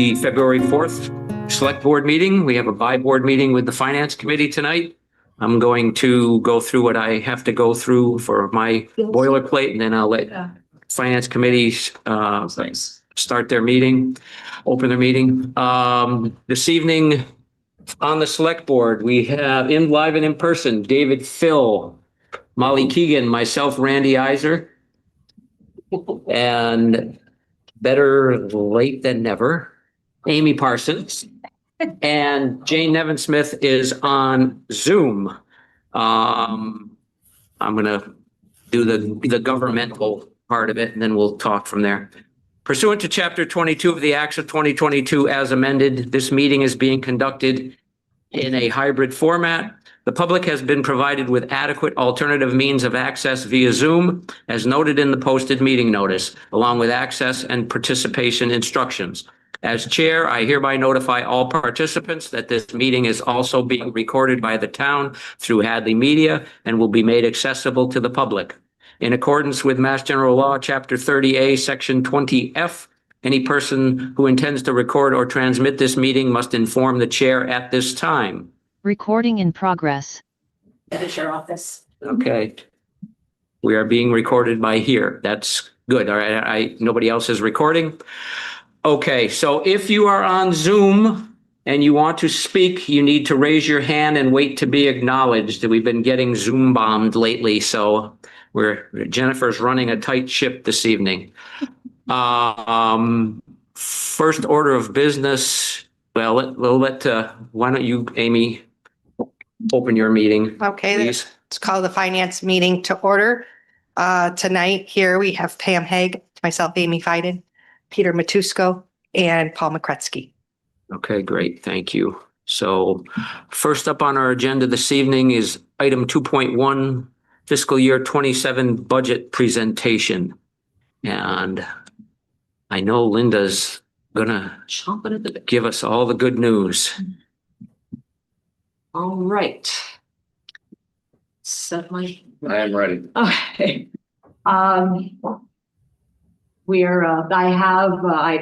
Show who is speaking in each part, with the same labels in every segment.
Speaker 1: the February 4th Select Board meeting. We have a by-board meeting with the Finance Committee tonight. I'm going to go through what I have to go through for my boilerplate, and then I'll let Finance Committee start their meeting, open their meeting. This evening on the Select Board, we have live and in person, David Phil, Molly Keegan, myself, Randy Iser, and better late than never, Amy Parsons, and Jane Nevin-Smith is on Zoom. I'm going to do the governmental part of it, and then we'll talk from there. Pursuant to Chapter 22 of the Acts of 2022 as amended, this meeting is being conducted in a hybrid format. The public has been provided with adequate alternative means of access via Zoom, as noted in the posted meeting notice, along with access and participation instructions. As chair, I hereby notify all participants that this meeting is also being recorded by the town through Hadley Media and will be made accessible to the public. In accordance with Mass General Law, Chapter 30A, Section 20F, any person who intends to record or transmit this meeting must inform the chair at this time.
Speaker 2: Recording in progress.
Speaker 3: That is your office.
Speaker 1: Okay. We are being recorded by here. That's good. All right. Nobody else is recording. Okay. So if you are on Zoom and you want to speak, you need to raise your hand and wait to be acknowledged. We've been getting Zoom bombed lately. So Jennifer's running a tight ship this evening. First order of business. Well, why don't you, Amy, open your meeting?
Speaker 3: Okay,
Speaker 1: please.
Speaker 3: Let's call the finance meeting to order. Tonight here we have Pam Haig, myself, Amy Fiden, Peter Matusko, and Paul McCretsky.
Speaker 1: Okay, great. Thank you. So first up on our agenda this evening is item 2.1, fiscal year 27 budget presentation. And I know Linda's gonna give us all the good news.
Speaker 4: All right. Set my.
Speaker 1: I am ready.
Speaker 4: Okay.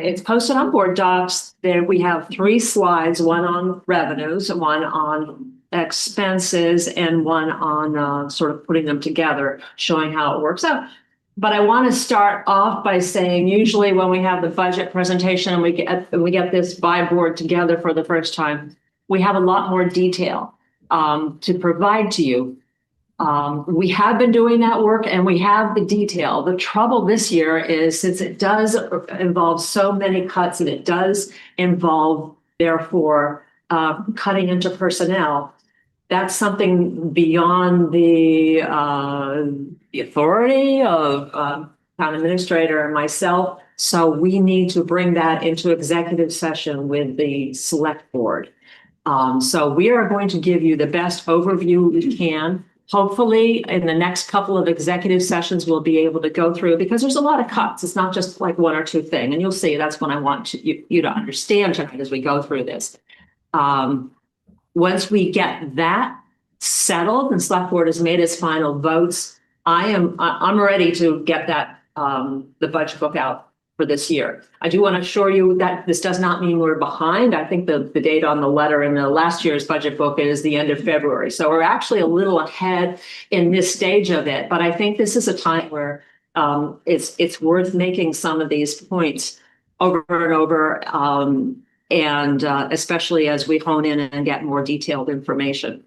Speaker 4: It's posted on board docs. There we have 3 slides, one on revenues, one on expenses, and one on sort of putting them together, showing how it works out. But I want to start off by saying, usually when we have the budget presentation and we get this by board together for the first time, we have a lot more detail to provide to you. We have been doing that work and we have the detail. The trouble this year is, since it does involve so many cuts and it does involve, therefore, cutting into personnel, that's something beyond the authority of town administrator and myself. So we need to bring that into executive session with the select board. So we are going to give you the best overview we can. Hopefully in the next couple of executive sessions, we'll be able to go through, because there's a lot of cuts. It's not just like 1 or 2 things. And you'll see that's what I want you to understand tonight as we go through this. Once we get that settled and select board has made its final votes, I'm ready to get that the budget book out for this year. I do want to assure you that this does not mean we're behind. I think the date on the letter in the last year's budget book is the end of February. So we're actually a little ahead in this stage of it. But I think this is a time where it's worth making some of these points over and over, and especially as we hone in and get more detailed information.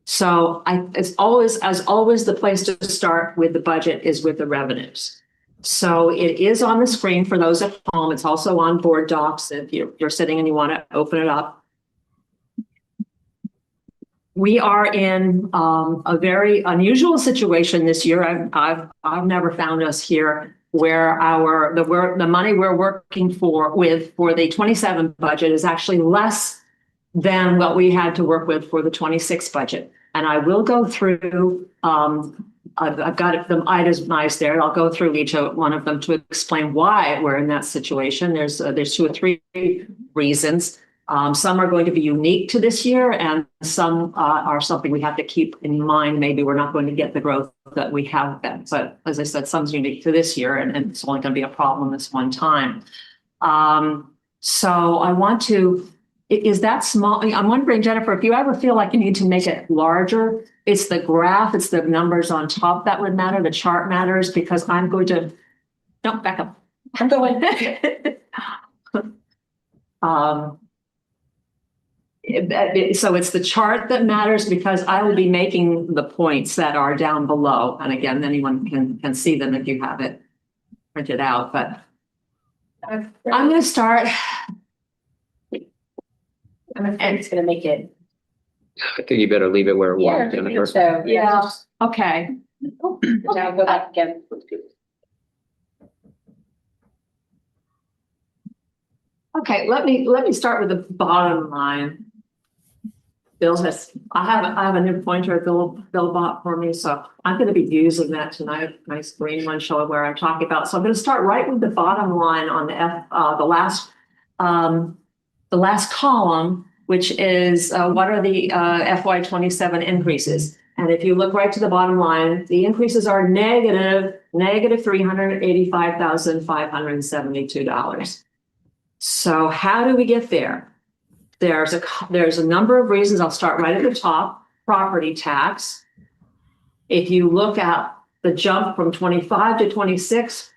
Speaker 4: So as always, the place to start with the budget is with the revenues. So it is on the screen for those at home. It's also on board docs if you're sitting and you want to open it up. We are in a very unusual situation this year. I've never found us here where the money we're working for the 27 budget is actually less than what we had to work with for the 26 budget. And I will go through, I've got them itemized there. I'll go through each one of them to explain why we're in that situation. There's 2 or 3 reasons. Some are going to be unique to this year, and some are something we have to keep in mind. Maybe we're not going to get the growth that we have been. But as I said, some's unique to this year, and it's only going to be a problem this one time. So I want to, is that small? I'm wondering, Jennifer, if you ever feel like you need to make it larger, it's the graph, it's the numbers on top that would matter, the chart matters, because I'm going to, no, back up. I'm going. So it's the chart that matters because I will be making the points that are down below. And again, anyone can see them if you have it printed out, but I'm going to start.
Speaker 5: I'm afraid it's gonna make it.
Speaker 1: I think you better leave it where it
Speaker 5: Yeah,
Speaker 1: was,
Speaker 5: I think
Speaker 1: Jennifer.
Speaker 5: so.
Speaker 4: Yeah. Okay.
Speaker 5: Now go back again.
Speaker 4: Okay, let me start with the bottom line. Bill has, I have a new pointer Bill bought for me, so I'm gonna be using that tonight. Nice green one showing where I'm talking about. So I'm gonna start right with the bottom line on the last column, which is what are the FY 27 increases? And if you look right to the bottom line, the increases are negative $385,572. So how do we get there? There's a number of reasons. I'll start right at the top, property tax. If you look at the jump from 25 to 26,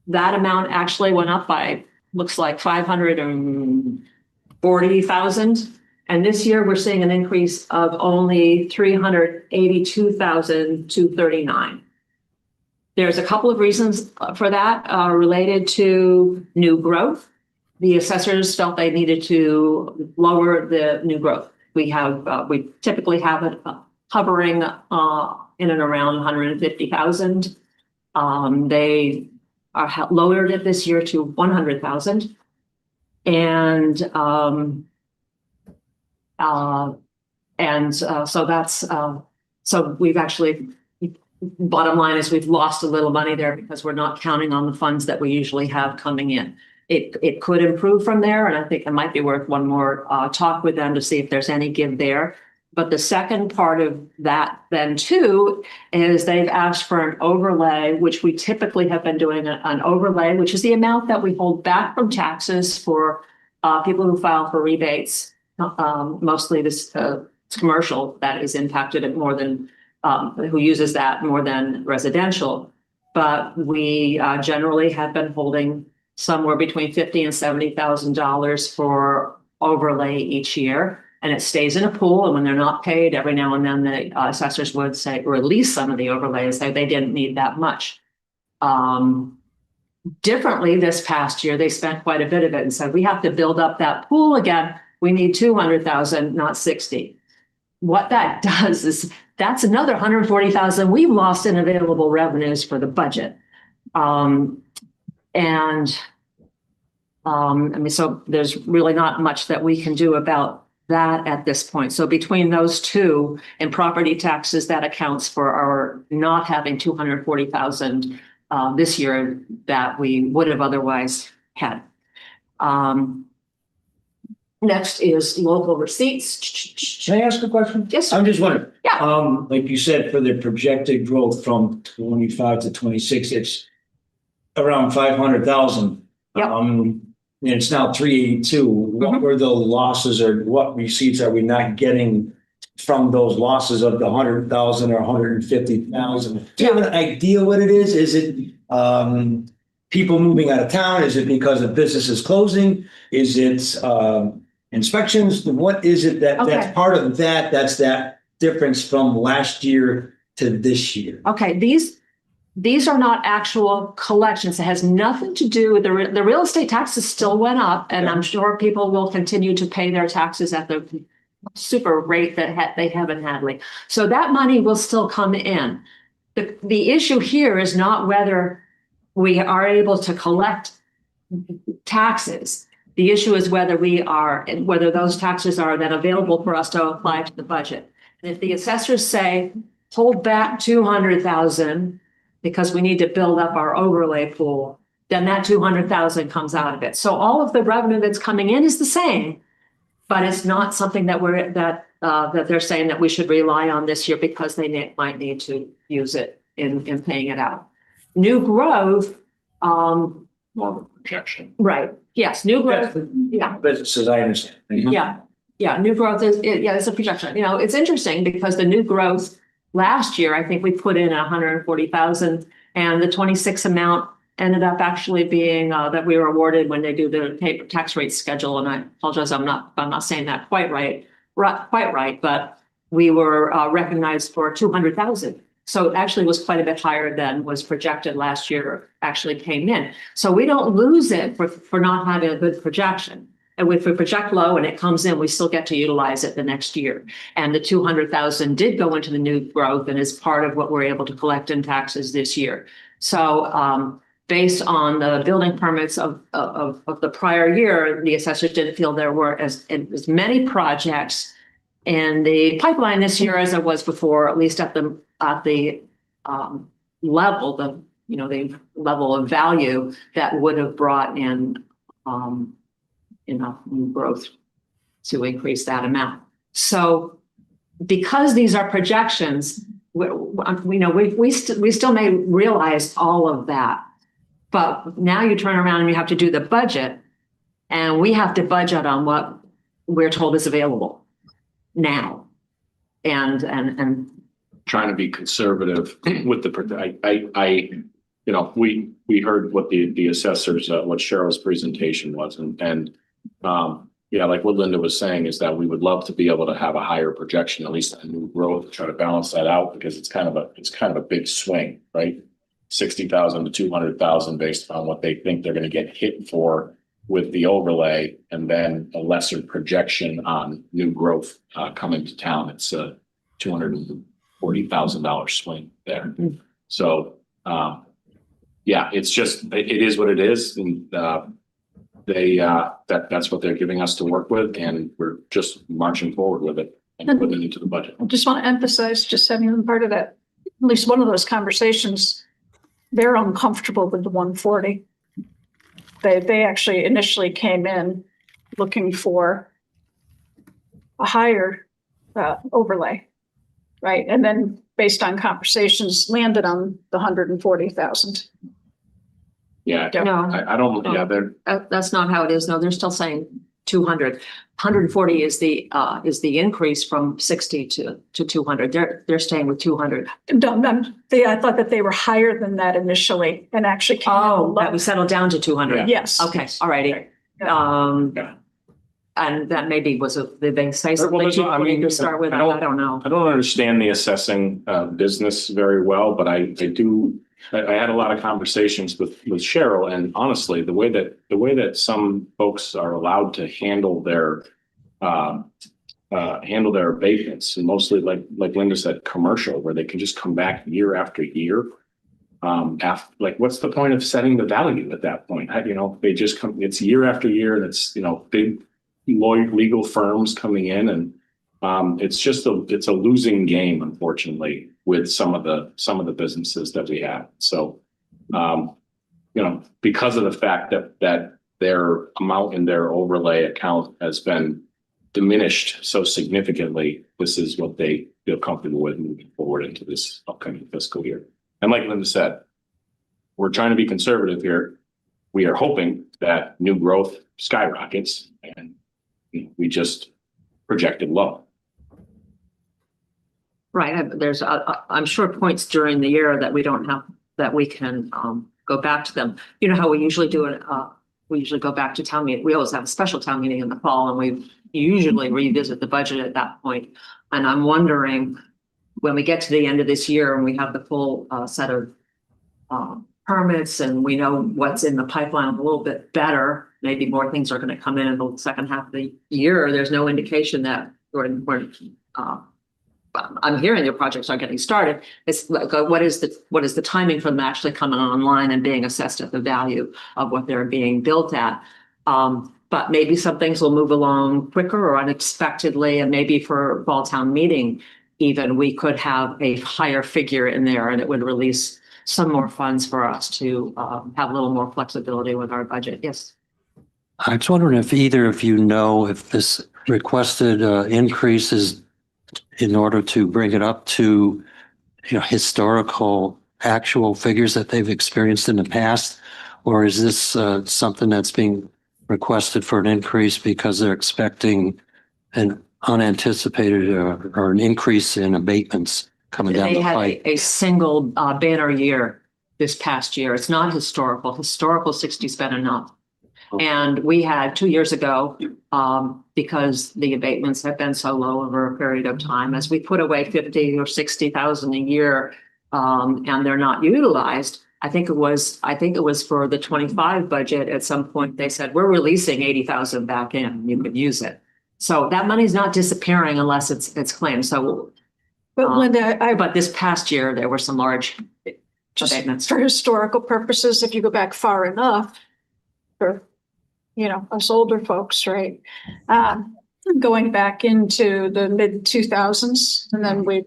Speaker 4: that amount actually went up by, looks like 540,000. And this year we're seeing an increase of only 382,239. There's a couple of reasons for that related to new growth. The assessors felt they needed to lower the new growth. We typically have it hovering in and around 150,000. They lowered it this year to 100,000. And so that's, so we've actually, bottom line is we've lost a little money there because we're not counting on the funds that we usually have coming in. It could improve from there, and I think it might be worth one more talk with them to see if there's any give there. But the second part of that then too is they've asked for an overlay, which we typically have been doing an overlay, which is the amount that we hold back from taxes for people who file for rebates. Mostly this commercial that is impacted at more than who uses that more than residential. But we generally have been holding somewhere between $50,000 and $70,000 for overlay each year. And it stays in a pool. And when they're not paid, every now and then the assessors would say, release some of the overlay and say they didn't need that much. Differently, this past year, they spent quite a bit of it and said, we have to build up that pool again. We need 200,000, not 60. What that does is that's another 140,000 we've lost in available revenues for the budget. I mean, so there's really not much that we can do about that at this point. So between those two and property taxes, that accounts for our not having 240,000 this year that we would have otherwise had. Next is local receipts.
Speaker 6: Can I ask a question?
Speaker 4: Yes, sir.
Speaker 6: I'm just wondering.
Speaker 4: Yeah.
Speaker 6: Like you said, for the projected growth from 25 to 26, it's around 500,000.
Speaker 4: Yep.
Speaker 6: And it's now 382. What were the losses or what receipts are we not getting from those losses of the 100,000 or 150,000? Do you have an idea what it is? Is it people moving out of town? Is it because the business is closing? Is it inspections? What is it
Speaker 4: Okay.
Speaker 6: that's part of that? That's that difference from last year to this year.
Speaker 4: Okay, these are not actual collections. It has nothing to do with the real estate taxes still went up, and I'm sure people will continue to pay their taxes at the super rate that they haven't had lately. So that money will still come in. The issue here is not whether we are able to collect taxes. The issue is whether those taxes are then available for us to apply to the budget. And if the assessors say, hold back 200,000 because we need to build up our overlay pool, then that 200,000 comes out of it. So all of the revenue that's coming in is the same, but it's not something that that they're saying that we should rely on this year because they might need to use it in paying it out. New growth,
Speaker 6: More projection.
Speaker 4: right. Yes, new growth, yeah.
Speaker 6: Businesses, I understand.
Speaker 4: Yeah, new growth it's a projection. You know, it's interesting because the new growth last year, I think we put in 140,000 and the 26 amount ended up actually being that we were awarded when they do the tax rate schedule. And I apologize, I'm not saying that quite right, but we were recognized for 200,000. So it actually was quite a bit higher than was projected last year actually came in. So we don't lose it for not having a good projection. And if we project low and it comes in, we still get to utilize it the next year. And the 200,000 did go into the new growth and is part of what we're able to collect in taxes this year. So based on the building permits of the prior year, the assessors didn't feel there were as many projects in the pipeline this year as there was before, at least at the level, the level of value that would have brought in enough new growth to increase that amount. So because these are projections, we still may realize all of that. But now you turn around and you have to do the budget, and we have to budget on what we're told is available now. And
Speaker 7: trying to be conservative with we heard what the assessors, what Cheryl's presentation was, and like what Linda was saying is that we would love to be able to have a higher projection, at least on new growth, to try to balance that out, because it's kind of a big swing, right? 60,000 to 200,000 based on what they think they're going to get hit for with the overlay, and then a lesser projection on new growth coming to town. It's a $240,000 swing there.
Speaker 4: Mm-hmm.
Speaker 7: So it's just, it is what it is. And that's what they're giving us to work with. And we're just marching forward with it and putting it into the budget.
Speaker 8: I just want to emphasize, just having been part of that, at least one of those conversations, they're uncomfortable with the 140. They actually initially came in looking for a higher overlay, right? And then based on conversations, landed on the 140,000.
Speaker 7: Yeah,
Speaker 4: no,
Speaker 7: I don't. Yeah, they're
Speaker 4: that's not how it is. No, they're still saying 200. 140 is the increase from 60 to 200. They're staying with 200.
Speaker 8: I thought that they were higher than that initially, and actually came
Speaker 4: that we settled down to 200.
Speaker 8: Yes.
Speaker 4: Okay. All righty. And that maybe was the base size to start with. I don't know.
Speaker 7: I don't understand the assessing business very well, but I do. I had a lot of conversations with Cheryl, and honestly, the way that some folks are allowed to handle their abatements, and mostly like Linda said, commercial, where they can just come back year after year. What's the point of setting the value at that point? They just come. It's year after year, and it's big legal firms coming in, and it's a losing game, unfortunately, with some of the businesses that we have. So, because of the fact that their amount in their overlay account has been diminished so significantly, this is what they feel comfortable with moving forward into this upcoming fiscal year. And like Linda said, we're trying to be conservative here. We are hoping that new growth skyrockets, and we just projected low.
Speaker 4: Right. There's, I'm sure, points during the year that we don't have, that we can go back to them. You know how we usually do it. We usually go back to town meeting. We always have a special town meeting in the fall, and we usually revisit the budget at that point. And I'm wondering, when we get to the end of this year and we have the full set of permits, and we know what's in the pipeline a little bit better, maybe more things are going to come in the second half of the year. There's no indication that I'm hearing the projects are getting started. It's like, what is the timing for them actually coming online and being assessed at the value of what they're being built at? But maybe some things will move along quicker or unexpectedly, and maybe for fall town meeting, even we could have a higher figure in there, and it would release some more funds for us to have a little more flexibility with our budget. Yes.
Speaker 9: I was wondering if either of you know if this requested increase is in order to bring it up to historical actual figures that they've experienced in the past, or is this something that's being requested for an increase because they're expecting an unanticipated or an increase in abatements coming down
Speaker 4: They
Speaker 9: the
Speaker 4: had
Speaker 9: pipe.
Speaker 4: a single banner year this past year. It's not historical. Historical 60's been enough. And we had 2 years ago, because the abatements have been so low over a period of time, as we put away 50 or 60,000 a year, and they're not utilized. I think it was for the 25 budget. At some point, they said, we're releasing 80,000 back in. You could use it. So that money's not disappearing unless it's claimed. So,
Speaker 8: But Linda,
Speaker 4: but this past year, there were some large
Speaker 8: just
Speaker 4: abatements.
Speaker 8: for historical purposes, if you go back far enough, for, us older folks, right? Going back into the mid 2000s, and then we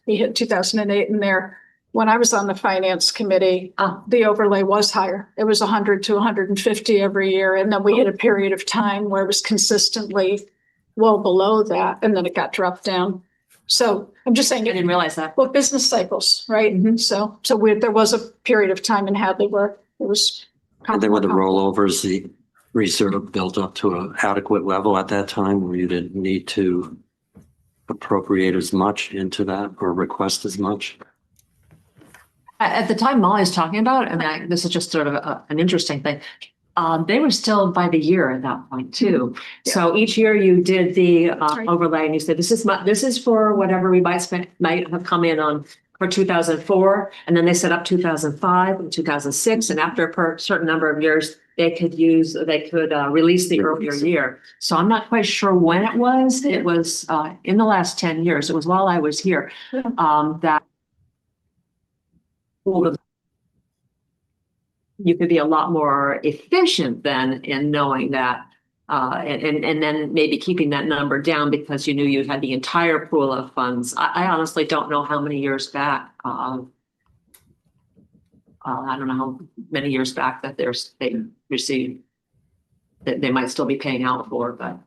Speaker 8: hit 2008 in there. When I was on the finance committee, the overlay was higher. It was 100 to 150 every year. And then we hit a period of time where it was consistently well below that, and then it got dropped down. So I'm just saying,
Speaker 4: I didn't realize that.
Speaker 8: well, business cycles, right? So there was a period of time in Hadley where it was.
Speaker 9: And then with the rollovers, the reserve built up to an adequate level at that time where you didn't need to appropriate as much into that or request as much.
Speaker 4: At the time Molly's talking about, and this is just sort of an interesting thing. They were still by the year at that point too. So each year you did the
Speaker 8: right.
Speaker 4: overlay and you said, this is for whatever we might have come in on for 2004. And then they set up 2005 and 2006. And after a certain number of years, they could release the earlier year. So I'm not quite sure when it was. It was in the last 10 years. It was while I was here that you could be a lot more efficient then in knowing that, and then maybe keeping that number down because you knew you had the entire pool of funds. I honestly don't know how many years back. I don't know how many years back that they received that they might still be paying out for, but.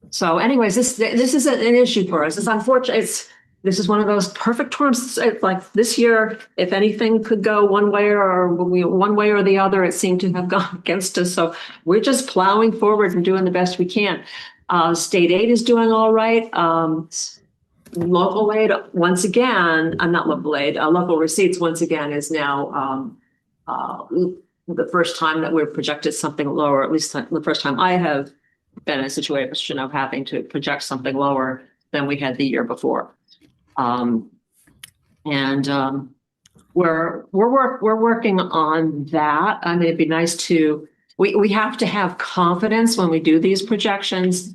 Speaker 4: So anyways, this is an issue for us. It's unfortunate. This is one of those perfect storms. It's like this year, if anything could go one way or the other, it seemed to have gone against us. So we're just plowing forward and doing the best we can. State aid is doing all right. Local aid, once again, not local aid, local receipts once again is now the first time that we're projected something lower, at least the first time I have been in a situation of having to project something lower than we had the year before. We're working on that. I mean, it'd be nice to, we have to have confidence when we do these projections.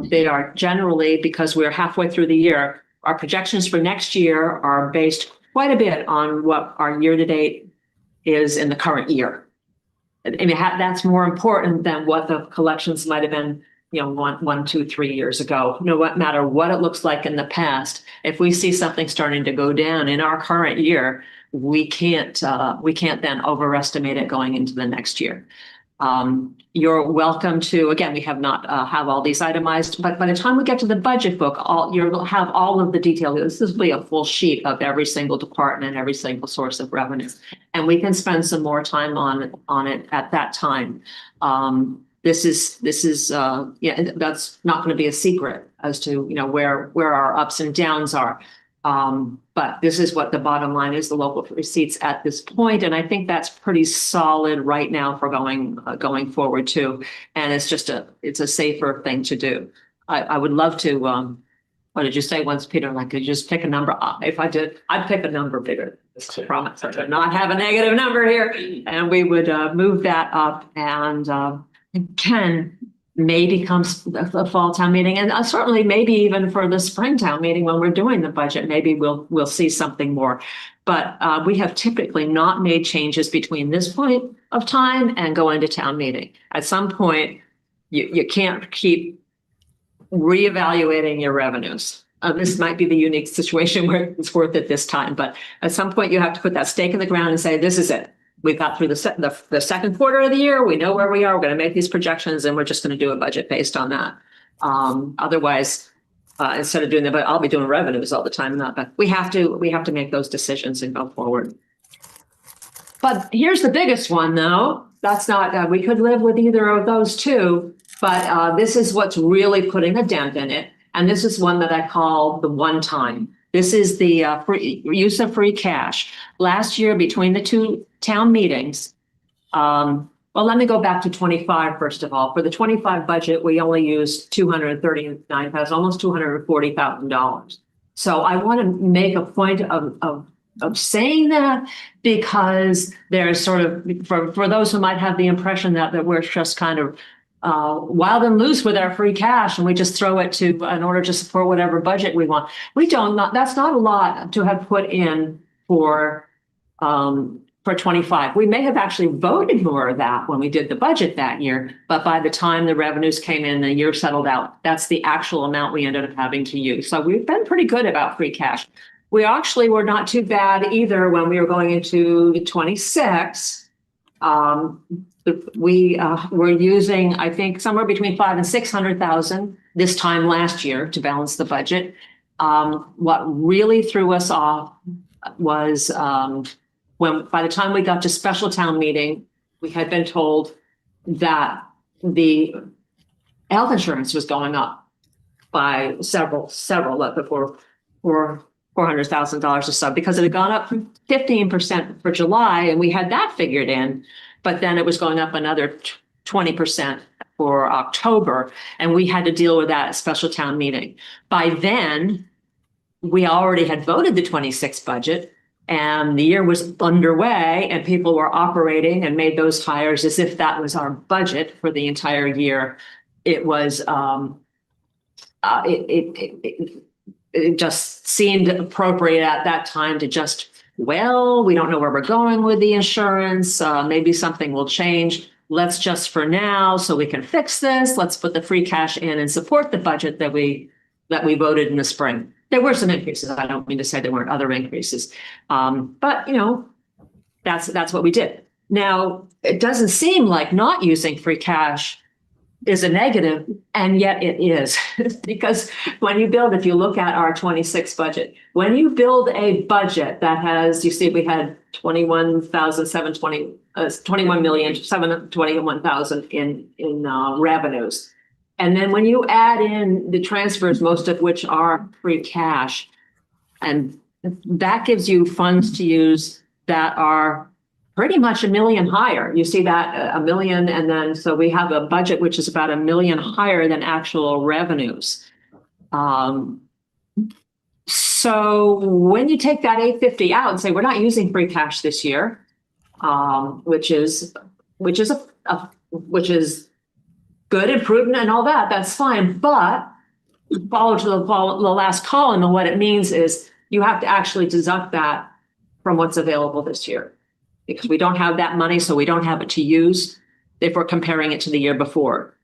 Speaker 4: They are generally, because we're halfway through the year, our projections for next year are based quite a bit on what our year-to-date is in the current year. I mean, that's more important than what the collections might have been, 1, 2, 3 years ago. No matter what it looks like in the past, if we see something starting to go down in our current year, we can't then overestimate it going into the next year. You're welcome to, again, we have not have all these itemized, but by the time we get to the budget book, you'll have all of the details. This will be a full sheet of every single department, every single source of revenue. And we can spend some more time on it at that time. This is that's not going to be a secret as to, where our ups and downs are. But this is what the bottom line is, the local receipts at this point. And I think that's pretty solid right now for going forward too. And it's just it's a safer thing to do. I would love to, what did you say once, Peter? Like, could you just pick a number? If I did, I'd pick a number bigger. I promise I would not have a negative number here. And we would move that up and can maybe comes the fall town meeting, and certainly maybe even for the spring town meeting when we're doing the budget, maybe we'll see something more. But we have typically not made changes between this point of time and going to town meeting. At some point, you can't keep reevaluating your revenues. This might be the unique situation where it's worth it this time, but at some point you have to put that stake in the ground and say, this is it. We've got through the second quarter of the year. We know where we are. We're going to make these projections and we're just going to do a budget based on that. Otherwise, instead of doing that, but I'll be doing revenues all the time. But we have to make those decisions and go forward. But here's the biggest one, though. that's not, we could live with either of those two, but this is what's really putting a dent in it. And this is one that I call the one time. This is the use of free cash. Last year, between the two town meetings, well, let me go back to 25 first of all. For the 25 budget, we only used $239,000, almost $240,000. So I want to make a point of saying that, because there's sort of, for those who might have the impression that we're just kind of wild and loose with our free cash and we just throw it to in order to support whatever budget we want. We don't, that's not a lot to have put in for 25. We may have actually voted more of that when we did the budget that year, but by the time the revenues came in, the year settled out. That's the actual amount we ended up having to use. So we've been pretty good about free cash. We actually were not too bad either when we were going into 26. We were using, I think, somewhere between 500,000 and 600,000 this time last year to balance the budget. What really threw us off was when, by the time we got to special town meeting, we had been told that the health insurance was going up by several, before $400,000 or so, because it had gone up 15% for July, and we had that figured in, but then it was going up another 20% for October, and we had to deal with that at special town meeting. By then, we already had voted the 26 budget, and the year was underway, and people were operating and made those hires as if that was our budget for the entire year. It was, it just seemed appropriate at that time to just, well, we don't know where we're going with the insurance. Maybe something will change. Let's just for now, so we can fix this, let's put the free cash in and support the budget that we voted in the spring. There were some increases. I don't mean to say there weren't other increases. But, you know, that's what we did. Now, it doesn't seem like not using free cash is a negative, and yet it is. Because when you build, if you look at our 26 budget, when you build a budget that has, you see, we had 21,721,000 in revenues. And then when you add in the transfers, most of which are free cash, and that gives you funds to use that are pretty much $1 million higher. You see that $1 million, and then so we have a budget which is about $1 million higher than actual revenues. So when you take that 850 out and say we're not using free cash this year, which is good and prudent and all that, that's fine. But follow to the last column, and what it means is you have to actually deduct that from what's available this year, because we don't have that money, so we don't have it to use if we're comparing it to the year before.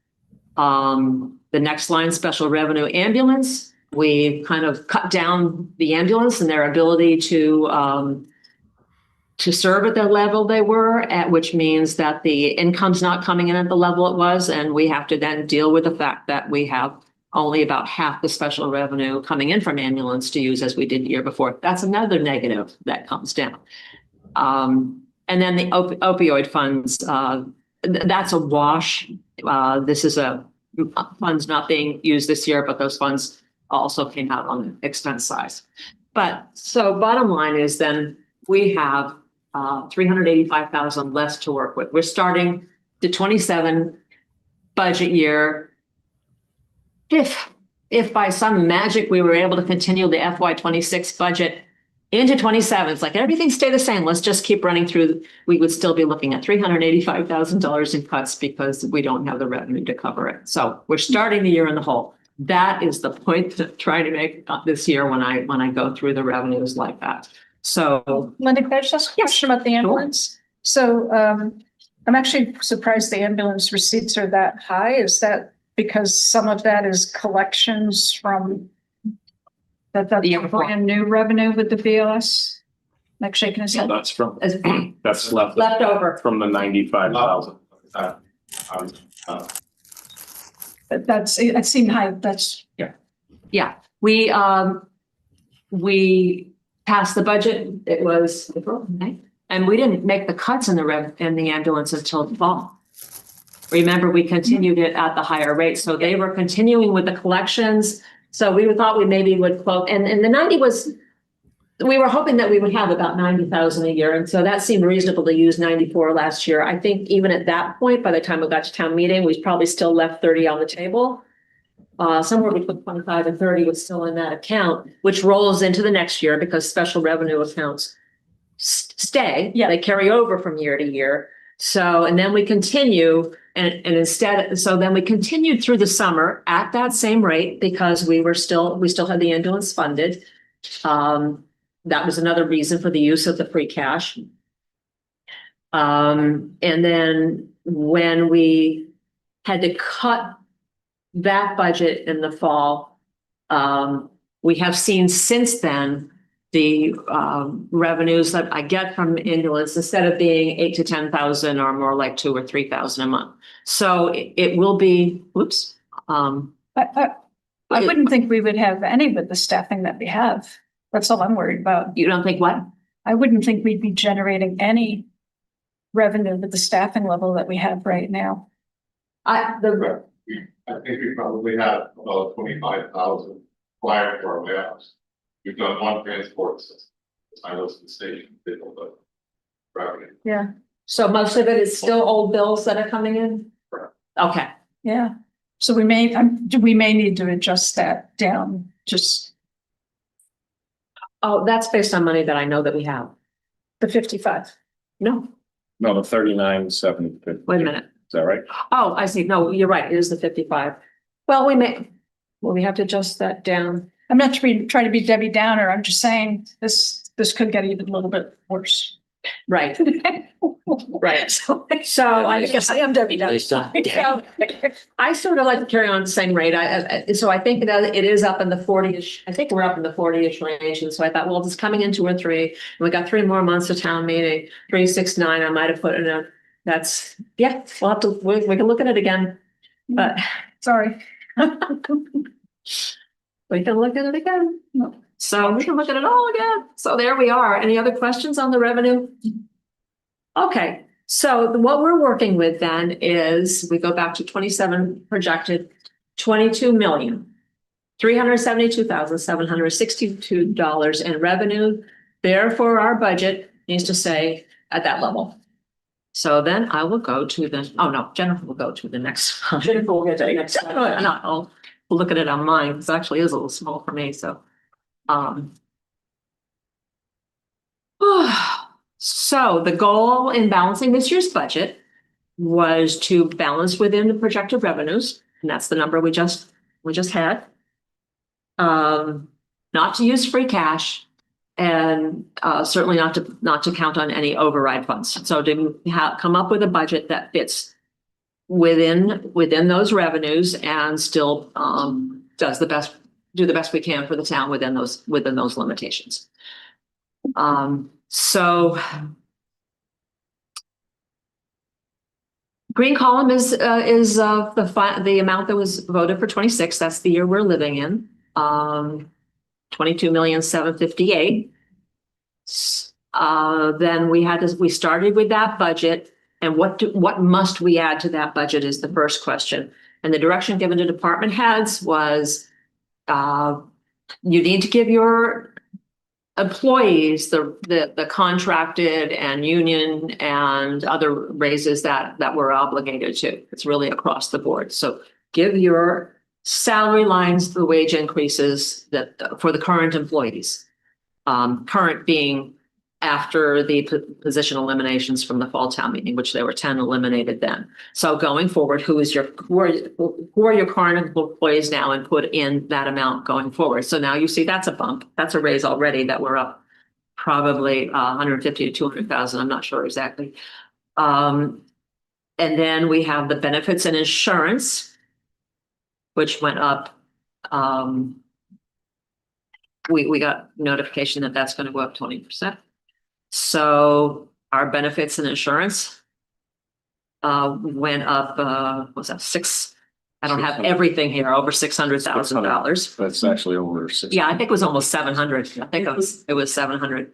Speaker 4: The next line, special revenue ambulance, we kind of cut down the ambulance and their ability to serve at the level they were at, which means that the income's not coming in at the level it was, and we have to then deal with the fact that we have only about half the special revenue coming in from ambulance to use as we did the year before. That's another negative that comes down. And then the opioid funds, that's a wash. This is funds not being used this year, but those funds also came out on the expense side. But so bottom line is then we have 385,000 less to work with. We're starting the 27 budget year. If by some magic we were able to continue the FY26 budget into 27, it's like everything stay the same, let's just keep running through, we would still be looking at $385,000 in cuts because we don't have the revenue to cover it. So we're starting the year in the hole. That is the point to try to make this year when I go through the revenues like that. So
Speaker 8: Linda, can I just ask a question about the ambulance? So I'm actually surprised the ambulance receipts are that high. Is that because some of that is collections from that's brand new revenue with the BLS? Like shaking his head.
Speaker 7: That's left
Speaker 4: over
Speaker 7: from the 95,000.
Speaker 8: It seemed high. That's
Speaker 4: yeah. We passed the budget. It was April, May, And we didn't make the cuts in in the ambulance until the fall. Remember, we continued it at the higher rate, so they were continuing with the collections. So we thought we maybe would quote, and the 90 was, we were hoping that we would have about 90,000 a year, and so that seemed reasonable to use 94 last year. I think even at that point, by the time we got to town meeting, we probably still left 30 on the table. Somewhere between 25 and 30 was still in that account, which rolls into the next year because special revenue accounts stay.
Speaker 8: Yeah.
Speaker 4: They carry over from year to year. So, and then we continue and instead, so then we continued through the summer at that same rate because we still had the ambulance funded. That was another reason for the use of the free cash. And then when we had to cut that budget in the fall, we have seen since then the revenues that I get from ambulance, instead of being 8,000 to 10,000, are more like 2,000 or 3,000 a month. So it will be, whoops.
Speaker 8: I wouldn't think we would have any with the staffing that we have. That's all I'm worried about.
Speaker 4: You don't think what?
Speaker 8: I wouldn't think we'd be generating any revenue with the staffing level that we have right now.
Speaker 10: I think we probably have about 25,000 prior to our layoffs. We've done one transport system. I was the station, did all the revenue.
Speaker 8: Yeah,
Speaker 4: So most of it is still old bills that are coming in?
Speaker 10: Correct.
Speaker 4: Okay.
Speaker 8: yeah. So we may need to adjust that down, just
Speaker 4: Oh, that's based on money that I know that we have.
Speaker 8: the 55.
Speaker 4: No,
Speaker 7: No, the 39,750.
Speaker 4: wait a minute.
Speaker 7: Is that right?
Speaker 4: Oh, I see. No, you're right. It is the 55. Well, we have to adjust that down.
Speaker 8: I'm not trying to be Debbie Downer. I'm just saying this could get even a little bit worse.
Speaker 4: Right. Right. So
Speaker 8: I guess I am Debbie Downer.
Speaker 1: Based on-
Speaker 4: I sort of like to carry on the same rate. So I think that it is up in the 40-ish. I think we're up in the 40-ish range. And so I thought, well, it's coming in 2 or 3. And we got 3 more months of town meeting, 3, 6, 9. I might have put in a, that's, yeah, we'll have to, we can look at it again. But
Speaker 8: Sorry.
Speaker 4: we can look at it again. So we can look at it all again. So there we are. Any other questions on the revenue? Okay, so what we're working with then is, we go back to 27 projected, 22,372,762 in revenue. Therefore, our budget needs to stay at that level. So then I will go to Jennifer will go to the next. Jennifer will get to the next. I'll look at it on mine. This actually is a little small for me, so. So the goal in balancing this year's budget was to balance within the projected revenues, and that's the number we just had. Not to use free cash, and certainly not to count on any override funds. So to come up with a budget that fits within those revenues and still do the best we can for the town within those limitations. So green column is the amount that was voted for 26. That's the year we're living in. 22,758,000. Then we started with that budget, and what must we add to that budget is the first question. And the direction given to department heads was, you need to give your employees the contracted and union and other raises that we're obligated to. It's really across the board. So give your salary lines the wage increases that for the current employees. Current being after the position eliminations from the fall town meeting, which there were 10 eliminated then. So going forward, who are your current employees now, and put in that amount going forward. So now you see that's a bump. That's a raise already that we're up probably 150 to 200,000. I'm not sure exactly. And then we have the benefits and insurance, which went up. We got notification that that's going to go up 20%. So our benefits and insurance went up, what's that, 6? I don't have everything here, over $600,000.
Speaker 7: That's actually over 6.
Speaker 4: Yeah, I think it was almost 700. I think it was 700.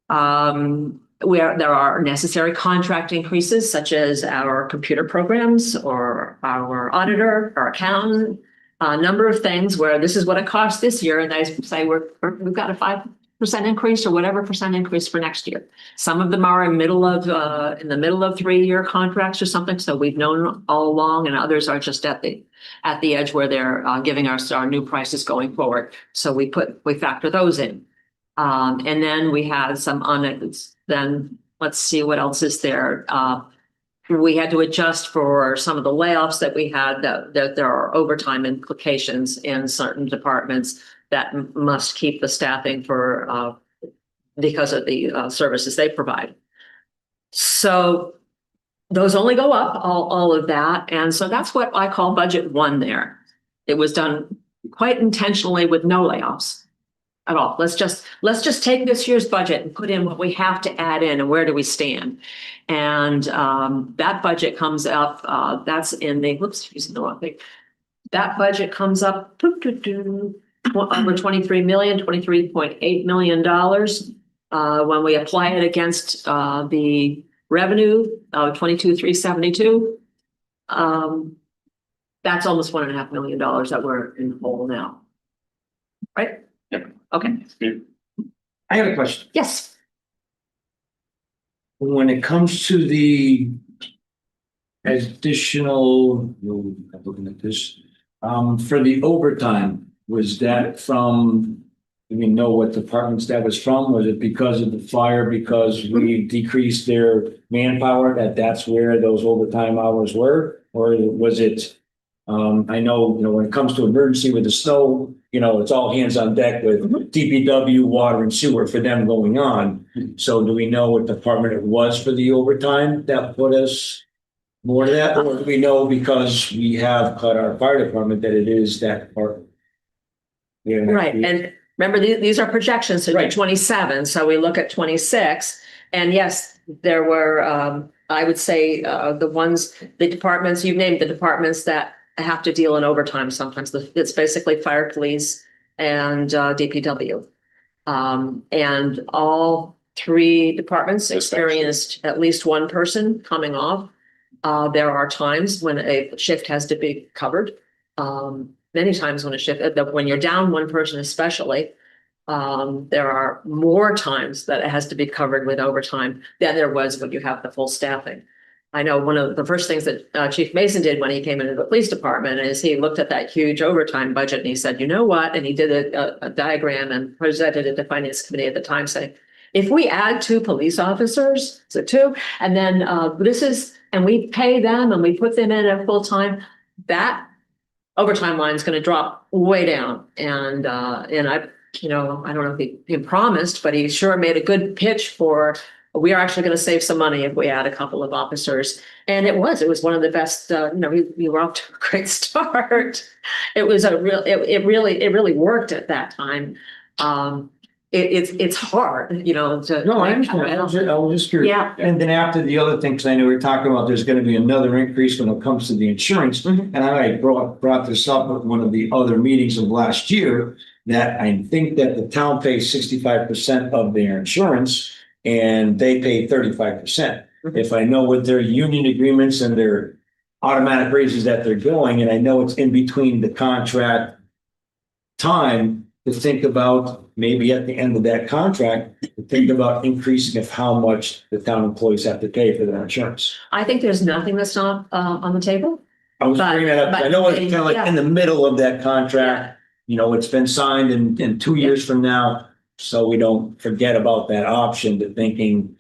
Speaker 4: And where there are necessary contract increases such as our computer programs or our auditor or accountant, a number of things where this is what it costs this year. And I say we've got a 5% increase or whatever percent increase for next year. Some of them are in the middle of 3-year contracts or something. So we've known all along, and others are just at the edge where they're giving us our new prices going forward. So we factor those in. And then we had some then let's see what else is there. We had to adjust for some of the layoffs that we had, that there are overtime implications in certain departments that must keep the staffing for because of the services they provide. So those only go up, all of that. And so that's what I call budget one there. It was done quite intentionally with no layoffs at all. Let's just take this year's budget and put in what we have to add in and where do we stand. And that budget comes up, that's in the, using the wrong thing. That budget comes up over 23 million, $23.8 million. When we apply it against the revenue of 22,372, that's almost $1.5 million that we're in the hole now. Right?
Speaker 7: Yep.
Speaker 4: Okay.
Speaker 6: I have a question.
Speaker 4: Yes.
Speaker 6: When it comes to the additional, I'm looking at this, for the overtime, was that from, do we know what departments that was from? Was it because of the fire, because we decreased their manpower, that's where those overtime hours were? Or was it, I know, when it comes to emergency with the snow, it's all hands on deck with DPW, water and sewer for them going on. So do we know what department it was for the overtime that put us more to that? Or do we know because we have cut our fire department that it is that department? Yeah.
Speaker 4: Right. And remember, these are projections to 27. So we look at 26. And yes, there were, I would say, the departments, you've named the departments that have to deal in overtime sometimes. It's basically fire, police, and DPW. And all three departments experienced at least one person coming off. There are times when a shift has to be covered. Many times when you're down one person especially, there are more times that it has to be covered with overtime than there was when you have the full staffing. I know one of the first things that Chief Mason did when he came into the police department is he looked at that huge overtime budget and he said, you know what? And he did a diagram and presented it to Finance Committee at the time saying, if we add 2 police officers, so 2, and then and we pay them and we put them in at full time, that overtime line is going to drop way down. And I don't know if he promised, but he sure made a good pitch for, we are actually going to save some money if we add a couple of officers. And it was one of the best, we were off to a great start. It was it really worked at that time. It's hard, to.
Speaker 6: No, I understand. I was just curious.
Speaker 4: Yeah.
Speaker 6: And then after the other things, I know we were talking about, there's going to be another increase when it comes to the insurance. And I brought this up at one of the other meetings of last year, that I think that the town pays 65% of their insurance and they pay 35%. If I know what their union agreements and their automatic raises that they're going, and I know it's in between the contract time, to think about maybe at the end of that contract, to think about increasing of how much the town employees have to pay for their insurance.
Speaker 4: I think there's nothing that's not on the table.
Speaker 6: I was bringing that up. I know it's kind of like
Speaker 4: Yeah.
Speaker 6: in the middle of that contract, it's been signed in 2 years from now. So we don't forget about that option, to thinking,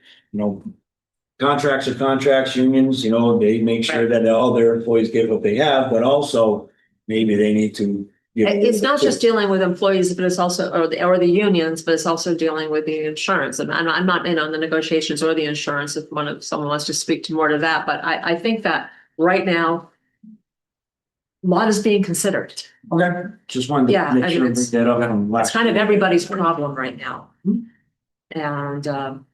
Speaker 6: contracts are contracts, unions, they make sure that all their employees get what they have, but also maybe they need to.
Speaker 4: It's not just dealing with employees, but it's also, or the unions, but it's also dealing with the insurance. And I'm not in on the negotiations or the insurance if someone wants to speak to more to that. But I think that right now, a lot is being considered.
Speaker 6: Okay, just wanted to make sure.
Speaker 4: It's kind of everybody's problem right now. And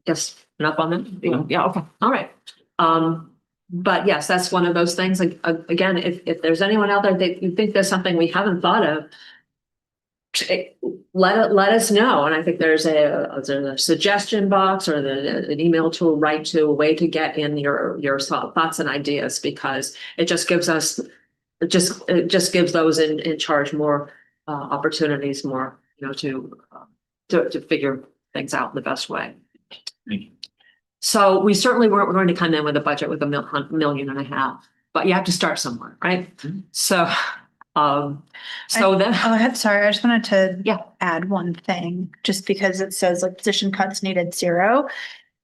Speaker 4: yes, enough on that? Yeah, okay, all right. But yes, that's one of those things. Again, if there's anyone out there that you think there's something we haven't thought of, let us know. And I think there's a suggestion box or an email to write to, a way to get in your thoughts and ideas, because it just gives us, it just gives those in charge more opportunities, more, to figure things out the best way. So we certainly weren't going to come in with a budget with $1.5 million, but you have to start somewhere, right? So,
Speaker 11: sorry, I just wanted to
Speaker 4: Yeah.
Speaker 11: add one thing, just because it says like position cuts needed 0.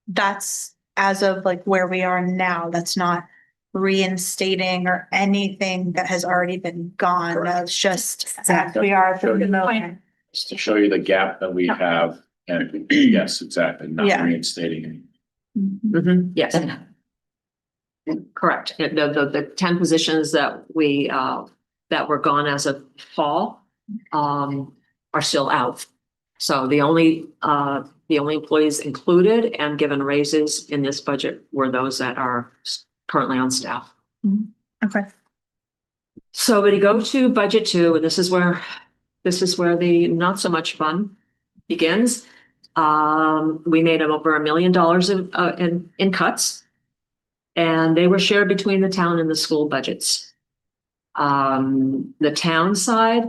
Speaker 11: That's as of like where we are now. That's not reinstating or anything that has already been gone.
Speaker 7: Correct.
Speaker 11: That's just as we are at the moment.
Speaker 7: Just to show you the gap that we have, and yes, exactly, not
Speaker 11: Yeah.
Speaker 7: reinstating any.
Speaker 4: Mhm, yes. Correct. The 10 positions that that were gone as of fall, are still out. So the only employees included and given raises in this budget were those that are currently on staff.
Speaker 11: Okay.
Speaker 4: So when you go to budget 2, and this is where the not so much fun begins. We made over $1 million in cuts, and they were shared between the town and the school budgets. The town side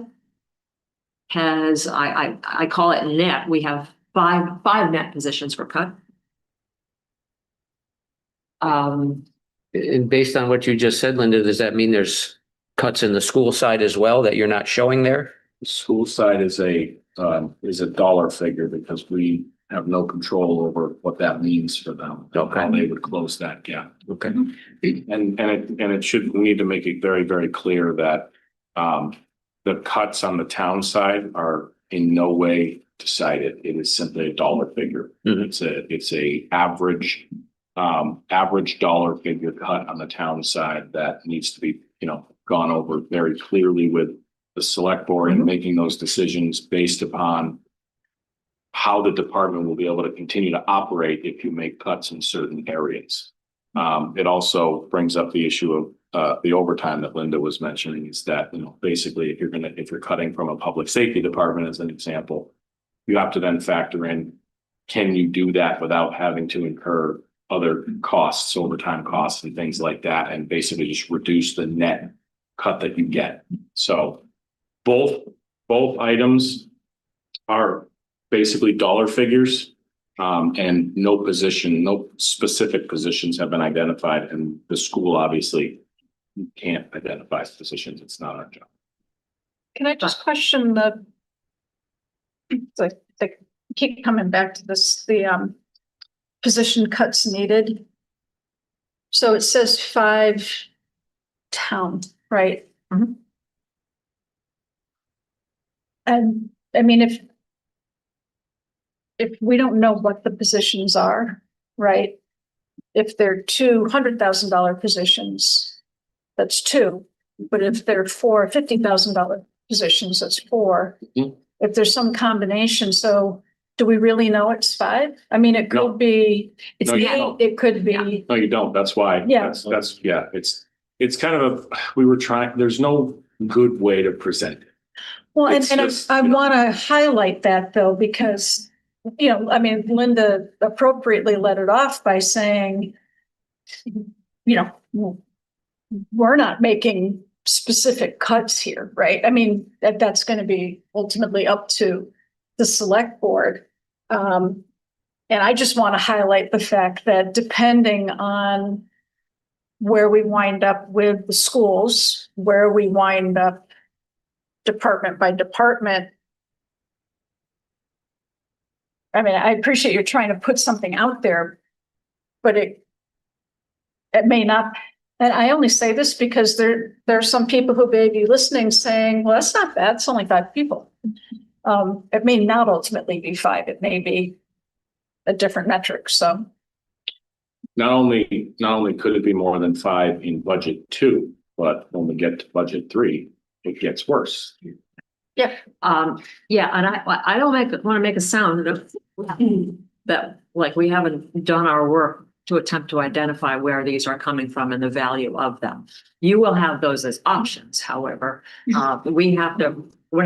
Speaker 4: has, I call it net. We have five net positions were cut.
Speaker 1: And based on what you just said, Linda, does that mean there's cuts in the school side as well that you're not showing there?
Speaker 7: The school side is a dollar figure because we have no control over what that means for them.
Speaker 1: Okay.
Speaker 7: How they would close that gap.
Speaker 1: Okay.
Speaker 7: And it should, we need to make it very, very clear that the cuts on the town side are in no way decided. It is simply a dollar figure.
Speaker 1: Mhm.
Speaker 7: It's a average dollar figure cut on the town side that needs to be, gone over very clearly with the select board and making those decisions based upon how the department will be able to continue to operate if you make cuts in certain areas. It also brings up the issue of the overtime that Linda was mentioning, is that, basically if you're cutting from a public safety department, as an example, you have to then factor in, can you do that without having to incur other costs, overtime costs and things like that, and basically just reduce the net cut that you get. So both items are basically dollar figures, and no specific positions have been identified, and the school obviously can't identify positions. It's not our job.
Speaker 8: Can I just question I keep coming back to this, the position cuts needed. So it says 5 town, right?
Speaker 4: Mhm.
Speaker 8: And I mean, if we don't know what the positions are, right? If they're $200,000 positions, that's 2. But if they're 4 $50,000 positions, that's 4.
Speaker 1: Mhm.
Speaker 8: If there's some combination, so do we really know it's 5? I mean, it
Speaker 7: No.
Speaker 8: could be,
Speaker 7: No, you don't.
Speaker 8: it could be,
Speaker 7: No, you don't. That's why.
Speaker 8: Yeah.
Speaker 7: It's kind of there's no good way to present it.
Speaker 8: well, and
Speaker 7: It's just,
Speaker 8: I want to highlight that though, because, I mean, Linda appropriately let it off by saying, we're not making specific cuts here, right? I mean, that's going to be ultimately up to the select board. And I just want to highlight the fact that depending on where we wind up with the schools, where we wind up department by department. I mean, I appreciate you're trying to put something out there, but it may not. And I only say this because there are some people who may be listening saying, well, that's not bad. It's only 5 people. It may not ultimately be 5. It may be a different metric. So
Speaker 7: Not only could it be more than 5 in budget 2, but when we get to budget 3, it gets worse.
Speaker 4: Yeah, and I don't want to make a sound that like we haven't done our work to attempt to identify where these are coming from and the value of them. You will have those as options, however, we're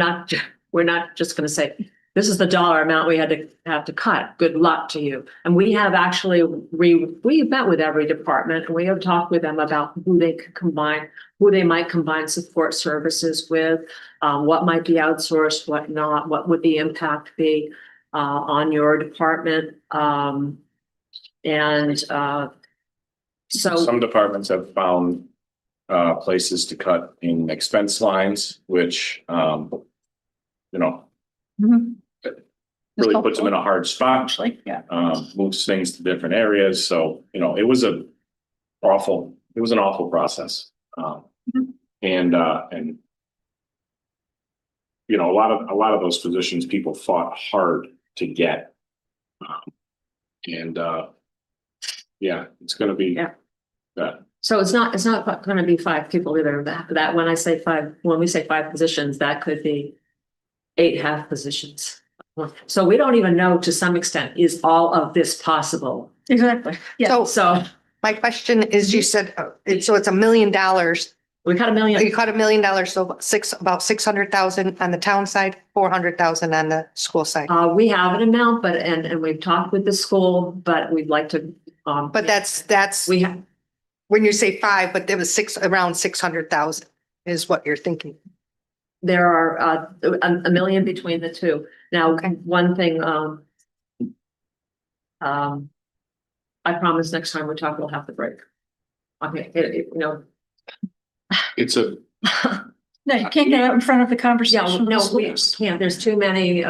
Speaker 4: We're not just gonna say, this is the dollar amount we have to cut. Good luck to you. And we have actually, we met with every department and we have talked with them about who they could combine, who they might combine support services with, what might be outsourced, what not, what would the impact be on your department. So
Speaker 7: Some departments have found places to cut in expense lines, which you know, really puts them in a hard spot.
Speaker 8: Actually, yeah.
Speaker 7: Moves things to different areas. So, you know, it was an awful process. And you know, a lot of those positions people fought hard to get. Yeah, it's gonna be that.
Speaker 4: So it's not going to be 5 people either. That when we say 5 positions, that could be 8 half positions. So we don't even know, to some extent, is all of this possible?
Speaker 8: Exactly. Yeah.
Speaker 4: So
Speaker 3: My question is, you said, so it's $1 million.
Speaker 4: we cut $1 million.
Speaker 3: You cut $1 million, so about 600,000 on the town side, 400,000 on the school side.
Speaker 4: We have an amount, but, and we've talked with the school, but we'd like to,
Speaker 3: But that's,
Speaker 4: we have,
Speaker 3: when you say 5, but there was around 600,000 is what you're thinking.
Speaker 4: there are, $1 million between the two. Now, one thing, I promise next time we talk, we'll have the break. Okay, you know.
Speaker 7: It's a,
Speaker 8: No, you can't get out in front of the
Speaker 4: Yeah,
Speaker 8: conversation.
Speaker 4: no, we can't. There's too many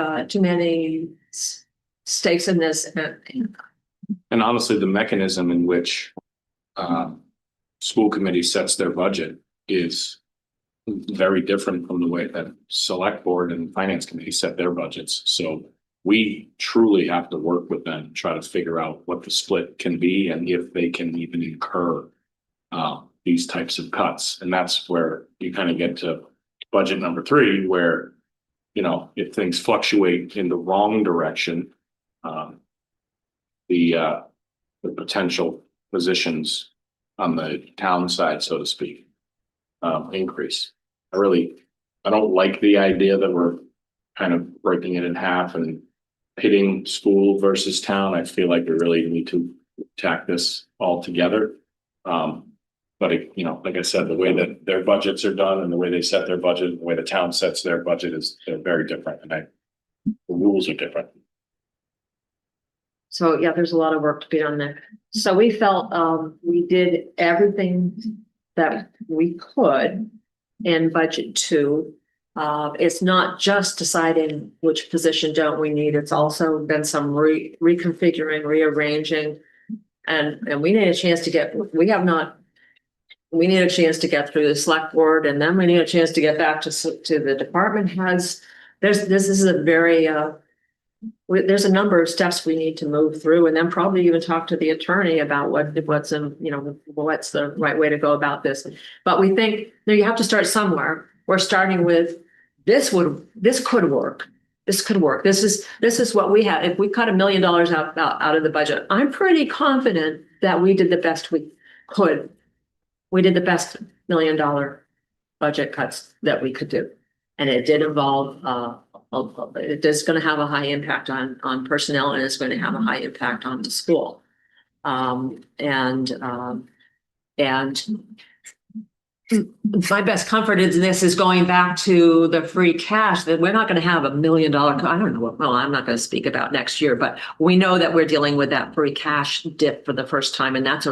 Speaker 4: stakes in this.
Speaker 7: and honestly, the mechanism in which school committee sets their budget is very different from the way that select board and finance committee set their budgets. So we truly have to work with them, try to figure out what the split can be and if they can even incur these types of cuts. And that's where you kind of get to budget number 3, where, you know, if things fluctuate in the wrong direction, the potential positions on the town side, so to speak, increase. I don't like the idea that we're kind of breaking it in half and pitting school versus town. I feel like we really need to attack this all together. But you know, like I said, the way that their budgets are done and the way they set their budget, the way the town sets their budget they're very different, and the rules are different.
Speaker 4: So yeah, there's a lot of work to be done there. So we felt we did everything that we could in budget 2. It's not just deciding which position don't we need. It's also been some reconfiguring, rearranging, and we need a chance to get. We need a chance to get through the select board, and then we need a chance to get back to the department heads. This is a very there's a number of steps we need to move through, and then probably even talk to the attorney about what's the right way to go about this. But we think you have to start somewhere. We're starting with this could work. This could work. This is what we have. If we cut $1 million out of the budget, I'm pretty confident that we did the best we could. We did the best $1 million budget cuts that we could do. And it did involve, it is going to have a high impact on personnel, and it's going to have a high impact on the school. My best comfort in this is going back to the free cash, that we're not going to have $1 million. I don't know what, well, I'm not going to speak about next year, but we know that we're dealing with that free cash dip for the first time. And that's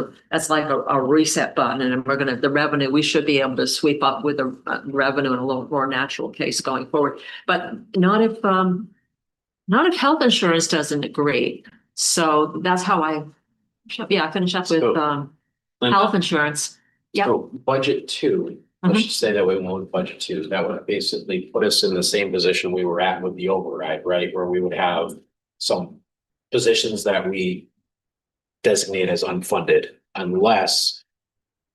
Speaker 4: like a reset button. And the revenue, we should be able to sweep up with the revenue in a little more natural case going forward. But not if health insurance doesn't agree. So that's how I finish up with health insurance. Yep.
Speaker 12: So budget 2, let's just say that we went with budget 2, that would basically put us in the same position we were at with the override, right? Where we would have some positions that we designate as unfunded unless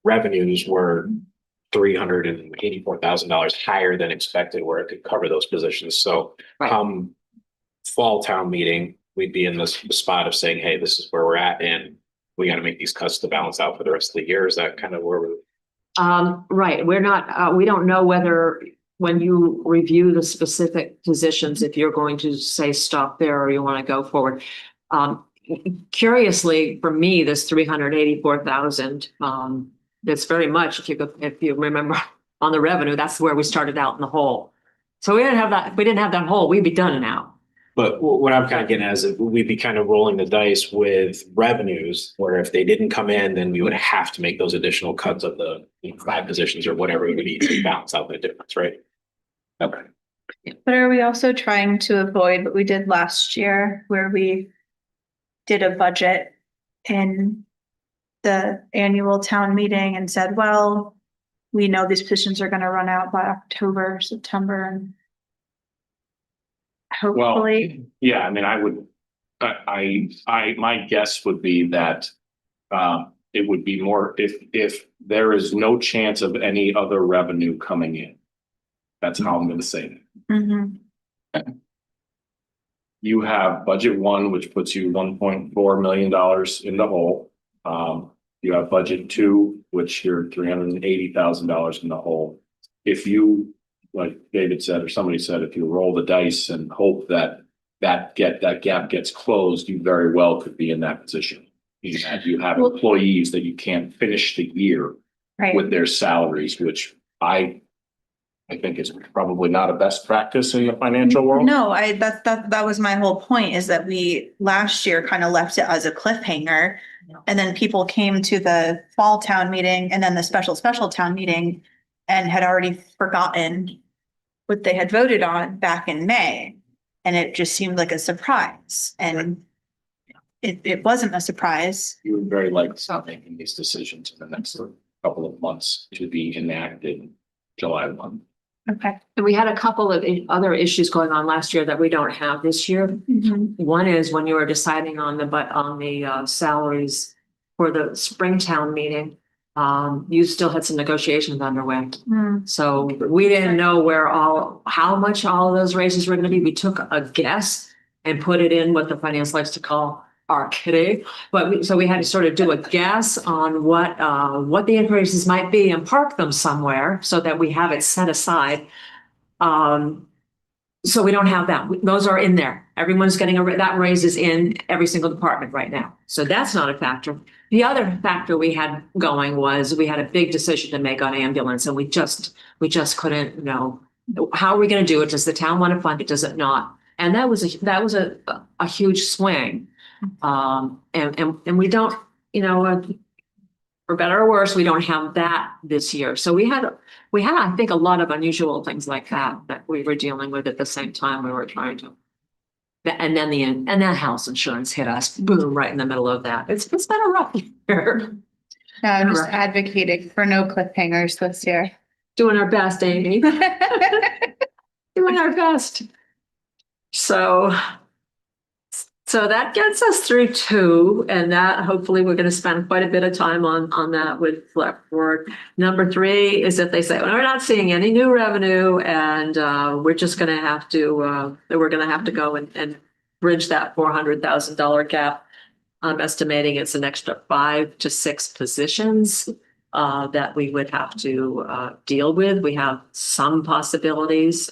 Speaker 12: revenues were $384,000 higher than expected, where it could cover those positions. So fall town meeting, we'd be in the spot of saying, hey, this is where we're at, and we got to make these cuts to balance out for the rest of the year. Is that kind of where we're?
Speaker 4: Right. We're not, we don't know whether when you review the specific positions, if you're going to say stop there or you want to go forward. Curiously, for me, this 384,000, it's very much, if you remember on the revenue, that's where we started out in the hole. So we didn't have that, if we didn't have that hole, we'd be done now.
Speaker 12: But what I'm kind of getting at is that we'd be kind of rolling the dice with revenues, where if they didn't come in, then we would have to make those additional cuts of the 5 positions or whatever we need to balance out the difference, right? Okay.
Speaker 11: But are we also trying to avoid what we did last year, where we did a budget in the annual town meeting and said, well, we know these positions are going to run out by October, September, and hopefully.
Speaker 7: Yeah, I mean, my guess would be that it would be more if there is no chance of any other revenue coming in. That's how I'm gonna say it.
Speaker 11: Mhm.
Speaker 7: You have budget 1, which puts you $1.4 million in the hole. You have budget 2, which you're $380,000 in the hole. If you, like David said, or somebody said, if you roll the dice and hope that gap gets closed, you very well could be in that position. You have employees that you can't finish the year
Speaker 11: Right.
Speaker 7: with their salaries, which I think is probably not a best practice in the financial world.
Speaker 11: No, that was my whole point, is that we last year kind of left it as a cliffhanger. And then people came to the fall town meeting and then the special town meeting and had already forgotten what they had voted on back in May. And it just seemed like a surprise, and it wasn't a surprise.
Speaker 7: You would very likely stop making these decisions in the next couple of months to be enacted July 1.
Speaker 11: Okay.
Speaker 4: And we had a couple of other issues going on last year that we don't have this year.
Speaker 11: Mhm.
Speaker 4: One is when you were deciding on the salaries for the Springtown meeting, you still had some negotiations underway.
Speaker 11: Mm.
Speaker 4: So we didn't know how much all of those raises were gonna be. We took a guess and put it in what the finance likes to call our kitty. But so we had to sort of do a guess on what the increases might be and park them somewhere so that we have it set aside. So we don't have that. Those are in there. Everyone's getting that raise is in every single department right now. So that's not a factor. The other factor we had going was we had a big decision to make on ambulance, and we just couldn't know, how are we going to do it? Does the town want to fund it? Does it not? And that was a huge swing. And we don't, for better or worse, we don't have that this year. So we had, I think, a lot of unusual things like that we were dealing with at the same time we were trying to. And then house insurance hit us, boom, right in the middle of that. It's been a rough year.
Speaker 11: No, I'm just advocating for no cliffhangers this year.
Speaker 4: Doing our best, Amy. Doing our best. So that gets us through 2, and that hopefully we're going to spend quite a bit of time on that with select board. Number 3 is if they say, well, we're not seeing any new revenue, and we're just going to have to go and bridge that $400,000 gap. I'm estimating it's an extra 5 to 6 positions that we would have to deal with. We have some possibilities.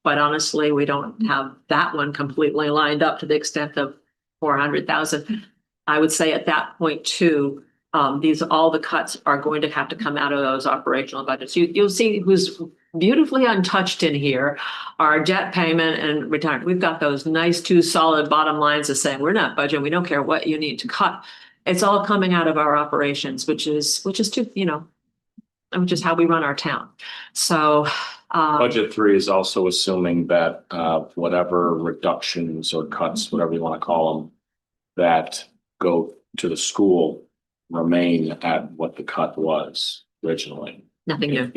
Speaker 4: But honestly, we don't have that one completely lined up to the extent of 400,000. I would say at that point too, all the cuts are going to have to come out of those operational budgets. You'll see who's beautifully untouched in here, our debt payment and retirement. We've got those nice 2 solid bottom lines of saying we're not budgeting. We don't care what you need to cut. It's all coming out of our operations, which is how we run our town. So.
Speaker 7: Budget 3 is also assuming that whatever reductions or cuts, whatever you want to call them, that go to the school remain at what the cut was originally.
Speaker 4: Nothing new.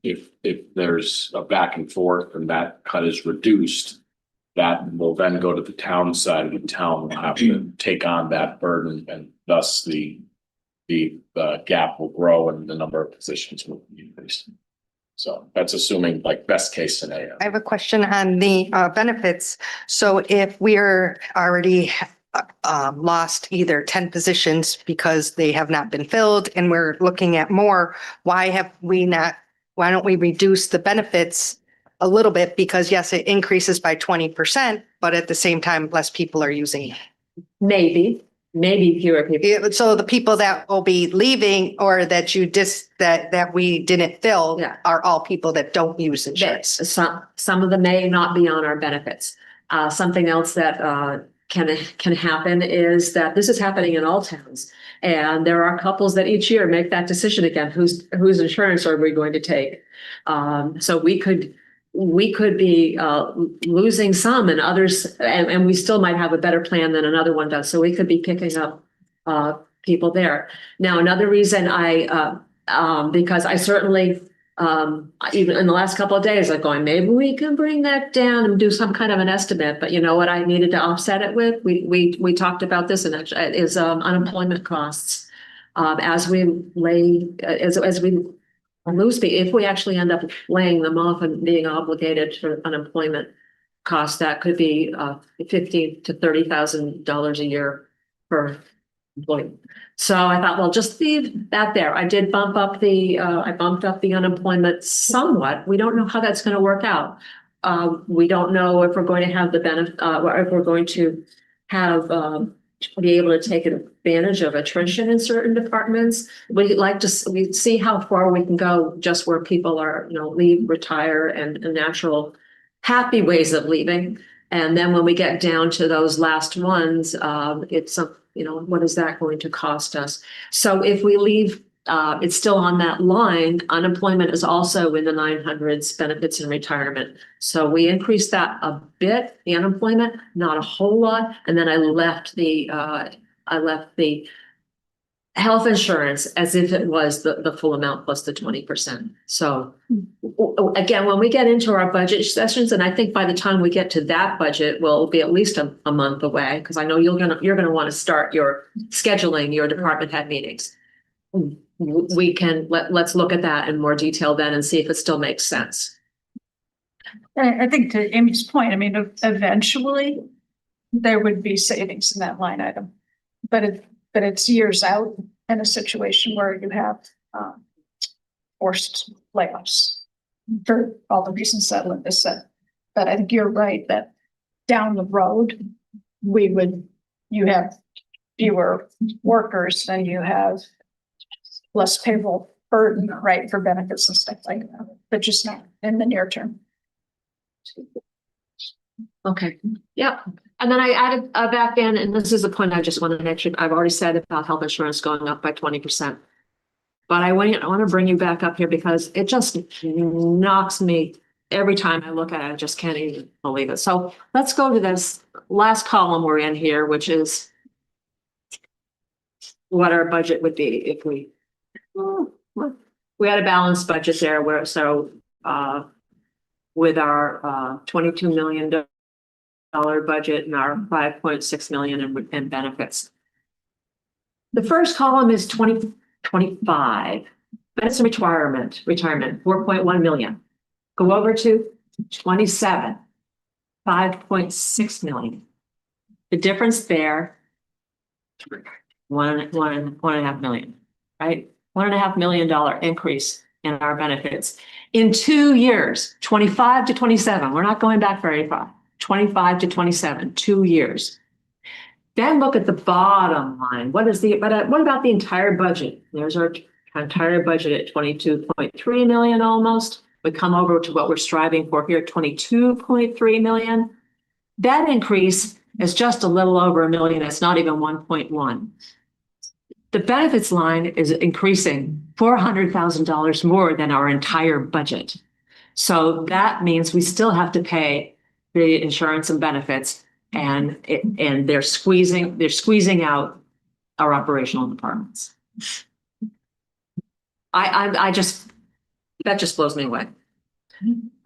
Speaker 7: If there's a back and forth and that cut is reduced, that will then go to the town side, and the town will have to take on that burden, and thus the gap will grow and the number of positions will increase. So that's assuming like best case scenario.
Speaker 3: I have a question on the benefits. So if we're already lost either 10 positions because they have not been filled and we're looking at more, why why don't we reduce the benefits a little bit? Because yes, it increases by 20%, but at the same time, less people are using it.
Speaker 4: Maybe fewer people.
Speaker 3: Yeah, so the people that will be leaving or that that we didn't fill
Speaker 4: Yeah.
Speaker 3: are all people that don't use
Speaker 4: That
Speaker 3: insurance.
Speaker 4: some of them may not be on our benefits. Something else that can happen is that this is happening in all towns. And there are couples that each year make that decision again, whose insurance are we going to take? So we could be losing some and others, and we still might have a better plan than another one does. So we could be picking up people there. Now, another reason because I certainly even in the last couple of days, I'm going, maybe we can bring that down and do some kind of an estimate. But you know what I needed to offset it with? We talked about this, and it is unemployment costs. As we lose people, if we actually end up laying them off and being obligated for unemployment costs, that could be $15,000 to $30,000 a year per employee. So I thought, well, just leave that there. I did bump up I bumped up the unemployment somewhat. We don't know how that's going to work out. We don't know if we're going to have the benefit, or if we're going to have, be able to take advantage of attrition in certain departments. We like to we see how far we can go just where people are, leave, retire, and natural happy ways of leaving. And then when we get down to those last ones, it's what is that going to cost us? So if we leave, it's still on that line. Unemployment is also in the 900s, benefits and retirement. So we increased that a bit, the unemployment, not a whole lot. And then I left the health insurance as if it was the full amount plus the 20%. So again, when we get into our budget sessions, and I think by the time we get to that budget, we'll be at least a month away, because I know you're gonna want to start your scheduling your department head meetings. We can let's look at that in more detail then and see if it still makes sense.
Speaker 8: I think to Amy's point, I mean, eventually there would be savings in that line item, but it's years out in a situation where you have forced layoffs for all the reasons that Linda said. But I think you're right that down the road, you have fewer workers and you have less payroll burden, right, for benefits and stuff like that, but just not in the near term.
Speaker 4: Okay, yeah. And then I added back in, and this is a point I just want to mention. I've already said about health insurance going up by 20%. But I want to bring you back up here because it just knocks me every time I look at it. I just can't even believe it. So let's go to this last column we're in here, which is what our budget would be if we had a balanced budget there with our $22 million budget and our 5.6 million in benefits. The first column is 2025. Benefits and retirement, 4.1 million. Go over to 27, 5.6 million. The difference there, one and a half million, right? $1.5 million increase in our benefits in 2 years, 25 to 27. We're not going back very far. 25 to 27, 2 years. Then look at the bottom line. What about the entire budget? There's our entire budget at 22.3 million almost. We come over to what we're striving for here, 22.3 million. That increase is just a little over $1 million. It's not even 1.1. The benefits line is increasing $400,000 more than our entire budget. So that means we still have to pay the insurance and benefits, and they're squeezing out our operational departments. That just blows me away.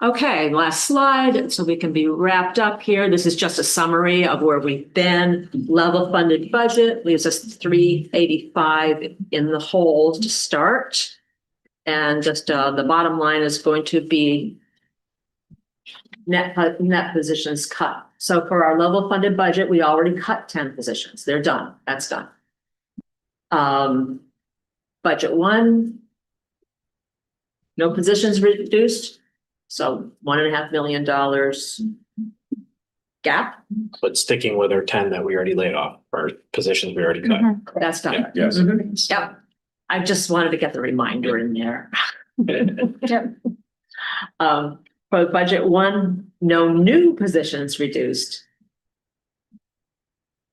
Speaker 4: Okay, last slide, so we can be wrapped up here. This is just a summary of where we've been. Level funded budget leaves us 385 in the hole to start. And just the bottom line is going to be net positions cut. So for our level funded budget, we already cut 10 positions. They're done. That's done. Budget one, no positions reduced. So $1.5 million gap,
Speaker 12: But sticking with our 10 that we already laid off, or positions we already cut.
Speaker 4: that's done.
Speaker 7: Yes.
Speaker 4: Mhm. Yep. I just wanted to get the reminder in there. For budget one, no new positions reduced.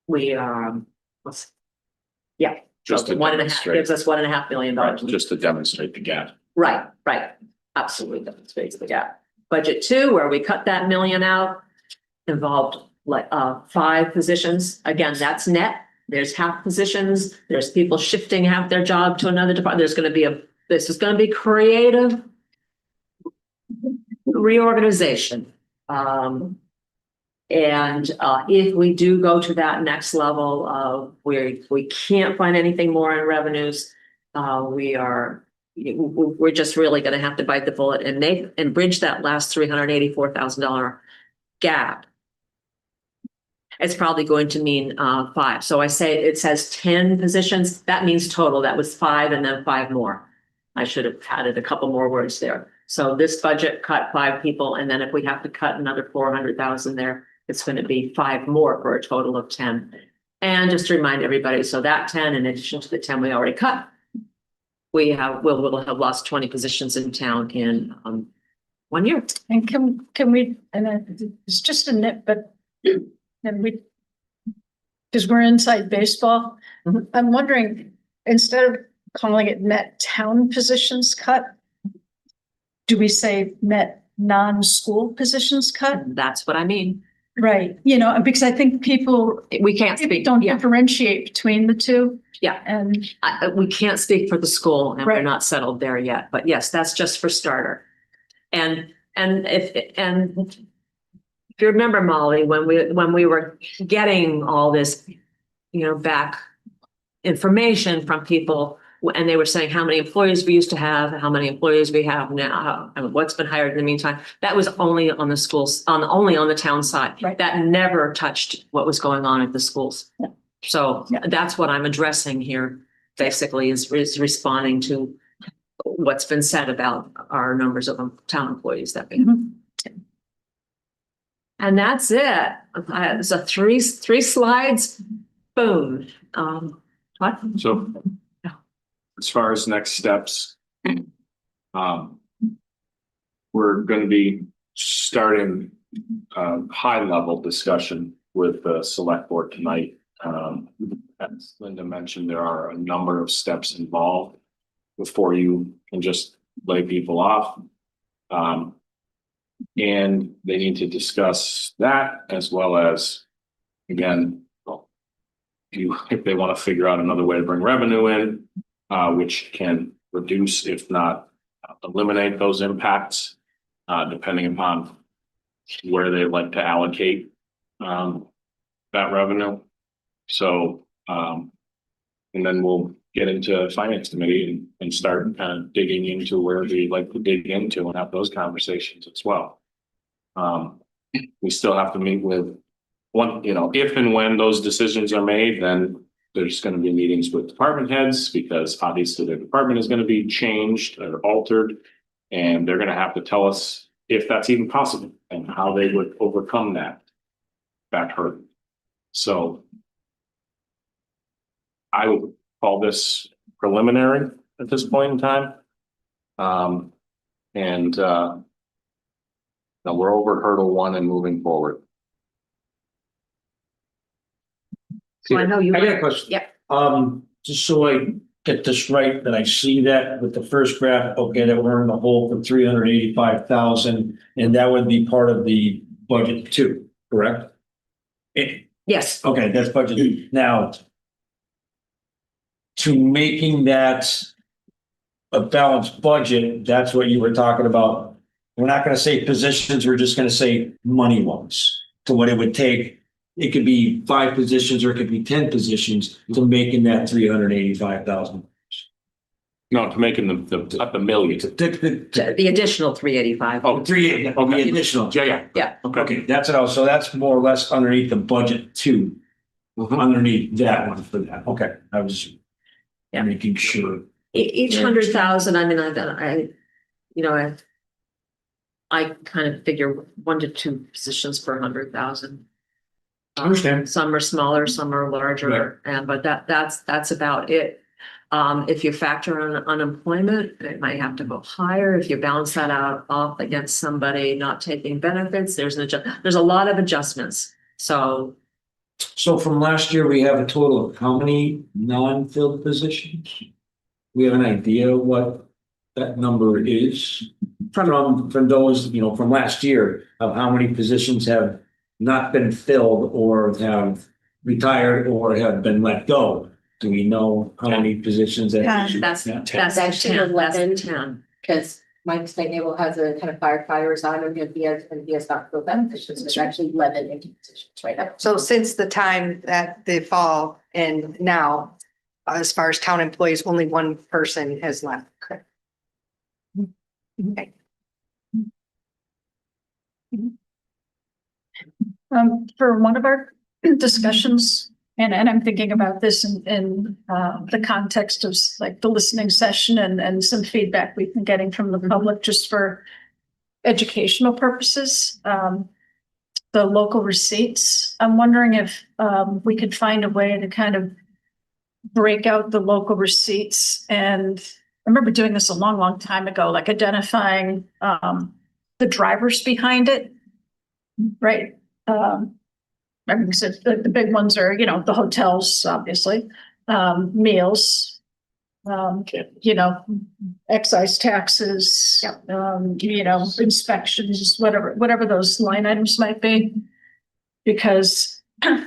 Speaker 4: We, yeah.
Speaker 7: Just to
Speaker 4: 1.5
Speaker 7: demonstrate.
Speaker 4: gives us $1.5 million.
Speaker 7: Right, just to demonstrate the gap.
Speaker 4: Right. Absolutely demonstrates the gap. Budget two, where we cut that million out, involved like 5 positions. Again, that's net. There's half positions. There's people shifting half their job to another department. This is gonna be creative reorganization. If we do go to that next level of where we can't find anything more in revenues, we're just really gonna have to bite the bullet and bridge that last $384,000 gap. It's probably going to mean 5. So it says 10 positions. That means total. That was 5 and then 5 more. I should have added a couple more words there. So this budget cut 5 people, and then if we have to cut another 400,000 there, it's going to be 5 more for a total of 10. And just to remind everybody, so that 10, in addition to the 10 we already cut, we'll have lost 20 positions in town in 1 year.
Speaker 8: And can we, and it's just a nit, but and because we're inside baseball,
Speaker 4: Mhm.
Speaker 8: I'm wondering, instead of calling it net town positions cut, do we say net non-school positions cut?
Speaker 4: That's what I mean.
Speaker 8: Right, because I think people
Speaker 4: We can't speak.
Speaker 8: don't
Speaker 4: Yeah.
Speaker 8: differentiate between the two.
Speaker 4: Yeah.
Speaker 8: And
Speaker 4: We can't speak for the school and we're
Speaker 8: Right.
Speaker 4: not settled there yet, but yes, that's just for starter. And if you remember, Molly, when we were getting all this, back information from people, and they were saying how many employees we used to have, how many employees we have now, and what's been hired in the meantime, that was only on the schools, only on the town side.
Speaker 8: Right.
Speaker 4: That never touched what was going on at the schools.
Speaker 8: Yeah.
Speaker 4: So
Speaker 8: Yeah.
Speaker 4: that's what I'm addressing here, basically, is responding to what's been said about our numbers of town employees that we have.
Speaker 8: Mhm.
Speaker 4: And that's it. It's a three slides, boom. What?
Speaker 7: So
Speaker 4: Yeah.
Speaker 7: as far as next steps, we're going to be starting high level discussion with the select board tonight. As Linda mentioned, there are a number of steps involved before you can just lay people off. And they need to discuss that as well as, again, if they want to figure out another way to bring revenue in, which can reduce, if not eliminate those impacts, depending upon where they'd like to allocate that revenue. So, and then we'll get into finance committee and start kind of digging into where we like to dig into and have those conversations as well. We still have to meet with one, if and when those decisions are made, then there's going to be meetings with department heads, because obviously their department is going to be changed or altered. And they're going to have to tell us if that's even possible and how they would overcome that hurdle. So I would call this preliminary at this point in time. Now we're over hurdle 1 and moving forward.
Speaker 4: So I know you.
Speaker 6: I got a question.
Speaker 4: Yeah.
Speaker 6: Just so I get this right, that I see that with the first graph, okay, that we're in the hole for 385,000, and that would be part of the budget too, correct?
Speaker 4: Yes.
Speaker 6: Okay, that's budget. Now, to making that a balanced budget, that's what you were talking about. We're not gonna say positions, we're just gonna say money ones, to what it would take. It could be 5 positions or it could be 10 positions to making that 385,000.
Speaker 7: No, to making the million.
Speaker 4: The additional 385.
Speaker 7: Oh,
Speaker 6: 380, okay, additional.
Speaker 7: Yeah.
Speaker 4: Yeah.
Speaker 6: Okay, that's it all. So that's more or less underneath the budget too. Underneath that one for that. Okay, I was
Speaker 4: Yeah.
Speaker 6: making sure.
Speaker 4: Each 100,000, I mean, you know, I kind of figure 1 to 2 positions per 100,000.
Speaker 6: Understand.
Speaker 4: Some are smaller, some are larger, and but that's about it. If you factor in unemployment, it might have to go higher. If you balance that out off against somebody not taking benefits, there's a lot of adjustments. So
Speaker 6: So from last year, we have a total of how many non-filled positions? We have an idea what that number is from those, you know, from last year of how many positions have not been filled or have retired or have been let go. Do we know how many positions that?
Speaker 4: that's
Speaker 6: Yeah.
Speaker 4: that's
Speaker 5: Actually
Speaker 4: 10, that's
Speaker 5: 11.
Speaker 4: 10.
Speaker 5: Because Mike State Naval has a kind of firefighters on him, and he has not filled that position, so there's actually 11 empty positions right now.
Speaker 3: So since the time that the fall and now, as far as town employees, only one person has left. Correct. Okay.
Speaker 8: For one of our discussions, and I'm thinking about this in the context of like the listening session and some feedback we've been getting from the public just for educational purposes. The local receipts, I'm wondering if we could find a way to kind of break out the local receipts. And I remember doing this a long, long time ago, like identifying the drivers behind it, right? I mean, so the big ones are, you know, the hotels, obviously, meals, you know, excise taxes, you know, inspections, whatever those line items might be. Because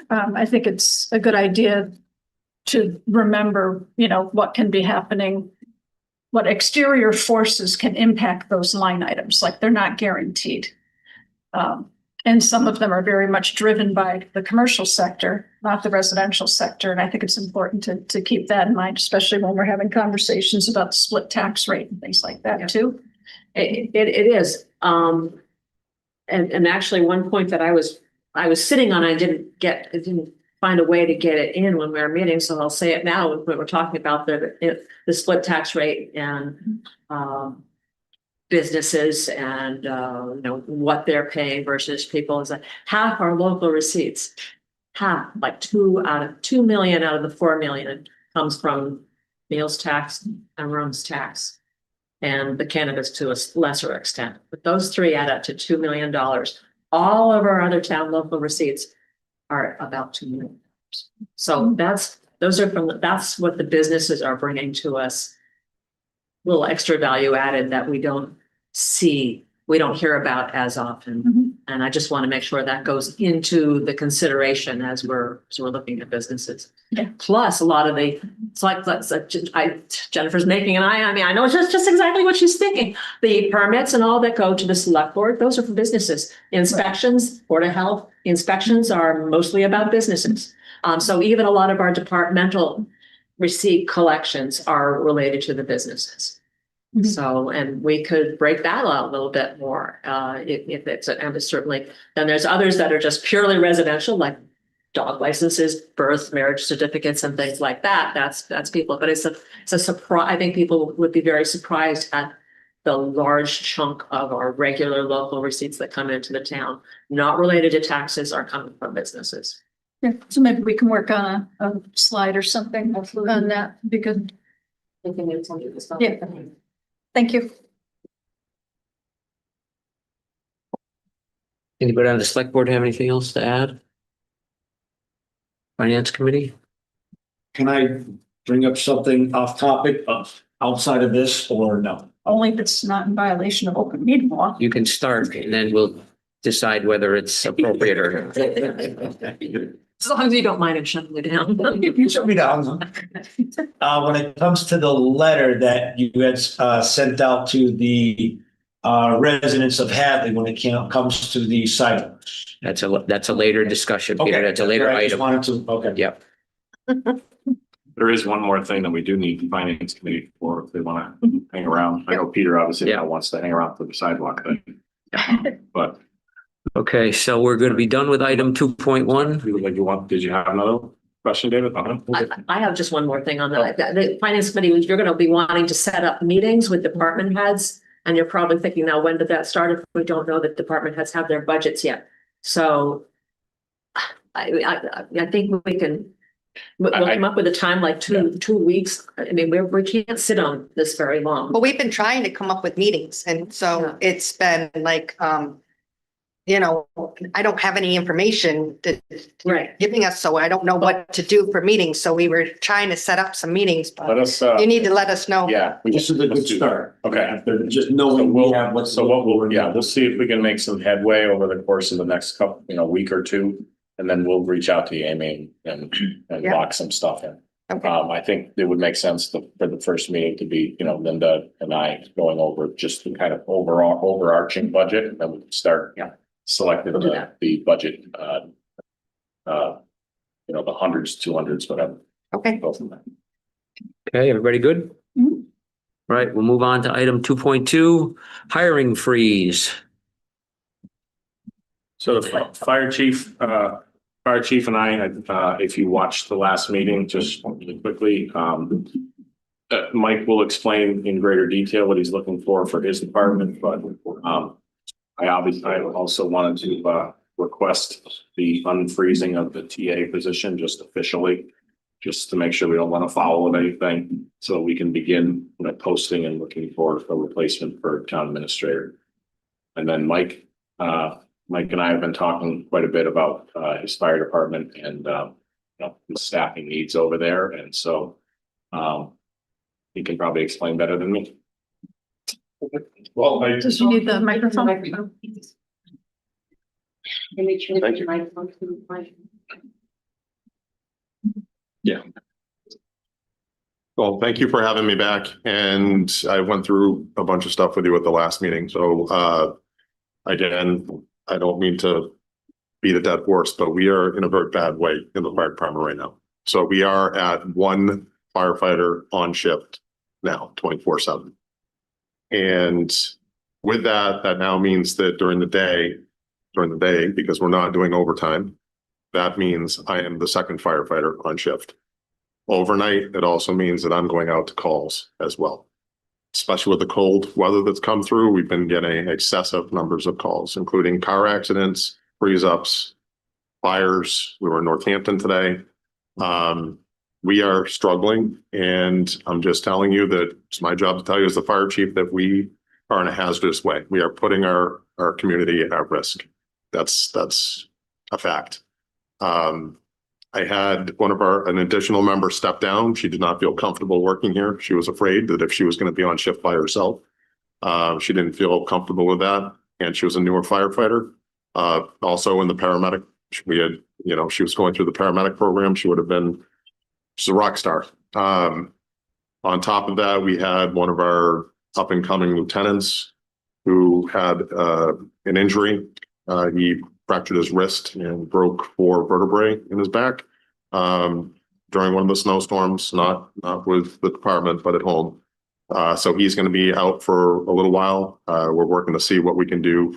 Speaker 8: I think it's a good idea to remember, you know, what can be happening, what exterior forces can impact those line items, like they're not guaranteed. And some of them are very much driven by the commercial sector, not the residential sector. And I think it's important to keep that in mind, especially when we're having conversations about the split tax rate and things like that too.
Speaker 4: It is. And actually one point that I was sitting on, I didn't find a way to get it in when we were meeting. So I'll say it now when we're talking about the split tax rate and, businesses and, you know, what they're paying versus people is like half our local receipts, like 2 million out of the 4 million comes from meals tax and rooms tax and the cannabis to a lesser extent. But those 3 add up to $2 million. All of our other town local receipts are about $2 million. So that's what the businesses are bringing to us. Little extra value added that we don't hear about as often. And I just want to make sure that goes into the consideration as we're looking at businesses.
Speaker 8: Yeah.
Speaker 4: Plus a lot of Jennifer's making an eye on me. I know it's just exactly what she's thinking. The permits and all that go to the select board, those are for businesses. Inspections, Board of Health inspections are mostly about businesses. So even a lot of our departmental receipt collections are related to the businesses. So, and we could break that out a little bit more, if it's, and it's certainly, then there's others that are just purely residential, like dog licenses, birth, marriage certificates and things like that. That's people, but it's a surprise. I think people would be very surprised at the large chunk of our regular local receipts that come into the town, not related to taxes, are coming from businesses.
Speaker 8: Yeah, so maybe we can work on a slide or something on that, because, yeah. Thank you.
Speaker 1: Anybody on the select board have anything else to add? Finance committee?
Speaker 6: Can I bring up something off topic outside of this or no?
Speaker 8: Only if it's not in violation of open meeting law.
Speaker 1: You can start and then we'll decide whether it's appropriate or not.
Speaker 4: As long as you don't mind it shutting it down.
Speaker 6: You shut me down. When it comes to the letter that you had sent out to the residents of Hadley when it comes to the sidewalks.
Speaker 1: That's a later discussion, Peter. That's a later
Speaker 6: I just
Speaker 1: item.
Speaker 6: wanted to, okay.
Speaker 1: Yep.
Speaker 7: There is one more thing that we do need the finance committee for if they want to hang around. I know Peter obviously now wants to hang around for the sidewalk thing. But
Speaker 1: Okay, so we're going to be done with item 2.1.
Speaker 7: did you have another question, David?
Speaker 4: I have just one more thing on that. The finance committee, you're going to be wanting to set up meetings with department heads And you're probably thinking now, when did that start? If we don't know that department heads have their budgets yet. So I think we can, we'll come up with a time like 2 weeks. I mean, we can't sit on this very long.
Speaker 3: But we've been trying to come up with meetings, and so
Speaker 4: Yeah.
Speaker 3: it's been like, you know, I don't have any information that
Speaker 4: Right.
Speaker 3: giving us, so I don't know what to do for meetings. So we were trying to set up some meetings,
Speaker 7: Let
Speaker 3: but
Speaker 7: us,
Speaker 3: you need to let us know.
Speaker 7: yeah.
Speaker 6: This is a good start.
Speaker 7: Okay.
Speaker 6: After just knowing we have what's.
Speaker 7: So what we'll, yeah, we'll see if we can make some headway over the course of the next couple, week or two. And then we'll reach out to you, Amy, and
Speaker 3: Yeah.
Speaker 7: lock some stuff in.
Speaker 3: Okay.
Speaker 7: I think it would make sense for the first meeting to be, Linda and I going over just the kind of overarching budget, and then we can start.
Speaker 4: Yeah.
Speaker 7: Selecting
Speaker 4: We'll do that.
Speaker 7: the budget, the hundreds, 200s, whatever.
Speaker 3: Okay.
Speaker 7: Go from there.
Speaker 1: Okay, everybody good?
Speaker 8: Mhm.
Speaker 1: Right, we'll move on to item 2.2, hiring freeze.
Speaker 7: So the fire chief and I, if you watched the last meeting, just really quickly, Mike will explain in greater detail what he's looking for his department, but, I also wanted to, request the unfreezing of the TA position just officially, just to make sure we don't run afoul of anything, so we can begin, posting and looking for a replacement for town administrator. And then Mike and I have been talking quite a bit about his fire department and the staffing needs over there, and so he can probably explain better than me.
Speaker 10: Well,
Speaker 8: Does you need the microphone?
Speaker 5: And make sure that
Speaker 7: Thank
Speaker 5: your microphone's to the mic.
Speaker 10: Well, thank you for having me back, and I went through a bunch of stuff with you at the last meeting, so again, I don't mean to beat a dead horse, but we are in a very bad way in the fire department right now. So we are at one firefighter on shift now, 24/7. And with that, that now means that during the day, because we're not doing overtime, that means I am the second firefighter on shift. Overnight, it also means that I'm going out to calls as well. Especially with the cold weather that's come through, we've been getting excessive numbers of calls, including car accidents, freeze-ups, fires. We were in Northampton today. We are struggling, and I'm just telling you that it's my job to tell you as the fire chief that we are in a hazardous way. We are putting our community at risk. That's a fact. I had an additional member step down. She did not feel comfortable working here. She was afraid that if she was going to be on shift by herself, she didn't feel comfortable with that. And she was a newer firefighter. Also in the paramedic, she was going through the paramedic program. She's a rock star. On top of that, we had one of our up and coming lieutenants who had an injury. He fractured his wrist and broke 4 vertebrae in his back during one of the snowstorms, not with the department, but at home. So he's going to be out for a little while. We're working to see what we can do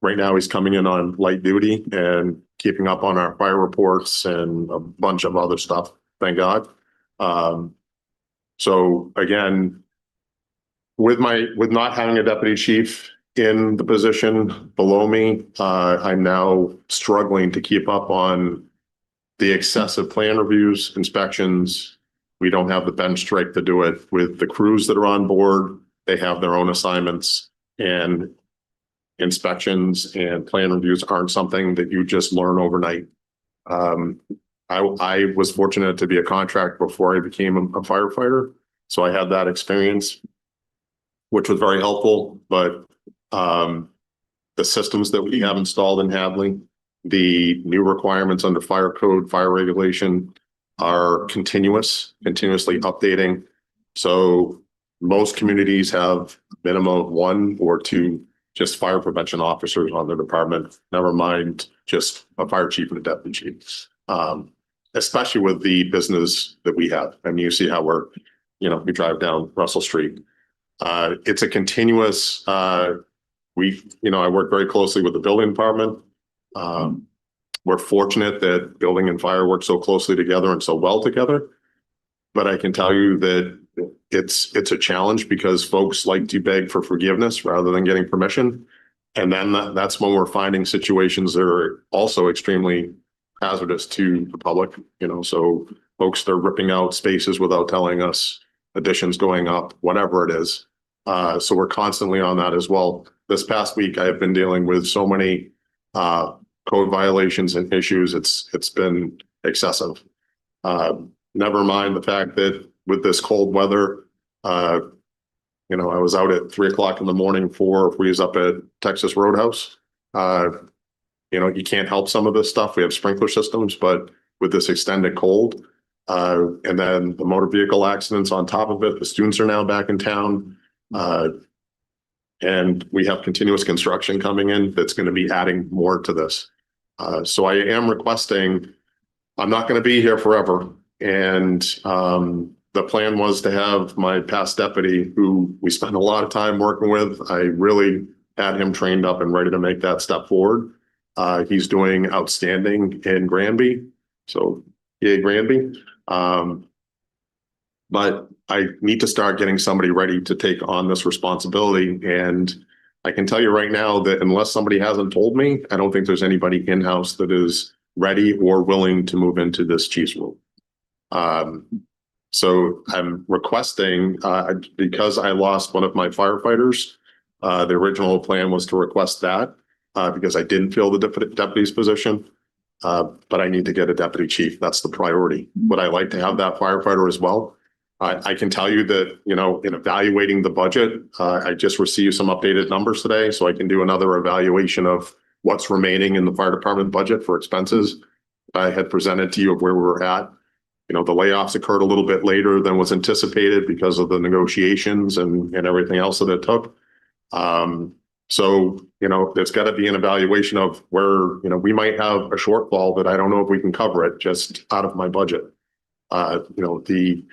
Speaker 10: right now. He's coming in on light duty and keeping up on our fire reports and a bunch of other stuff. Thank God. So again, with not having a deputy chief in the position below me, I'm now struggling to keep up on the excessive plan reviews, inspections. We don't have the bench strength to do it with the crews that are on board. They have their own assignments, and inspections and plan reviews aren't something that you just learn overnight. I was fortunate to be a contractor before I became a firefighter, so I had that experience, which was very helpful. But the systems that we have installed in Hadley, the new requirements under fire code, fire regulation are continuously updating. So most communities have minimum of 1 or 2 just fire prevention officers on their department, never mind just a fire chief and a deputy chief. Especially with the business that we have. I mean, you see how we drive down Russell Street. It's a continuous, I work very closely with the building department. We're fortunate that building and fire work so closely together and so well together. But I can tell you that
Speaker 13: it's a challenge because folks like to beg for forgiveness rather than getting permission. And then that's when we're finding situations that are also extremely hazardous to the public, you know, so folks, they're ripping out spaces without telling us, additions going up, whatever it is. So we're constantly on that as well. This past week, I have been dealing with so many code violations and issues. It's been excessive. Never mind the fact that with this cold weather, you know, I was out at 3 o'clock in the morning for freeze up at Texas Roadhouse. You know, you can't help some of this stuff. We have sprinkler systems, but with this extended cold, and then the motor vehicle accidents on top of it, the students are now back in town. And we have continuous construction coming in that's going to be adding more to this. So I am requesting, I'm not going to be here forever. And the plan was to have my past deputy, who we spent a lot of time working with. I really had him trained up and ready to make that step forward. He's doing outstanding in Granby. So yay, Granby. But I need to start getting somebody ready to take on this responsibility. And I can tell you right now that unless somebody hasn't told me, I don't think there's anybody in-house that is ready or willing to move into this chief's role. So I'm requesting, because I lost one of my firefighters, the original plan was to request that because I didn't fill the deputy's position. But I need to get a deputy chief. That's the priority. Would I like to have that firefighter as well? I can tell you that, you know, in evaluating the budget, I just received some updated numbers today, so I can do another evaluation of what's remaining in the fire department budget for expenses. I had presented to you of where we were at. You know, the layoffs occurred a little bit later than was anticipated because of the negotiations and everything else that it took. So, you know, there's got to be an evaluation of where, you know, we might have a shortfall that I don't know if we can cover it just out of my budget. You know, the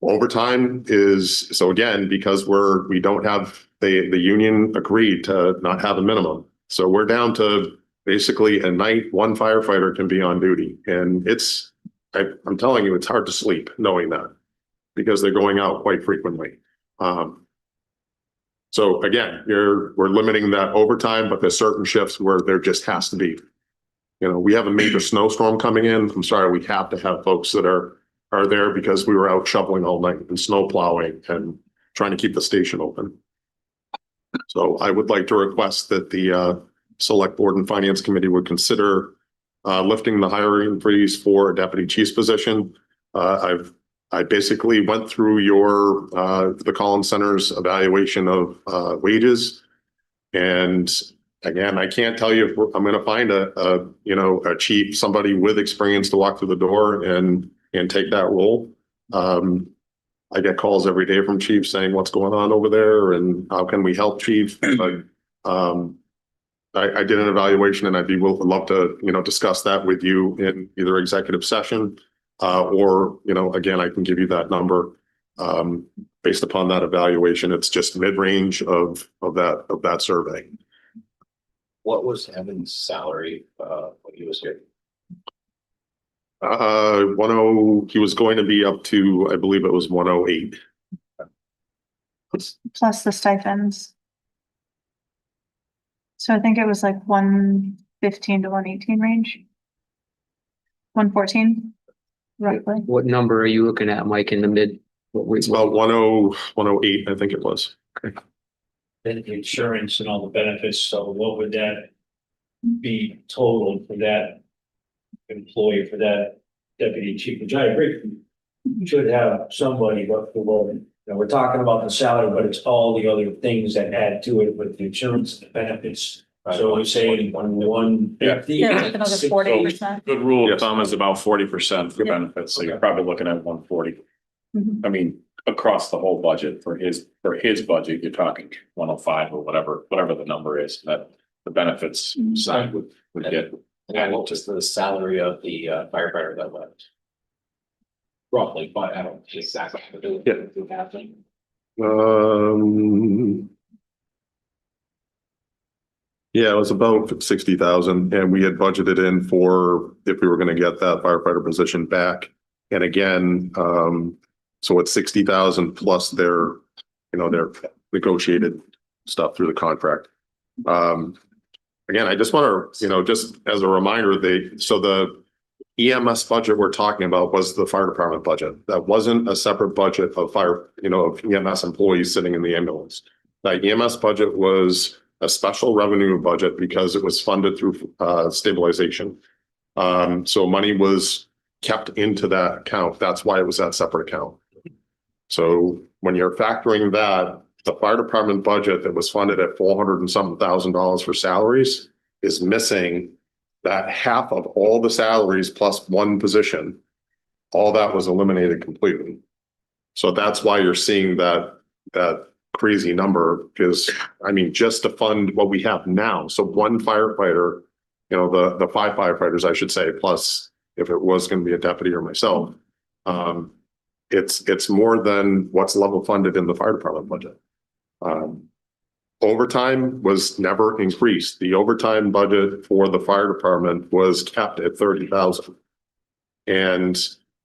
Speaker 13: overtime is, so again, because we don't have, the union agreed to not have a minimum. So we're down to basically a night, one firefighter can be on duty. And it's, I'm telling you, it's hard to sleep knowing that because they're going out quite frequently. So again, we're limiting that overtime, but there's certain shifts where there just has to be, you know, we have a major snowstorm coming in. I'm sorry, we have to have folks that are there because we were out shoveling all night and snow plowing and trying to keep the station open. So I would like to request that the Select Board and Finance Committee would consider lifting the hiring freeze for a deputy chief's position. I basically went through the Collins Center's evaluation of wages. And again, I can't tell you if I'm going to find a chief, somebody with experience to walk through the door and take that role. I get calls every day from chiefs saying what's going on over there and how can we help, chief? But I did an evaluation and I'd love to, you know, discuss that with you in either executive session. Or, you know, again, I can give you that number based upon that evaluation. It's just mid-range of that survey.
Speaker 12: What was Evan's salary when he was here?
Speaker 13: He was going to be up to, I believe it was 108.
Speaker 11: Plus the stipends. So I think it was like 115 to 118 range. 114. Roughly.
Speaker 1: What number are you looking at, Mike, in the mid?
Speaker 13: It's about 108, I think it was.
Speaker 14: Then the insurance and all the benefits, so what would that be total for that employee, for that deputy chief, which I agree, you should have somebody, but for what, you know, we're talking about the salary, but it's all the other things that add to it with the insurance, the benefits. So we're saying 150.
Speaker 8: Yeah, like another 40%.
Speaker 7: Good rule of thumb is about 40% for benefits, so you're probably looking at 140. I mean, across the whole budget for his budget, you're talking 105 or whatever the number is that the benefits side would get.
Speaker 12: And what was the salary of the firefighter that left? Roughly, but I don't exactly.
Speaker 13: Yeah, it was about 60,000 and we had budgeted in for if we were going to get that firefighter position back. And again, So it's 60,000 plus their negotiated stuff through the contract. Again, I just want to, just as a reminder, the EMS budget we're talking about was the fire department budget. That wasn't a separate budget of fire, of EMS employees sitting in the ambulance. That EMS budget was a special revenue budget because it was funded through stabilization. So money was kept into that account. That's why it was that separate account. So when you're factoring that, the fire department budget that was funded at $400 and something thousand for salaries is missing that half of all the salaries plus one position. All that was eliminated completely. So that's why you're seeing that crazy number, because just to fund what we have now. So one firefighter, the 5 firefighters, I should say, plus if it was going to be a deputy or myself, it's more than what's level funded in the fire department budget. Overtime was never increased. The overtime budget for the fire department was kept at 30,000. And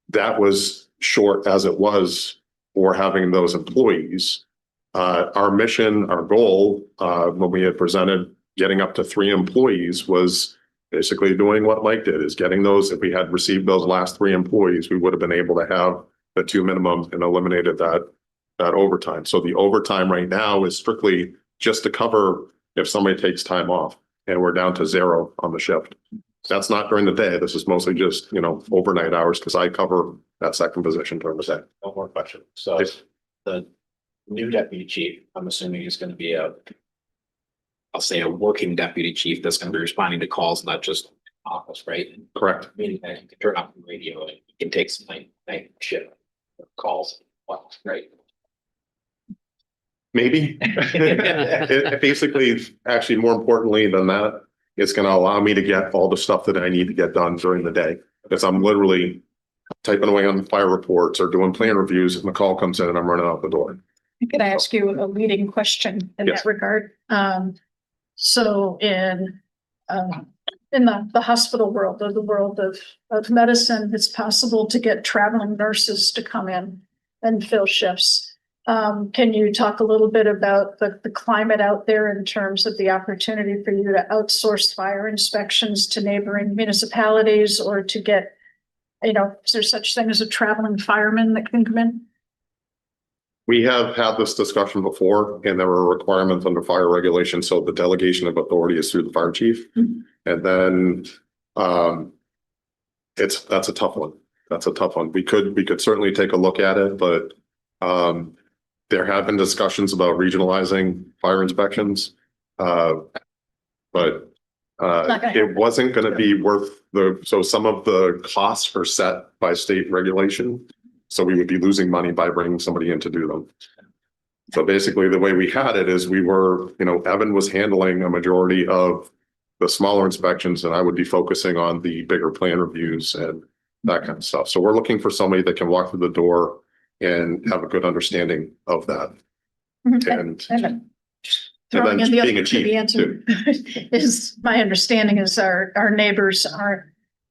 Speaker 13: that was short as it was for having those employees. Our mission, our goal, when we had presented getting up to 3 employees, was basically doing what Mike did, is getting those. If we had received those last 3 employees, we would have been able to have the 2 minimums and eliminated that overtime. So the overtime right now is strictly just to cover if somebody takes time off, and we're down to 0 on the shift. That's not during the day. This is mostly just, overnight hours, because I cover that second position during the day.
Speaker 12: One more question. So the new deputy chief, I'm assuming is going to be I'll say a working deputy chief that's going to be responding to calls, not just office, right?
Speaker 13: Correct.
Speaker 12: Meaning that you can turn off the radio and you can take some night shift calls. Wow, right.
Speaker 13: Maybe. It basically, actually, more importantly than that, it's going to allow me to get all the stuff that I need to get done during the day. Because I'm literally typing away on fire reports or doing plan reviews, and the call comes in and I'm running out the door.
Speaker 8: Can I ask you a leading question in
Speaker 13: Yes.
Speaker 8: that regard? So in the hospital world, or the world of medicine, it's possible to get traveling nurses to come in and fill shifts. Can you talk a little bit about the climate out there in terms of the opportunity for you to outsource fire inspections to neighboring municipalities, or to get, is there such thing as a traveling fireman that can come in?
Speaker 13: We have had this discussion before, and there were requirements under fire regulation. So the delegation of authority is through the fire chief. And then that's a tough one. That's a tough one. We could certainly take a look at it, but there have been discussions about regionalizing fire inspections. But it wasn't going to be worth so some of the costs are set by state regulation. So we would be losing money by bringing somebody in to do them. So basically the way we had it is we were, Evan was handling a majority of the smaller inspections, and I would be focusing on the bigger plan reviews and that kind of stuff. So we're looking for somebody that can walk through the door and have a good understanding of that. And
Speaker 8: Throwing
Speaker 13: then
Speaker 8: in the
Speaker 13: being a
Speaker 8: other,
Speaker 13: chief
Speaker 8: the answer is, my understanding is our neighbors aren't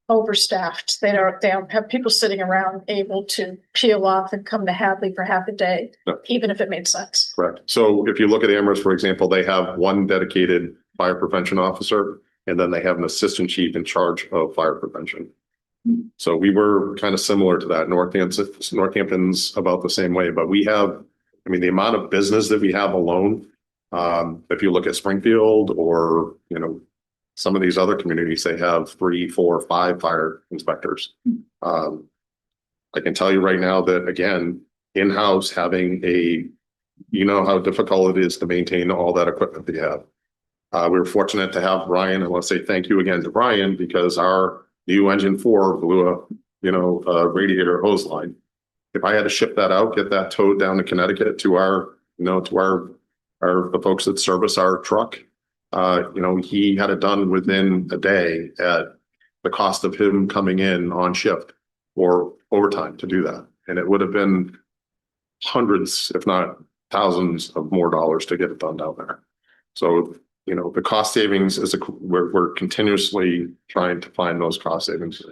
Speaker 8: overstaffed. They don't have people sitting around able to peel off and come to Hadley for half a day,
Speaker 13: No.
Speaker 8: even if it made sense.
Speaker 13: Correct. So if you look at Amherst, for example, they have one dedicated fire prevention officer, and then they have an assistant chief in charge of fire prevention. So we were kind of similar to that. Northampton's about the same way, but we have, the amount of business that we have alone, if you look at Springfield or, some of these other communities, they have 3, 4, 5 fire inspectors. I can tell you right now that, again, in-house having how difficult it is to maintain all that equipment that you have. We were fortunate to have Brian, and let's say thank you again to Brian, because our new engine 4 blew a radiator hose line. If I had to ship that out, get that towed down to Connecticut to the folks that service our truck, he had it done within a day at the cost of him coming in on shift or overtime to do that. And it would have been hundreds, if not thousands of more dollars to get it done down there. So, the cost savings is we're continuously trying to find those cost savings.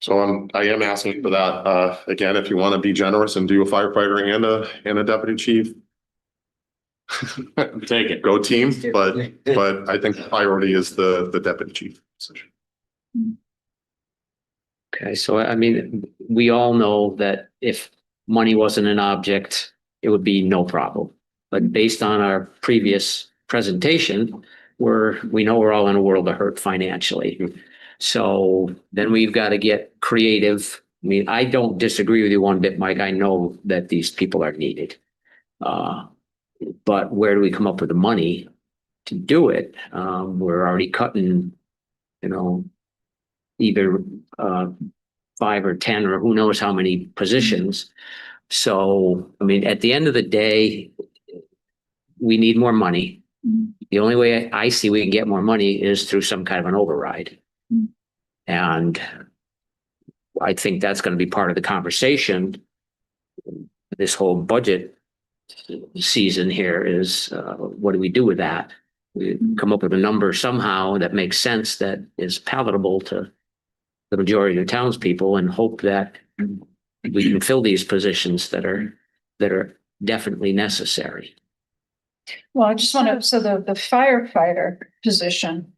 Speaker 13: So I am asking for that. Again, if you want to be generous and do a firefighter and a deputy chief.
Speaker 7: Take it.
Speaker 13: Go team, but I think the priority is the deputy chief position.
Speaker 1: Okay, so I mean, we all know that if money wasn't an object, it would be no problem. But based on our previous presentation, we know we're all in a world of hurt financially. So then we've got to get creative. I mean, I don't disagree with you one bit, Mike. I know that these people are needed. But where do we come up with the money to do it? We're already cutting, either 5 or 10 or who knows how many positions. So, I mean, at the end of the day, we need more money. The only way I see we can get more money is through some kind of an override. And I think that's going to be part of the conversation. This whole budget season here is, what do we do with that? We come up with a number somehow that makes sense, that is palatable to the majority of the townspeople, and hope that we can fill these positions that are definitely necessary.
Speaker 8: Well, I just want to, so the firefighter position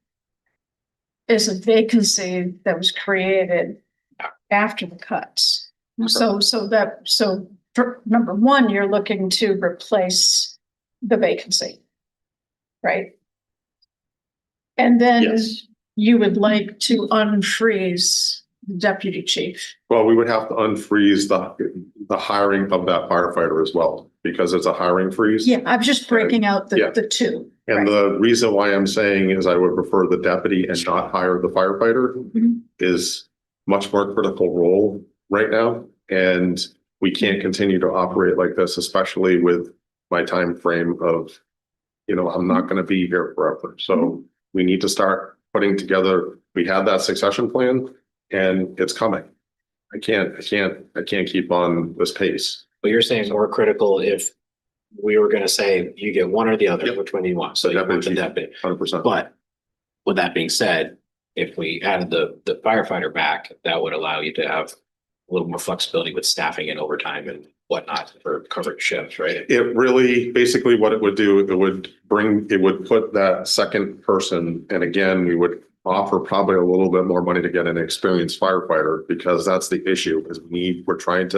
Speaker 8: is a vacancy that was created after the cuts. So for number one, you're looking to replace the vacancy, right? And then
Speaker 13: Yes.
Speaker 8: you would like to unfreeze the deputy chief.
Speaker 13: Well, we would have to unfreeze the hiring of that firefighter as well, because it's a hiring freeze.
Speaker 8: Yeah, I'm just breaking out
Speaker 13: Yeah.
Speaker 8: the two.
Speaker 13: And the reason why I'm saying is I would prefer the deputy and not hire the firefighter
Speaker 8: Mhm.
Speaker 13: is much more critical role right now. And we can't continue to operate like this, especially with my time frame of, I'm not going to be here forever. So we need to start putting together, we have that succession plan and it's coming. I can't keep on this pace.
Speaker 12: But you're saying more critical if we were gonna say you get one or the other,
Speaker 13: Yep.
Speaker 12: which one do you want? So you want the deputy.
Speaker 13: 100%.
Speaker 12: But with that being said, if we added the firefighter back, that would allow you to have a little more flexibility with staffing and overtime and whatnot for covering shifts, right?
Speaker 13: It really, basically what it would do, it would put that second person, and again, we would offer probably a little bit more money to get an experienced firefighter, because that's the issue, is we're trying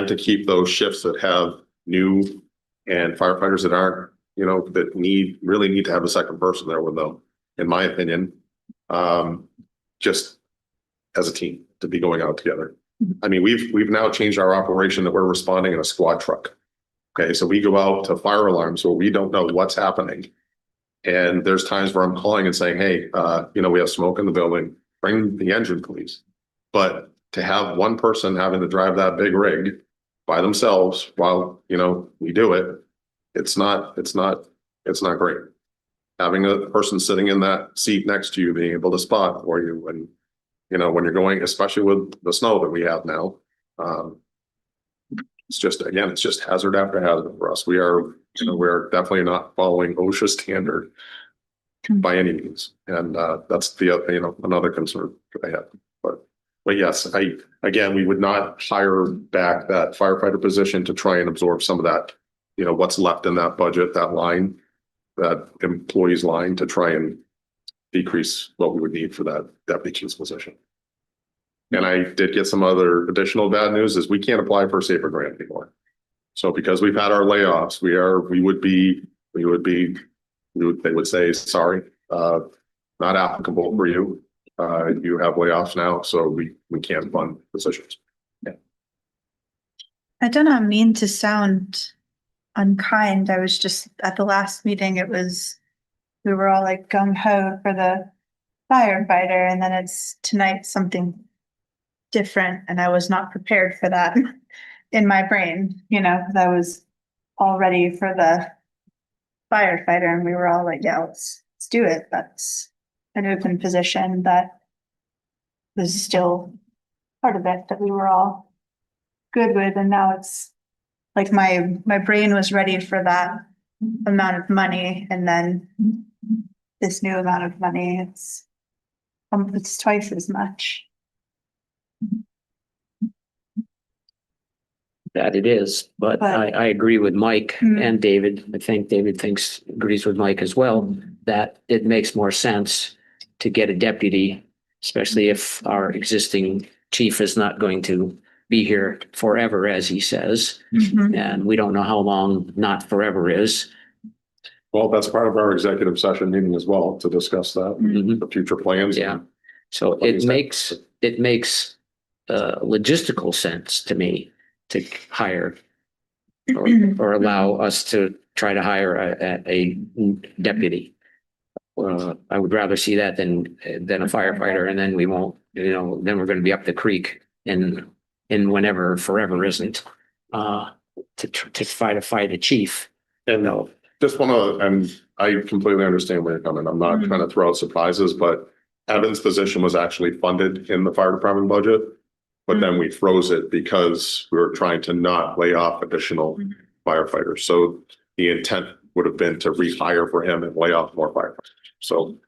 Speaker 13: to keep those shifts that have new and firefighters that aren't, that really need to have a second person there with them, in my opinion. Just as a team to be going out together. I mean, we've now changed our operation that we're responding in a squad truck. Okay, so we go out to fire alarms where we don't know what's happening. And there's times where I'm calling and saying, hey, we have smoke in the building, bring the engine, please. But to have one person having to drive that big rig by themselves while, we do it, it's not great. Having a person sitting in that seat next to you, being able to spot for you when, when you're going, especially with the snow that we have now. It's just hazard after hazard for us. We're definitely not following OSHA standard by any means. And that's another concern that I have. But yes, we would not hire back that firefighter position to try and absorb some of that, what's left in that budget, that line, that employee's line, to try and decrease what we would need for that deputy chief's position. And I did get some other additional bad news, is we can't apply for a SAFER grant anymore. So because we've had our layoffs, they would say, sorry, not applicable for you. You have layoffs now, so we can't fund positions.
Speaker 11: I do not mean to sound unkind. I was just at the last meeting, we were all like gung ho for the firefighter, and then it's tonight something different, and I was not prepared for that in my brain, because I was all ready for the firefighter, and we were all like, yeah, let's do it. That's an open position that was still part of it that we were all good with, and now it's like my brain was ready for that amount of money, and then this new amount of money, it's twice as much.
Speaker 1: that it is, but I agree with Mike and David. I think David agrees with Mike as well, that it makes more sense to get a deputy, especially if our existing chief is not going to be here forever, as he says. And we don't know how long not forever is.
Speaker 13: Well, that's part of our executive session meeting as well, to discuss that, the future plans.
Speaker 1: Yeah. So it makes logistical sense to me to hire or allow us to try to hire a deputy. I would rather see that than a firefighter, and then we won't, then we're going to be up the creek in whenever forever isn't, to try to fight a chief.
Speaker 13: And just want to, and I completely understand where you're coming. I'm not trying to throw out surprises, but Evan's position was actually funded in the fire department budget. But then we froze it because we were trying to not lay off additional firefighters. So the intent would have been to rehire for him and lay off more firefighters.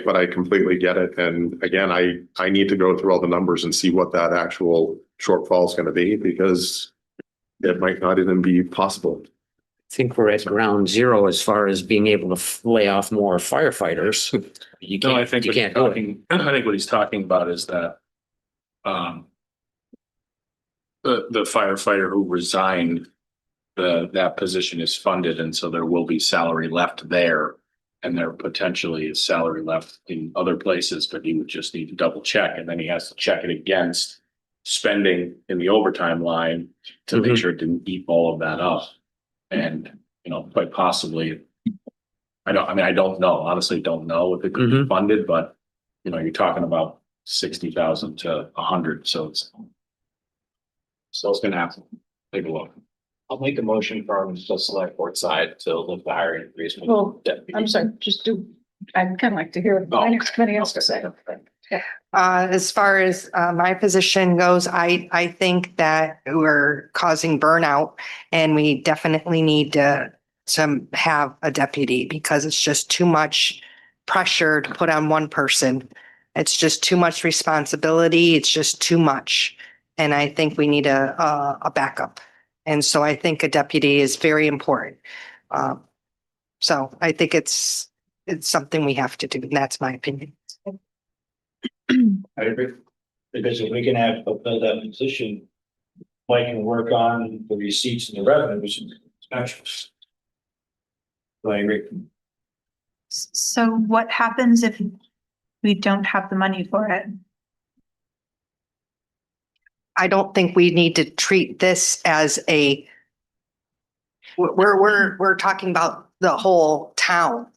Speaker 13: But I completely get it. And again, I need to go through all the numbers and see what that actual shortfall is going to be, because it might not even be possible.
Speaker 1: I think we're at ground zero as far as being able to lay off more firefighters.
Speaker 7: No, I think what he's talking about is that the firefighter who resigned, that position is funded, and so there will be salary left there, and there potentially is salary left in other places, but he would just need to double check, and then he has to check it against spending in the overtime line to make sure it didn't eat all of that up. And quite possibly, I don't know, honestly don't know if it could be funded, but you're talking about 60,000 to 100, so it's gonna happen. Take a look.
Speaker 12: I'll make a motion from the select board side to look the hiring increase.
Speaker 8: Well, I'm sorry, I'd kind of like to hear what the finance committee has to say.
Speaker 3: As far as my position goes, I think that we're causing burnout, and we definitely need to have a deputy, because it's just too much pressure to put on one person. It's just too much responsibility. It's just too much. And I think we need a backup. And so I think a deputy is very important. So I think it's something we have to do. And that's my opinion.
Speaker 14: I agree. Because if we can fulfill that position, Mike can work on the receipts and the revenues and inspections. So I agree.
Speaker 11: So what happens if we don't have the money for it?
Speaker 3: I don't think we need to treat this as we're talking about the whole town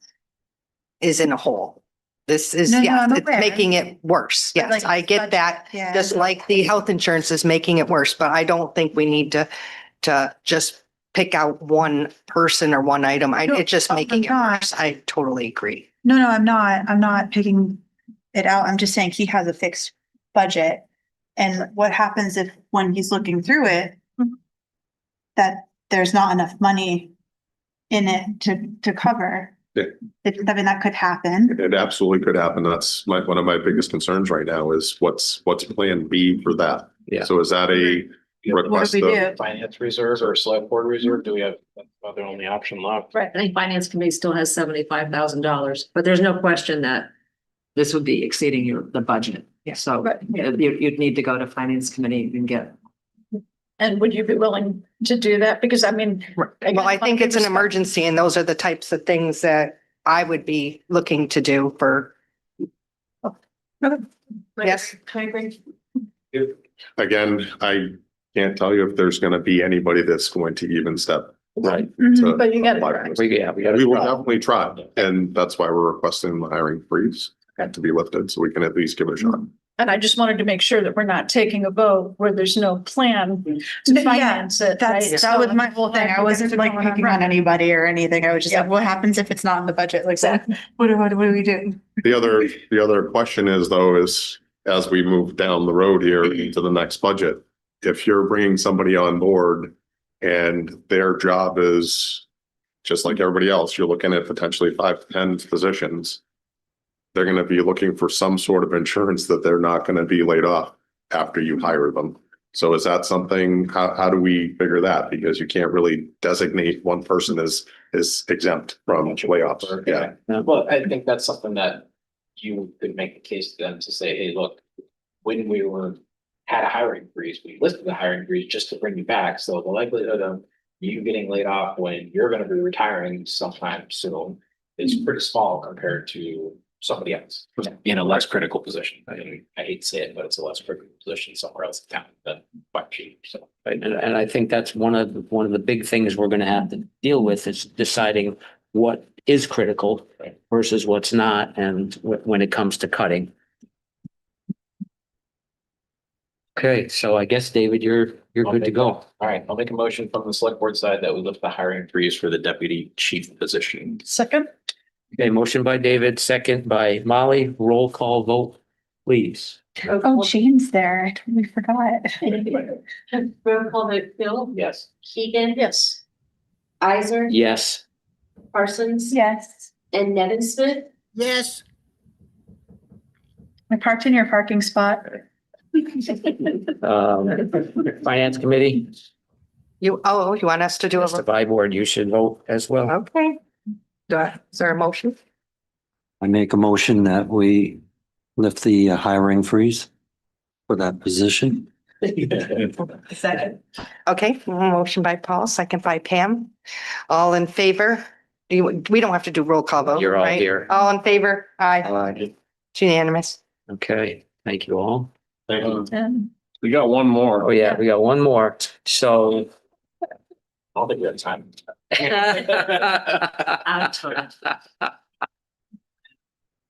Speaker 3: is in a hole. This is, it's making it worse. Yes,
Speaker 11: Like,
Speaker 3: I get that.
Speaker 11: Yeah.
Speaker 3: Just like the health insurance is making it worse, but I don't think we need to just pick out one person or one item. It's just making it worse. I totally agree.
Speaker 11: No, I'm not picking it out. I'm just saying he has a fixed budget. And what happens if, when he's looking through it, that there's not enough money in it to cover?
Speaker 13: Yeah.
Speaker 11: That could happen.
Speaker 13: It absolutely could happen. That's one of my biggest concerns right now is what's plan B for that?
Speaker 1: Yeah.
Speaker 13: So is that a request?
Speaker 11: What do we do?
Speaker 12: Finance reserve or select board reserve? Do we have the only option left?
Speaker 4: Right, I think finance committee still has $75,000, but there's no question that this would be exceeding the budget.
Speaker 3: Yeah.
Speaker 4: So you'd need to go to finance committee and get.
Speaker 8: And would you be willing to do that? Because I mean.
Speaker 3: Well, I think it's an emergency, and those are the types of things that I would be looking to do for. Yes.
Speaker 8: I agree.
Speaker 13: Again, I can't tell you if there's going to be anybody that's going to even step.
Speaker 1: Right.
Speaker 13: to
Speaker 8: But you gotta
Speaker 13: apply
Speaker 8: try.
Speaker 13: for this.
Speaker 1: We gotta
Speaker 13: We will
Speaker 1: try.
Speaker 13: definitely try, and that's why we're requesting the hiring freeze to be lifted, so we can at least give it a shot.
Speaker 8: And I just wanted to make sure that we're not taking a vote where there's no plan to finance it.
Speaker 11: That was my whole thing. I wasn't like picking on anybody or anything. I was just like, what happens if it's not in the budget? Like, what do we do?
Speaker 13: The other question is though, is as we move down the road here into the next budget, if you're bringing somebody on board and their job is just like everybody else, you're looking at potentially 5 to 10 positions. They're going to be looking for some sort of insurance that they're not going to be laid off after you hire them. So is that something, how do we figure that? Because you can't really designate one person as exempt from layoffs. Yeah.
Speaker 12: Well, I think that's something that you could make a case to them to say, hey, look, when we had a hiring freeze, we listed the hiring freeze just to bring you back. So the likelihood of you getting laid off when you're gonna be retiring sometime soon is pretty small compared to somebody else in a less critical position. I hate to say it, but it's a less critical position somewhere else in town than quite cheap, so.
Speaker 1: Right, and I think that's one of the big things we're gonna have to deal with is deciding what is critical versus what's not, and when it comes to cutting. Okay, so I guess, David, you're good to go.
Speaker 12: All right, I'll make a motion from the select board side that we lift the hiring freeze for the deputy chief position.
Speaker 8: Second,
Speaker 1: Okay, motion by David, second by Molly, roll call vote, please.
Speaker 11: Oh, Jane's there. I totally forgot.
Speaker 5: Roll call vote, Phil,
Speaker 12: Yes.
Speaker 5: Keegan.
Speaker 8: yes.
Speaker 5: Isaac.
Speaker 1: Yes.
Speaker 5: Parsons.
Speaker 11: Yes.
Speaker 5: And Nevin Smith.
Speaker 15: Yes.
Speaker 11: I parked in your parking spot.
Speaker 1: Finance committee,
Speaker 3: You want us to do a,
Speaker 1: the by board, you should vote as well.
Speaker 3: okay. Is there a motion?
Speaker 9: I make a motion that we lift the hiring freeze for that position.
Speaker 5: Second.
Speaker 3: Okay, motion by Paul, second by Pam. All in favor? We don't have to do roll call vote,
Speaker 1: You're all
Speaker 3: right?
Speaker 1: here.
Speaker 3: All in favor? Aye. It's unanimous.
Speaker 1: Okay, thank you all.
Speaker 7: Thank you.
Speaker 8: And
Speaker 7: We got one more.
Speaker 1: Oh, yeah, we got one more. So.
Speaker 12: I don't think we have time.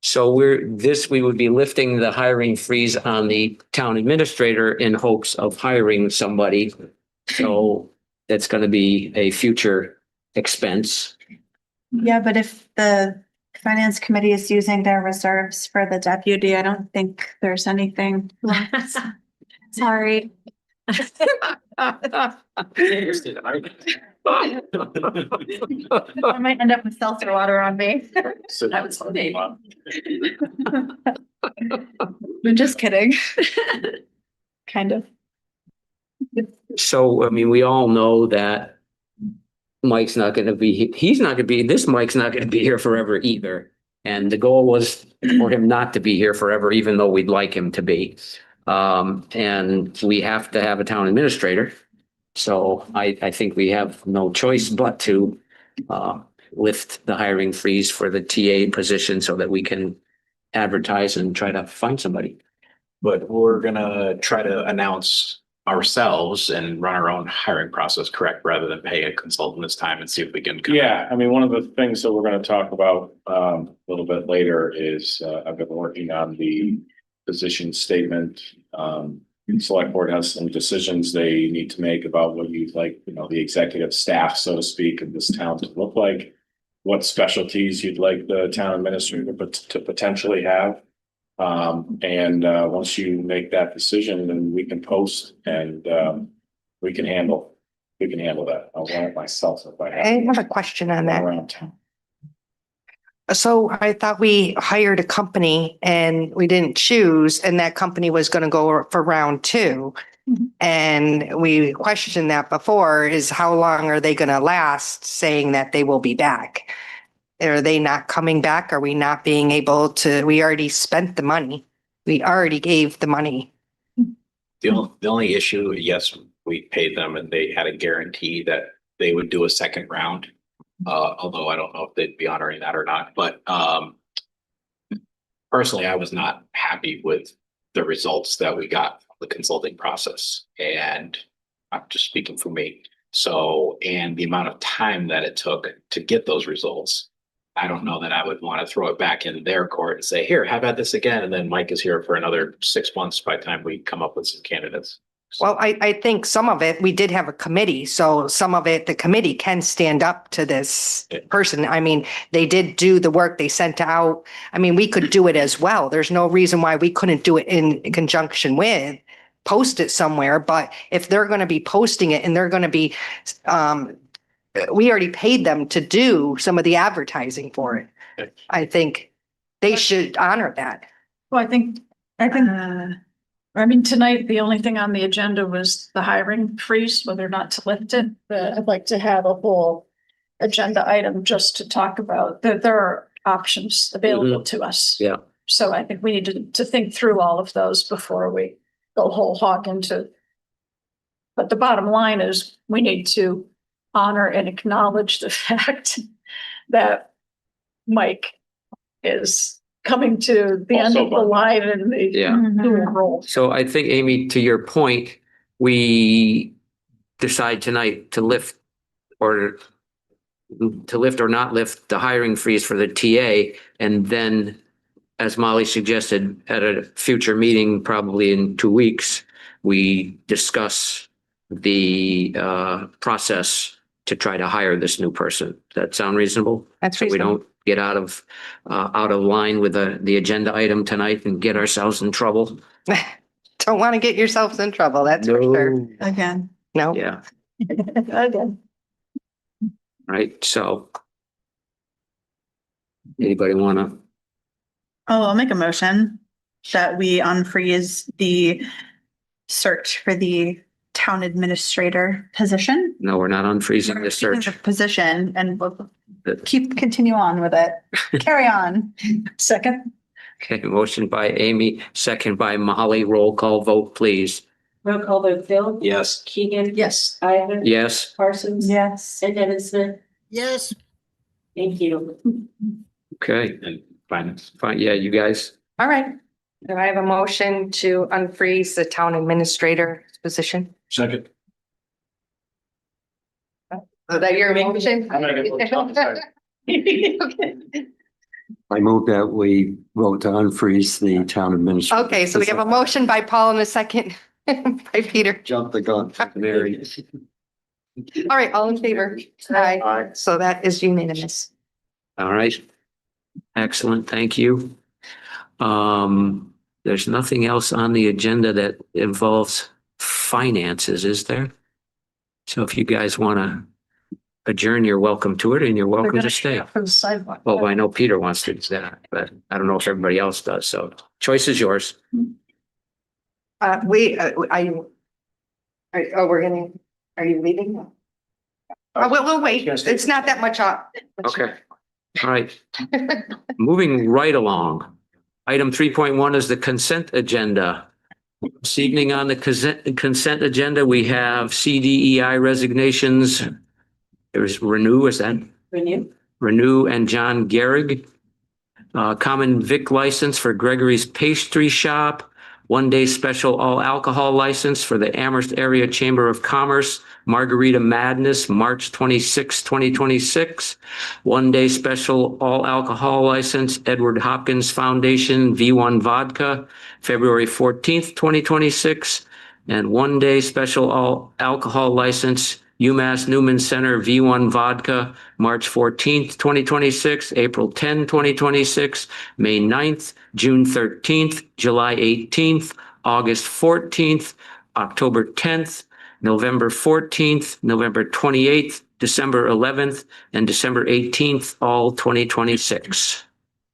Speaker 1: So we would be lifting the hiring freeze on the town administrator in hopes of hiring somebody. So that's gonna be a future expense.
Speaker 11: Yeah, but if the finance committee is using their reserves for the deputy, I don't think there's anything left. Sorry. I might end up with seltzer water on me.
Speaker 5: That was funny.
Speaker 11: I'm just kidding. Kind of.
Speaker 1: So, I mean, we all know that Mike's not gonna be, this Mike's not gonna be here forever either. And the goal was for him not to be here forever, even though we'd like him to be. And we have to have a town administrator. So I think we have no choice but to lift the hiring freeze for the TA position so that we can advertise and try to find somebody.
Speaker 12: But we're gonna try to announce ourselves and run our own hiring process, correct, rather than pay a consultant this time and see if we can.
Speaker 7: Yeah, I mean, one of the things that we're gonna talk about a little bit later is I've been working on the position statement. Select board has some decisions they need to make about what you'd like, the executive staff, so to speak, of this town to look like. What specialties you'd like the town administrator to potentially have. Once you make that decision, then we can post and we can handle that. I'll run it myself if I have.
Speaker 3: I have a question on that.
Speaker 7: Around town.
Speaker 3: So I thought we hired a company and we didn't choose, and that company was going to go for round two.
Speaker 11: Mhm.
Speaker 3: And we questioned that before, is how long are they going to last, saying that they will be back? Are they not coming back? Are we not being able to, we already spent the money. We already gave the money.
Speaker 12: The only issue, yes, we paid them and they had a guarantee that they would do a second round. Although I don't know if they'd be honoring that or not, but personally, I was not happy with the results that we got from the consulting process. And I'm just speaking for me. So, and the amount of time that it took to get those results, I don't know that I would want to throw it back in their court and say, here, have at this again. And then Mike is here for another 6 months by the time we come up with some candidates.
Speaker 3: Well, I think some of it, we did have a committee, so some of it, the committee can stand up to this person. I mean, they did do the work they sent out. I mean, we could do it as well. There's no reason why we couldn't do it in conjunction with, post it somewhere. But if they're going to be posting it and they're going to be, we already paid them to do some of the advertising for it. I think they should honor that.
Speaker 11: Well, I think
Speaker 8: I mean, tonight, the only thing on the agenda was the hiring freeze, whether or not to lift it, but I'd like to have a whole agenda item just to talk about that there are options available to us.
Speaker 1: Yeah.
Speaker 8: So I think we need to think through all of those before we go whole hog into. But the bottom line is we need to honor and acknowledge the fact that Mike is coming to the end of the line in the
Speaker 1: Yeah.
Speaker 8: dual role.
Speaker 1: So I think, Amy, to your point, we decide tonight to lift or not lift the hiring freeze for the TA. And then, as Molly suggested, at a future meeting, probably in 2 weeks, we discuss the process to try to hire this new person. Does that sound reasonable?
Speaker 3: That's
Speaker 1: So we
Speaker 3: reasonable.
Speaker 1: don't get out of line with the agenda item tonight and get ourselves in trouble.
Speaker 3: Don't want to get yourselves in trouble, that's for sure.
Speaker 11: Again.
Speaker 3: No.
Speaker 1: Yeah,
Speaker 8: Again.
Speaker 1: right. So anybody want to?
Speaker 11: Oh, I'll make a motion that we unfreeze the search for the town administrator position.
Speaker 1: No, we're not unfreezing the search.
Speaker 11: Position, and we'll continue on with it. Carry on.
Speaker 8: Second.
Speaker 1: Okay, motion by Amy, second by Molly. Roll call vote, please.
Speaker 4: Roll call vote, Phil,
Speaker 12: Yes.
Speaker 4: Keegan,
Speaker 8: Yes.
Speaker 4: Ivan.
Speaker 1: Yes.
Speaker 4: Parsons.
Speaker 11: Yes.
Speaker 4: And Nevin Smith.
Speaker 5: Yes.
Speaker 4: Thank you.
Speaker 1: Okay,
Speaker 7: And finance.
Speaker 1: fine. Yeah, you guys.
Speaker 3: All right. Do I have a motion to unfreeze the town administrator position?
Speaker 6: Second.
Speaker 3: Is that your motion?
Speaker 6: I'm gonna go Tom second.
Speaker 9: I move that we vote to unfreeze the town administrator.
Speaker 3: Okay, so we have a motion by Paul and a second by Peter.
Speaker 9: Jump the gun.
Speaker 1: Mary.
Speaker 3: All right, all in favor? Aye.
Speaker 6: Aye.
Speaker 3: So that is unanimous.
Speaker 1: All right. Excellent. Thank you. There's nothing else on the agenda that involves finances, is there? So if you guys want to adjourn, you're welcome to it and you're welcome to stay.
Speaker 8: For the sidewalk.
Speaker 1: Well, I know Peter wants to do that, but I don't know if everybody else does. So choice is yours.
Speaker 3: Oh, we're gonna, are you leaving? We'll wait. It's not that much off.
Speaker 1: Okay. All right. Moving right along. Item 3.1 is the consent agenda. This evening on the consent agenda, we have CDEI resignations. There's Renew, is that? Renew and John Gehrig. Common vic license for Gregory's Pastry Shop. 1-day special all alcohol license for the Amherst Area Chamber of Commerce, Margarita Madness, March 26, 2026. 1-day special all alcohol license, Edward Hopkins Foundation, V1 Vodka, February 14th, 2026. And 1-day special all alcohol license, UMass Newman Center, V1 Vodka, March 14th, 2026, April 10, 2026, May 9th, June 13th, July 18th, August 14th, October 10th, November 14th, November 28th, December 11th, and December 18th, all 2026.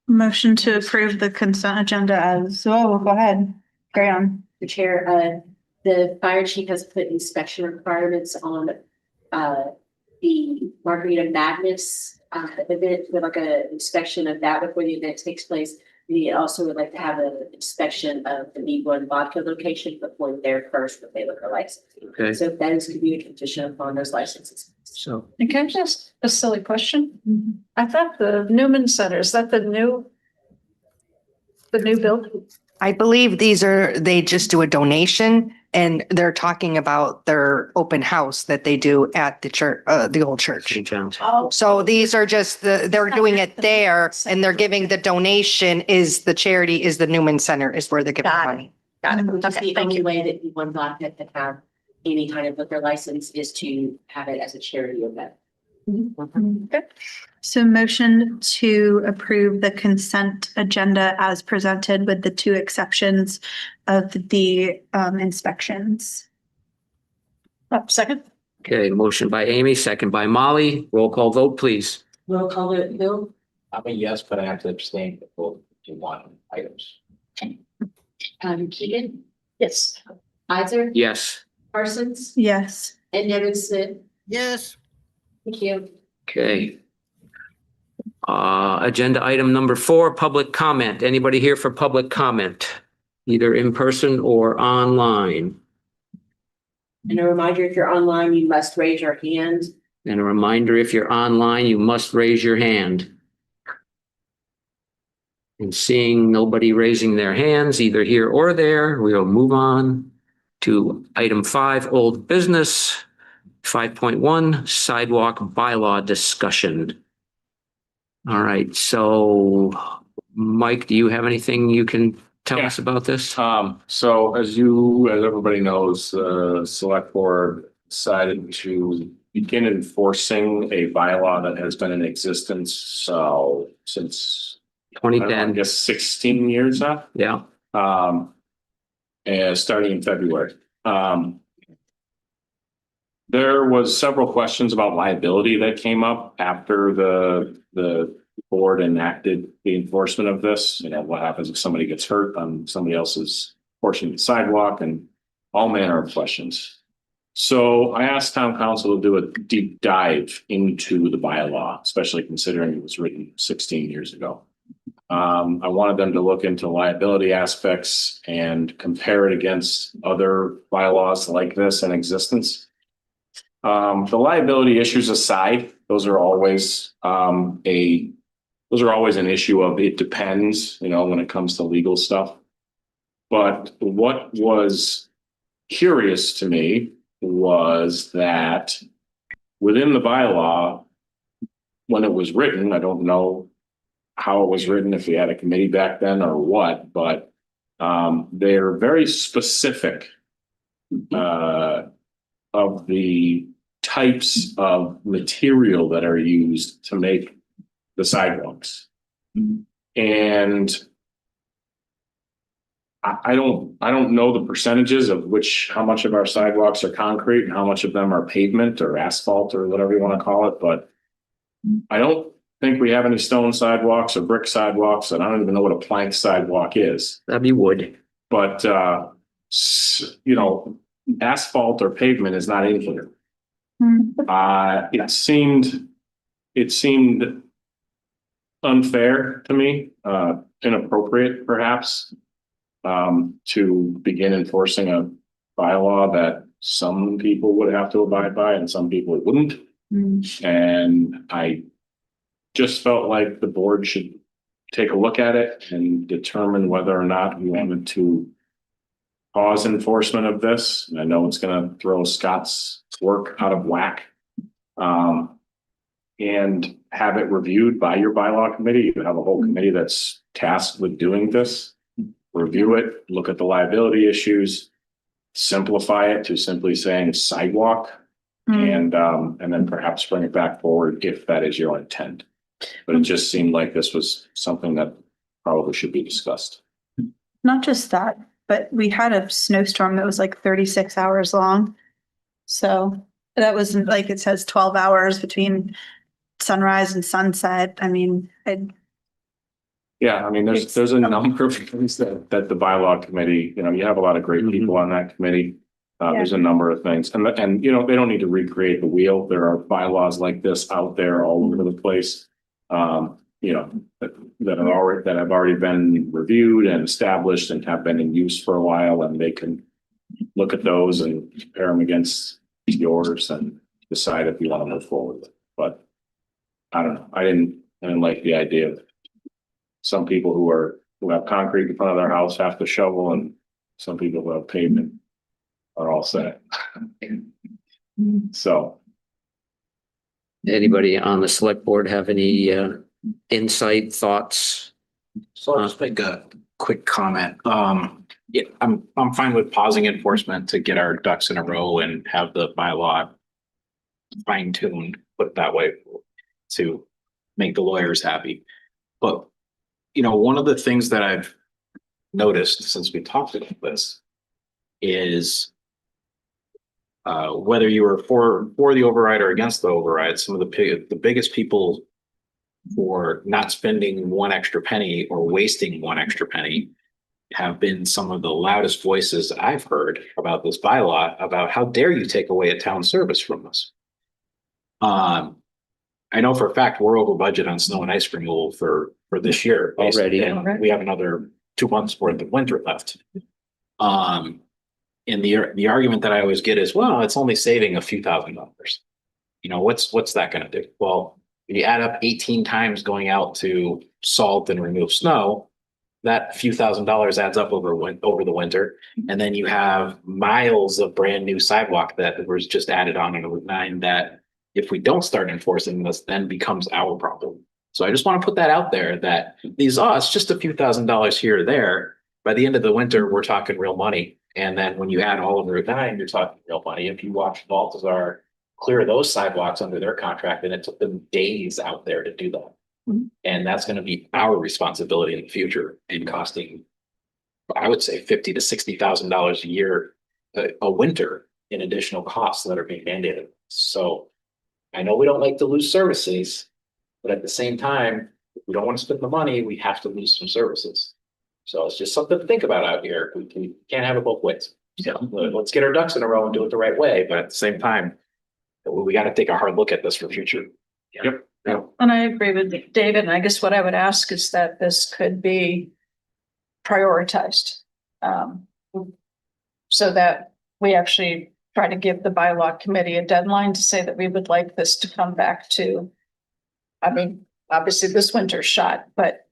Speaker 11: Motion to approve the consent agenda as, oh, go ahead. Carry on.
Speaker 5: The chair, the fire chief has put inspection requirements on the Margarita Madness event, with like a inspection of that before the event takes place. We also would like to have an inspection of the V1 Vodka location before their first with a liquor license.
Speaker 1: Okay,
Speaker 5: So that is to be a condition upon those licenses.
Speaker 1: so
Speaker 8: And can I just, a silly question? I thought the Newman Center, is that the new building?
Speaker 3: I believe they just do a donation and they're talking about their open house that they do at the church, the old church.
Speaker 1: St. John's.
Speaker 8: Oh.
Speaker 3: So these are just they're doing it there and they're giving the donation the charity is the Newman Center is where they're giving
Speaker 11: Got it.
Speaker 3: money.
Speaker 11: Got it.
Speaker 5: Which is
Speaker 11: Okay,
Speaker 5: the
Speaker 11: thank
Speaker 5: only
Speaker 11: you.
Speaker 5: way that V1 Vodka can have any kind of liquor license is to have it as a charity event.
Speaker 8: Okay.
Speaker 11: So motion to approve the consent agenda as presented with the 2 exceptions of the inspections.
Speaker 8: Second.
Speaker 1: Okay, motion by Amy, second by Molly. Roll call vote, please.
Speaker 5: Roll call vote, Bill,
Speaker 12: I'm a yes, but I have to abstain for both do one items.
Speaker 5: Keegan,
Speaker 8: Yes.
Speaker 5: Isaac,
Speaker 1: Yes.
Speaker 5: Parsons,
Speaker 11: Yes.
Speaker 5: and Nevin Smith.
Speaker 15: Yes.
Speaker 5: Thank you.
Speaker 1: Okay. Agenda item number 4, public comment. Anybody here for public comment? Either in person or online?
Speaker 5: And a reminder, if you're online, you must raise your hand.
Speaker 1: And a reminder, if you're online, you must raise your hand. And seeing nobody raising their hands, either here or there, we'll move on to item 5, old business. 5.1, sidewalk bylaw discussion. All right, so Mike, do you have anything you can tell us about this?
Speaker 7: So as everybody knows, the select board decided to begin enforcing a bylaw that has been in existence, since I don't know,
Speaker 1: 2010.
Speaker 7: I guess 16 years now.
Speaker 1: Yeah.
Speaker 7: And starting in February. There was several questions about liability that came up after the board enacted the enforcement of this. You know, what happens if somebody gets hurt on somebody else's portion of the sidewalk, and all manner of questions. So I asked town council to do a deep dive into the bylaw, especially considering it was written 16 years ago. I wanted them to look into liability aspects and compare it against other bylaws like this in existence. The liability issues aside, those are always an issue of it depends, you know, when it comes to legal stuff. But what was curious to me was that within the bylaw, when it was written, I don't know how it was written, if we had a committee back then or what, but they're very specific of the types of material that are used to make the sidewalks. And I don't know the percentages of how much of our sidewalks are concrete and how much of them are pavement or asphalt or whatever you want to call it, but I don't think we have any stone sidewalks or brick sidewalks, and I don't even know what a plank sidewalk is.
Speaker 1: That'd be wood.
Speaker 7: But you know, asphalt or pavement is not in here. It seemed unfair to me, inappropriate perhaps, to begin enforcing a bylaw that some people would have to abide by and some people wouldn't. And I just felt like the board should take a look at it and determine whether or not we wanted to pause enforcement of this. And I know it's going to throw Scott's work out of whack. And have it reviewed by your bylaw committee. You have a whole committee that's tasked with doing this. Review it, look at the liability issues, simplify it to simply saying sidewalk, and then perhaps bring it back forward if that is your intent. But it just seemed like this was something that probably should be discussed.
Speaker 11: Not just that, but we had a snowstorm that was like 36 hours long. So that was like, it says 12 hours between sunrise and sunset. I mean,
Speaker 7: Yeah, I mean, there's a number of things that the bylaw committee, you know, you have a lot of great people on that committee. There's a number of things, and you know, they don't need to recreate the wheel. There are bylaws like this out there all over the place. You know, that have already been reviewed and established and have been in use for a while, and they can look at those and compare them against yours and decide if you want to move forward with it. But I don't know. I didn't like the idea of some people who have concrete in front of their house have to shovel, and some people who have pavement are all set. So.
Speaker 1: Anybody on the select board have any insight, thoughts?
Speaker 12: So I'll just make a quick comment. Yeah, I'm fine with pausing enforcement to get our ducks in a row and have the bylaw fine tuned, put it that way, to make the lawyers happy. But, you know, one of the things that I've noticed since we talked about this is whether you were for the override or against the override, some of the biggest people for not spending one extra penny or wasting one extra penny have been some of the loudest voices I've heard about this bylaw, about how dare you take away a town service from us. I know for a fact we're over budget on snow and ice removal for this year.
Speaker 1: Already.
Speaker 12: And we have another 2 months worth of winter left. And the argument that I always get is, well, it's only saving a few $1,000s. You know, what's that gonna do? Well, when you add up 18 times going out to salt and remove snow, that few $1,000s adds up over the winter. And then you have miles of brand new sidewalk that was just added on Route 9 that if we don't start enforcing this, then becomes our problem. So I just want to put that out there that it's just a few $1,000s here or there. By the end of the winter, we're talking real money. And then when you add all of Route 9, you're talking real money. If you watch Baltazar clear those sidewalks under their contract, and it took them days out there to do that. And that's going to be our responsibility in the future in costing, I would say, $50,000 to $60,000 a year, a winter in additional costs that are being mandated. So I know we don't like to lose services, but at the same time, if we don't want to spend the money, we have to lose some services. So it's just something to think about out here. We can't have it both ways. So let's get our ducks in a row and do it the right way. But at the same time, we got to take a hard look at this for future.
Speaker 7: Yep.
Speaker 12: Yeah.
Speaker 8: And I agree with David, and I guess what I would ask is that this could be prioritized. So that we actually try to give the bylaw committee a deadline to say that we would like this to come back to, I mean, obviously this winter's shot, but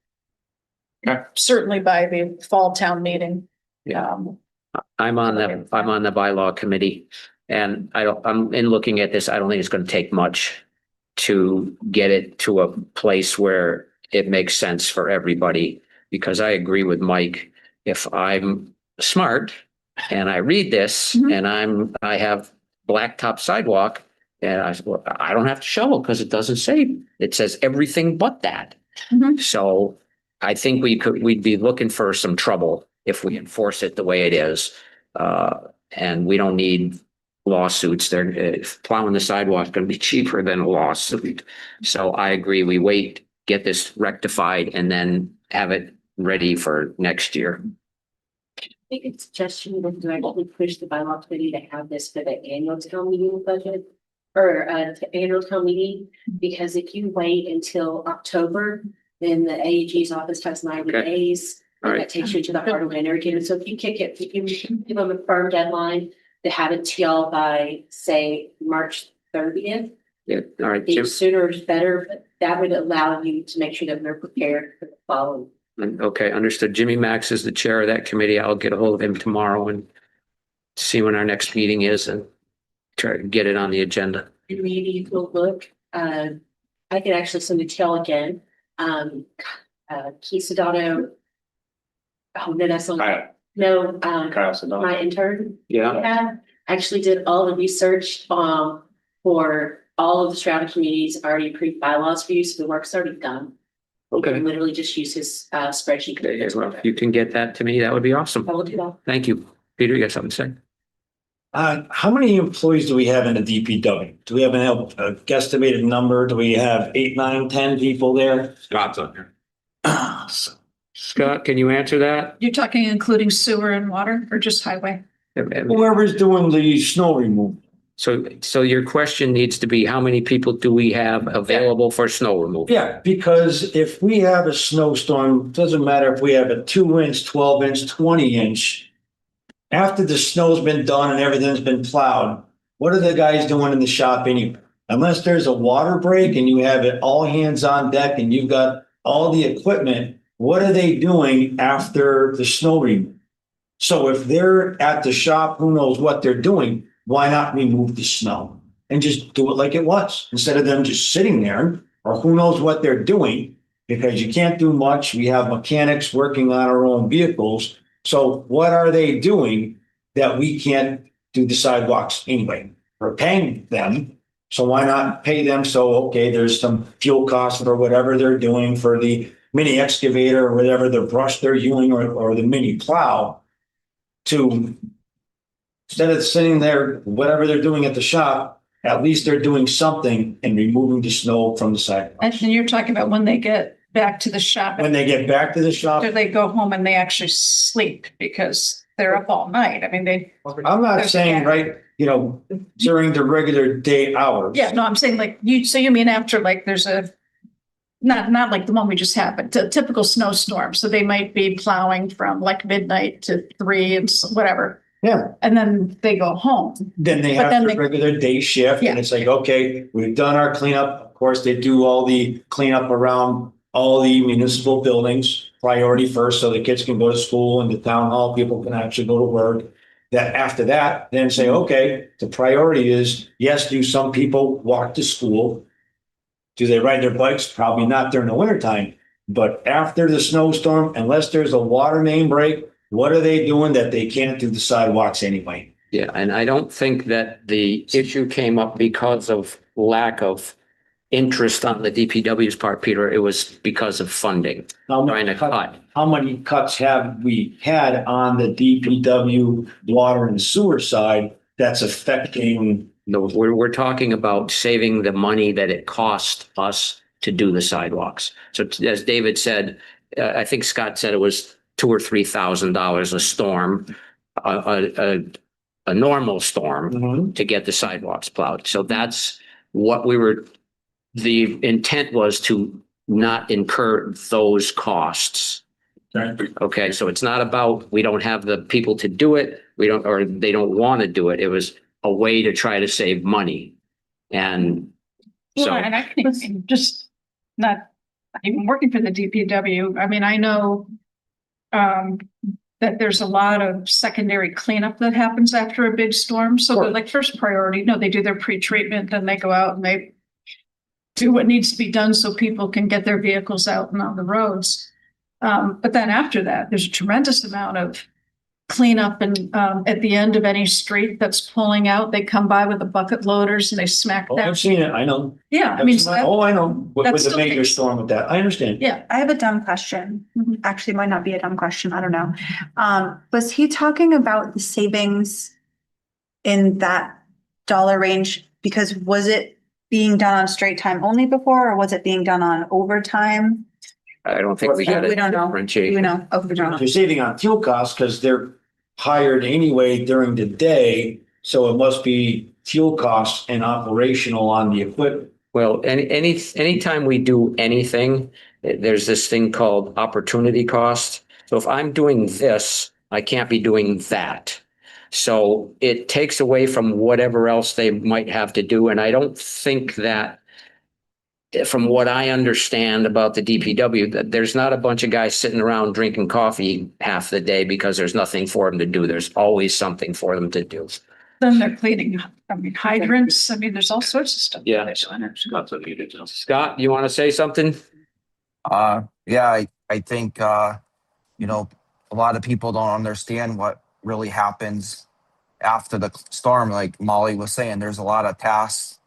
Speaker 7: Okay.
Speaker 8: certainly by the fall town meeting.
Speaker 1: Yeah. I'm on the bylaw committee, and I'm in looking at this, I don't think it's gonna take much to get it to a place where it makes sense for everybody, because I agree with Mike. If I'm smart and I read this and I have blacktop sidewalk and I don't have to shovel because it doesn't say, it says everything but that. So I think we'd be looking for some trouble if we enforce it the way it is. And we don't need lawsuits. They're plowing the sidewalk is going to be cheaper than a lawsuit. So I agree. We wait, get this rectified, and then have it ready for next year.
Speaker 5: I think it's suggestion that directly push the bylaw committee to have this for the annual town meeting budget or annual town meeting, because if you wait until October, then the AG's office has 90 days.
Speaker 1: All
Speaker 5: And
Speaker 1: right.
Speaker 5: that takes you to the heart of winter again. So if you kick it, if you give them a firm deadline to have it till by, say, March 30th,
Speaker 1: Yeah. All right, Jim.
Speaker 5: the sooner is better, but that would allow you to make sure that we're prepared for the following.
Speaker 1: Okay, understood. Jimmy Max is the chair of that committee. I'll get a hold of him tomorrow and see when our next meeting is and try to get it on the agenda.
Speaker 5: Maybe you will look, I can actually send a tail again. Keith Sedano. Oh, no, that's not,
Speaker 7: Kyle Sedano.
Speaker 5: my intern.
Speaker 1: Yeah.
Speaker 5: Actually did all the research, for all of the surrounding communities, already approved bylaws for you, so the work's already done. You
Speaker 1: Okay.
Speaker 5: can literally just use his, spreadsheet.
Speaker 1: Okay, well, if you can get that to me, that would be awesome.
Speaker 5: I will do that.
Speaker 1: Thank you. Peter, you got something to say?
Speaker 6: How many employees do we have in the DPW? Do we have a guesstimated number? Do we have 8, 9, 10 people there?
Speaker 7: Scott's on here.
Speaker 1: Scott, can you answer that?
Speaker 8: You're talking including sewer and water or just highway?
Speaker 6: Whoever's doing the snow removal.
Speaker 1: So your question needs to be, how many people do we have available for snow removal?
Speaker 6: Yeah, because if we have a snowstorm, doesn't matter if we have a 2-inch, 12-inch, 20-inch. After the snow's been done and everything's been plowed, what are the guys doing in the shop anyway? Unless there's a water break and you have it all hands on deck and you've got all the equipment, what are they doing after the snow removal? So if they're at the shop, who knows what they're doing, why not remove the snow and just do it like it was instead of them just sitting there, or who knows what they're doing, because you can't do much. We have mechanics working on our own vehicles. So what are they doing that we can't do the sidewalks anyway? We're paying them. So why not pay them? So, okay, there's some fuel costs or whatever they're doing for the mini excavator or whatever, the brush they're using or the mini plow, to instead of sitting there, whatever they're doing at the shop, at least they're doing something and removing the snow from the sidewalk.
Speaker 8: And you're talking about when they get back to the shop,
Speaker 6: When they get back to the shop,
Speaker 8: do they go home and they actually sleep because they're up all night? I mean, they,
Speaker 6: I'm not saying, right, during the regular day hours.
Speaker 8: yeah, no, I'm saying like so you mean after like there's a, not like the one we just had, but a typical snowstorm. So they might be plowing from like midnight to 3 and whatever.
Speaker 6: Yeah.
Speaker 8: And then they go home.
Speaker 6: Then they
Speaker 8: But
Speaker 6: have
Speaker 8: then
Speaker 6: their
Speaker 8: they-
Speaker 6: regular day shift
Speaker 8: Yeah.
Speaker 6: and it's like, okay, we've done our cleanup. Of course, they do all the cleanup around all the municipal buildings, priority first, so the kids can go to school and the town hall, people can actually go to work. That after that, then say, okay, the priority is, yes, do some people walk to school? Do they ride their bikes? Probably not during the wintertime. But after the snowstorm, unless there's a water main break, what are they doing that they can't do the sidewalks anyway?
Speaker 1: Yeah, and I don't think that the issue came up because of lack of interest on the DPW's part, Peter. It was because of funding, trying to cut.
Speaker 6: How many cuts have we had on the DPW water and sewer side that's affecting?
Speaker 1: No, we're talking about saving the money that it cost us to do the sidewalks. So as David said, I think Scott said it was $2,000 or $3,000 a storm, a normal storm to get the sidewalks plowed. So that's what the intent was to not incur those costs. Okay, so it's not about, we don't have the people to do it, or they don't want to do it. It was a way to try to save money. And
Speaker 8: Well,
Speaker 1: so,
Speaker 8: and I think just not even working for the DPW. I mean, I know that there's a lot of secondary cleanup that happens after a big storm. So they're like first priority, they do their pre-treatment, then they go out and they do what needs to be done so people can get their vehicles out and on the roads. But then after that, there's a tremendous amount of cleanup and at the end of any street that's pulling out, they come by with the bucket loaders and they smack
Speaker 6: Oh,
Speaker 8: that.
Speaker 6: I've seen it, I know.
Speaker 8: Yeah, I mean,
Speaker 6: Oh, I know, with
Speaker 8: that
Speaker 6: the
Speaker 8: still
Speaker 6: major
Speaker 8: takes-
Speaker 6: storm with that, I understand.
Speaker 8: yeah.
Speaker 11: I have a dumb question. Actually, it might not be a dumb question. I don't know. Was he talking about the savings in that dollar range? Because was it being done on straight time only before, or was it being done on overtime?
Speaker 1: I don't think we had a
Speaker 11: We don't know.
Speaker 1: differentiation.
Speaker 11: We know. Oh, we don't know.
Speaker 6: They're saving on fuel costs because they're hired anyway during the day, so it must be fuel costs and operational on the equipment.
Speaker 1: Well, anytime we do anything, there's this thing called opportunity cost. So if I'm doing this, I can't be doing that. So it takes away from whatever else they might have to do. And I don't think that, from what I understand about the DPW, that there's not a bunch of guys sitting around drinking coffee half the day because there's nothing for them to do. There's always something for them to do.
Speaker 8: Then they're cleaning, hydrants. I mean, there's all sorts of stuff.
Speaker 1: Yeah. Scott, you want to say something?
Speaker 15: Yeah, I think, a lot of people don't understand what really happens after the storm. Like Molly was saying, there's a lot of tasks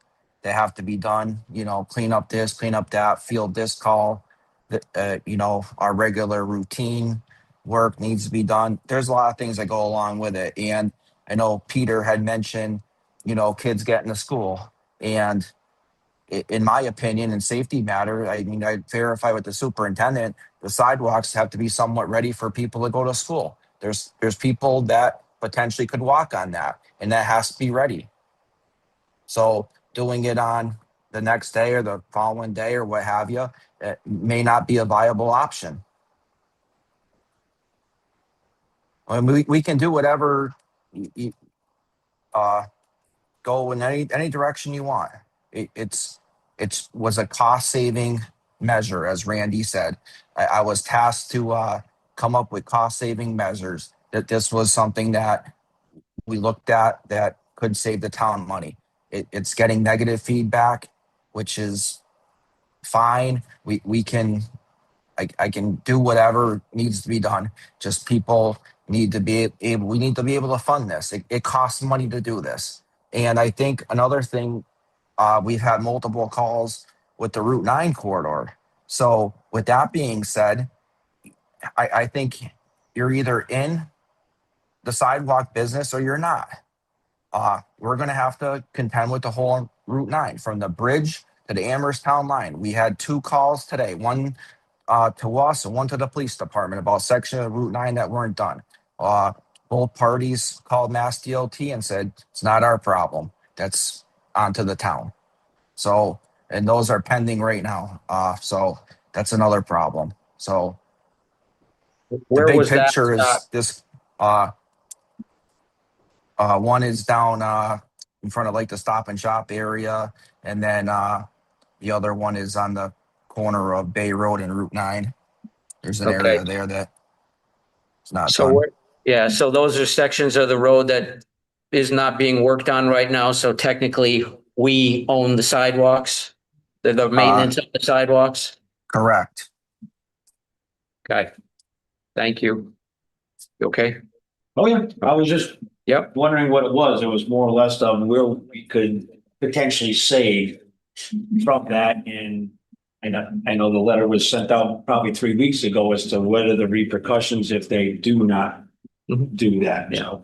Speaker 15: that have to be done, clean up this, clean up that, field this call, our regular routine work needs to be done. There's a lot of things that go along with it. And I know Peter had mentioned, kids getting to school, and in my opinion, and safety matter, I mean, I verify with the superintendent, the sidewalks have to be somewhat ready for people to go to school. There's people that potentially could walk on that, and that has to be ready. So doing it on the next day or the following day or what have you, it may not be a viable option. I mean, we can do whatever, go in any direction you want. It was a cost saving measure, as Randy said. I was tasked to come up with cost saving measures, that this was something that we looked at that could save the town money. It's getting negative feedback, which is fine. We can, I can do whatever needs to be done. Just people need to be able, we need to be able to fund this. It costs money to do this. And I think another thing, we've had multiple calls with the Route 9 corridor. So with that being said, I think you're either in the sidewalk business or you're not. We're going to have to contend with the whole Route 9 from the bridge to the Amherst Town line. We had 2 calls today, one to us and one to the police department about section of Route 9 that weren't done. Both parties called Mass DOT and said, it's not our problem. That's onto the town. So, and those are pending right now. So that's another problem. So the
Speaker 1: Where
Speaker 15: big
Speaker 1: was that?
Speaker 15: picture is this, one is down, in front of like the Stop and Shop area. And then, the other one is on the corner of Bay Road and Route 9. There's an
Speaker 1: Okay.
Speaker 15: area there that it's not
Speaker 1: So,
Speaker 15: done.
Speaker 1: yeah, so those are sections of the road that is not being worked on right now. So technically, we own the sidewalks, the maintenance of the sidewalks.
Speaker 15: Correct.
Speaker 1: Okay. Thank you. You okay?
Speaker 6: Oh, yeah, I was just
Speaker 1: Yep.
Speaker 6: wondering what it was. It was more or less of where we could potentially save from that. And I know the letter was sent out probably 3 weeks ago as to what are the repercussions if they do not do that, so.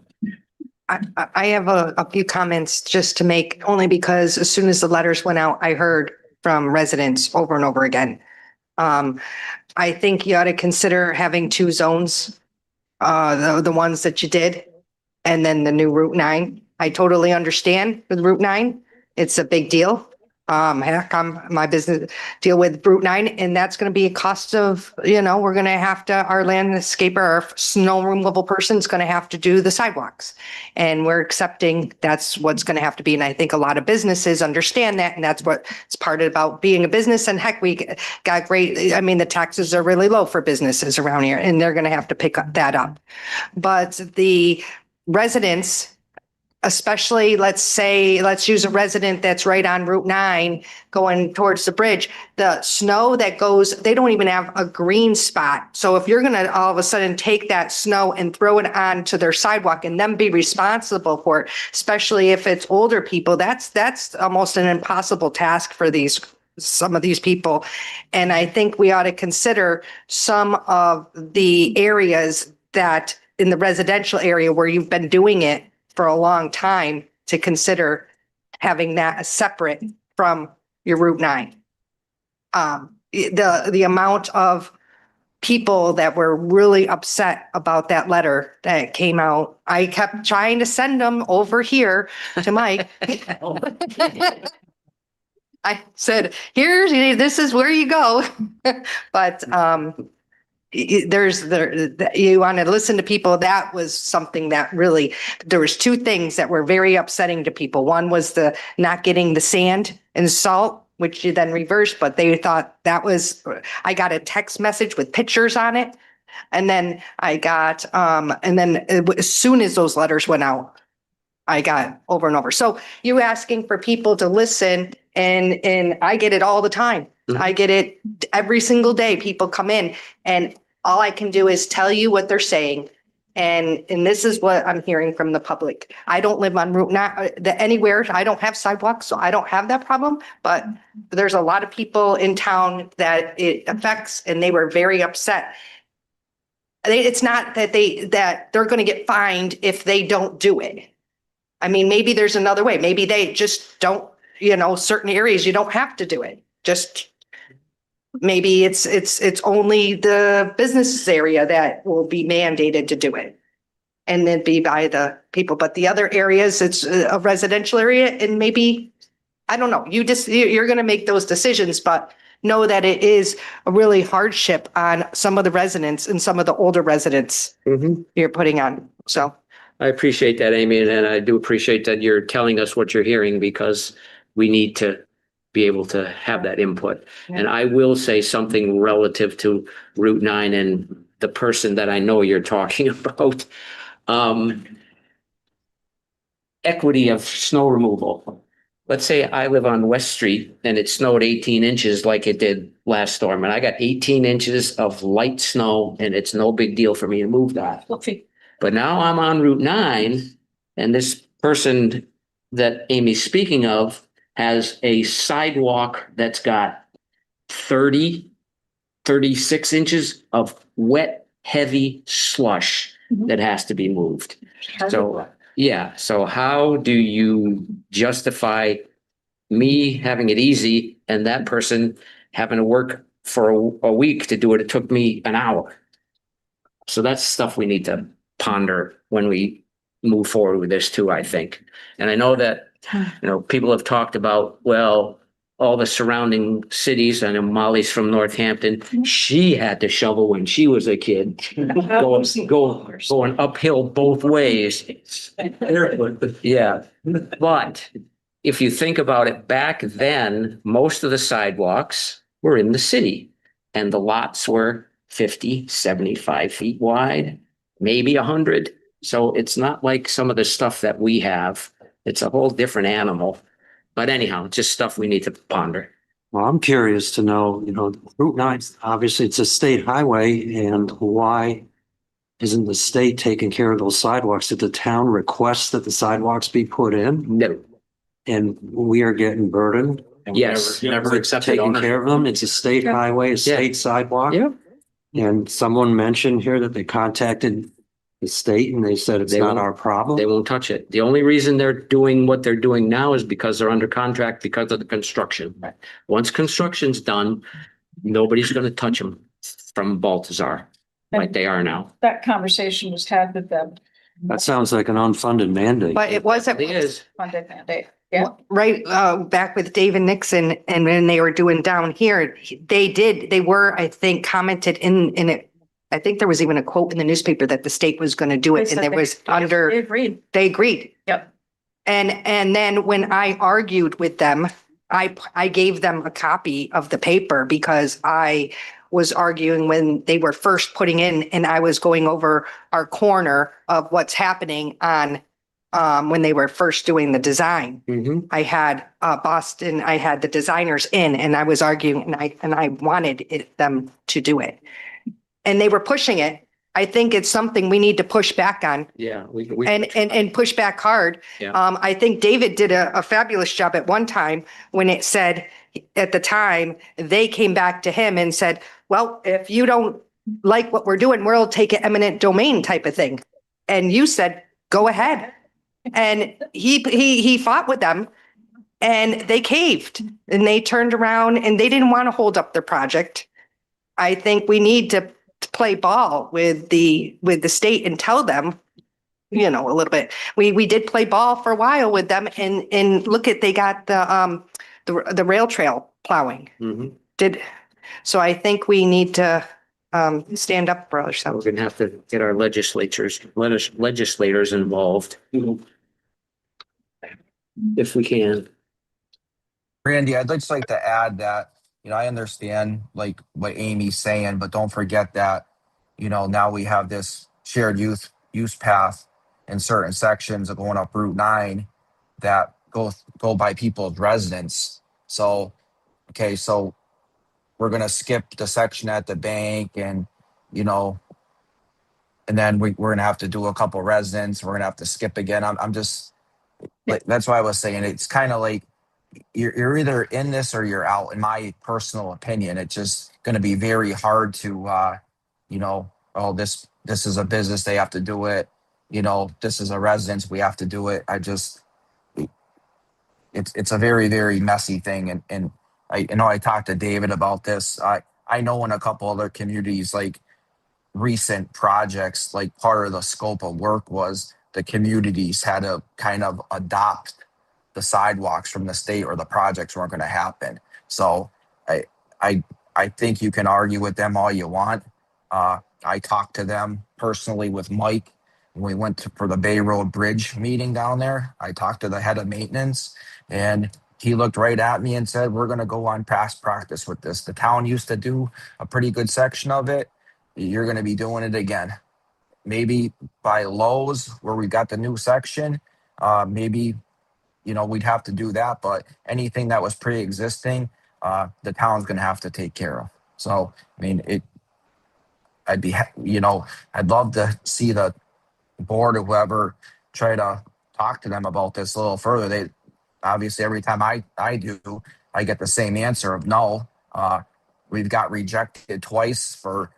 Speaker 3: I have a few comments just to make, only because as soon as the letters went out, I heard from residents over and over again. I think you ought to consider having two zones, the ones that you did, and then the new Route 9. I totally understand with Route 9. It's a big deal. Heck, my business deal with Route 9, and that's going to be a cost of, we're going to have to, our landscaper, our snow removal person's going to have to do the sidewalks. And we're accepting that's what's going to have to be. And I think a lot of businesses understand that. And that's what it's part about being a business. And heck, we got great, I mean, the taxes are really low for businesses around here, and they're going to have to pick that up. But the residents, especially, let's use a resident that's right on Route 9 going towards the bridge, the snow that goes, they don't even have a green spot. So if you're going to all of a sudden take that snow and throw it onto their sidewalk and then be responsible for it, especially if it's older people, that's almost an impossible task for some of these people. And I think we ought to consider some of the areas that in the residential area where you've been doing it for a long time, to consider having that separate from your Route 9. The amount of people that were really upset about that letter that came out, I kept trying to send them over here to Mike. I said, this is where you go. But you want to listen to people. That was something that really, there was two things that were very upsetting to people. One was the not getting the sand and salt, which you then reversed, but they thought that was, I got a text message with pictures on it. And then I got, as soon as those letters went out, I got over and over. So you asking for people to listen, and I get it all the time. I get it every single day. People come in, and all I can do is tell you what they're saying. And this is what I'm hearing from the public. I don't live on Route 9 anywhere. I don't have sidewalks, so I don't have that problem. But there's a lot of people in town that it affects, and they were very upset. It's not that they're going to get fined if they don't do it. I mean, maybe there's another way. Maybe they just don't, certain areas you don't have to do it. Just maybe it's only the business area that will be mandated to do it, and then be by the people. But the other areas, it's a residential area, and maybe, I don't know, you're going to make those decisions, but know that it is a really hardship on some of the residents and some of the older residents you're putting on. So
Speaker 1: I appreciate that, Amy, and I do appreciate that you're telling us what you're hearing, because we need to be able to have that input.
Speaker 3: Yeah.
Speaker 1: And I will say something relative to Route 9 and the person that I know you're talking about. Equity of snow removal. Let's say I live on West Street and it snowed 18 inches like it did last storm, and I got 18 inches of light snow, and it's no big deal for me to move that.
Speaker 8: Okay.
Speaker 1: But now I'm on Route 9, and this person that Amy's speaking of has a sidewalk that's got 36 inches of wet, heavy slush that has to be moved. So, yeah. So how do you justify me having it easy and that person having to work for a week to do it. It took me an hour. So that's stuff we need to ponder when we move forward with this too, I think. And I know that, people have talked about, well, all the surrounding cities. I know Molly's from Northampton. She had to shovel when she was a kid, going uphill both ways. Yeah, but if you think about it, back then, most of the sidewalks were in the city and the lots were 50, 75 feet wide, maybe 100. So it's not like some of the stuff that we have. It's a whole different animal. But anyhow, just stuff we need to ponder.
Speaker 9: Well, I'm curious to know, Route 9, obviously it's a state highway, and why isn't the state taking care of those sidewalks? Did the town request that the sidewalks be put in?
Speaker 1: No.
Speaker 9: And we are getting burdened?
Speaker 1: Yes.
Speaker 12: Never accepted
Speaker 9: Taking
Speaker 12: ownership.
Speaker 9: care of them? It's a state highway, a state sidewalk?
Speaker 1: Yeah.
Speaker 9: And someone mentioned here that they contacted the state and they said it's not our problem?
Speaker 1: They won't touch it. The only reason they're doing what they're doing now is because they're under contract because of the construction. Once construction's done, nobody's going to touch them from Baltazar like they are now.
Speaker 8: That conversation was had with them.
Speaker 9: That sounds like an unfunded mandate.
Speaker 3: But it wasn't.
Speaker 1: It is.
Speaker 8: Funded mandate. Yeah.
Speaker 3: Right, back with David Nixon and when they were doing down here, they were, I think, commented in it. I think there was even a quote in the newspaper that the state was going to do it and there was
Speaker 8: They agreed.
Speaker 3: they agreed.
Speaker 8: Yep.
Speaker 3: And then when I argued with them, I gave them a copy of the paper because I was arguing when they were first putting in and I was going over our corner of what's happening on when they were first doing the design. I had Boston, I had the designers in and I was arguing and I wanted them to do it. And they were pushing it. I think it's something we need to push back on.
Speaker 1: Yeah.
Speaker 3: And push back hard.
Speaker 1: Yeah.
Speaker 3: I think David did a fabulous job at one time when it said, at the time, they came back to him and said, well, if you don't like what we're doing, we'll take an eminent domain type of thing. And you said, go ahead. And he fought with them and they caved and they turned around and they didn't want to hold up their project. I think we need to play ball with the state and tell them, a little bit. We did play ball for a while with them and look at, they got the rail trail plowing. So I think we need to stand up for
Speaker 1: We're
Speaker 3: ourselves.
Speaker 1: going to have to get our legislators involved. If we can.
Speaker 15: Randy, I'd just like to add that, I understand like what Amy's saying, but don't forget that, now we have this shared use path in certain sections of going up Route 9 that go by people's residence. So, okay, so we're going to skip the section at the bank and, and then we're going to have to do a couple residents. We're going to have to skip again. I'm just, like, that's why I was saying, it's kind of like, you're either in this or you're out, in my personal opinion. It's just going to be very hard to, this is a business, they have to do it. This is a residence, we have to do it. It's a very, very messy thing. And I know I talked to David about this. I know in a couple other communities, like recent projects, like part of the scope of work was the communities had to kind of adopt the sidewalks from the state or the projects weren't going to happen. So I think you can argue with them all you want. I talked to them personally with Mike when we went for the Bay Road Bridge meeting down there. I talked to the head of maintenance and he looked right at me and said, we're going to go on past practice with this. The town used to do a pretty good section of it. You're going to be doing it again. Maybe by Lowe's where we got the new section, maybe we'd have to do that, but anything that was pre-existing, the town's going to have to take care of. So, I mean, I'd love to see the board or whoever try to talk to them about this a little further. They obviously, every time I do, I get the same answer of no. We've got rejected twice for,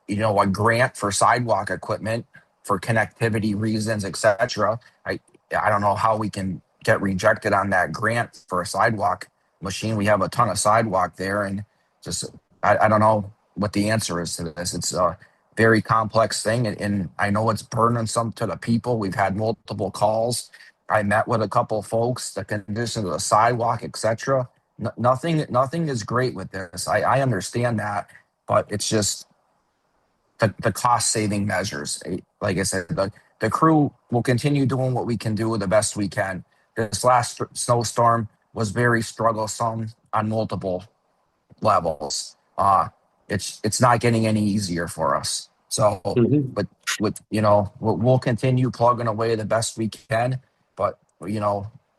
Speaker 15: a grant for sidewalk equipment for connectivity reasons, etc. I don't know how we can get rejected on that grant for a sidewalk machine. We have a ton of sidewalk there and just I don't know what the answer is to this. It's a very complex thing, and I know it's burdensome to the people. We've had multiple calls. I met with a couple folks, the condition of the sidewalk, etc. Nothing is great with this. I understand that, but it's just the cost saving measures. Like I said, the crew will continue doing what we can do the best we can. This last snowstorm was very strugglesome on multiple levels. It's not getting any easier for us. So, but with we'll continue plugging away the best we can. But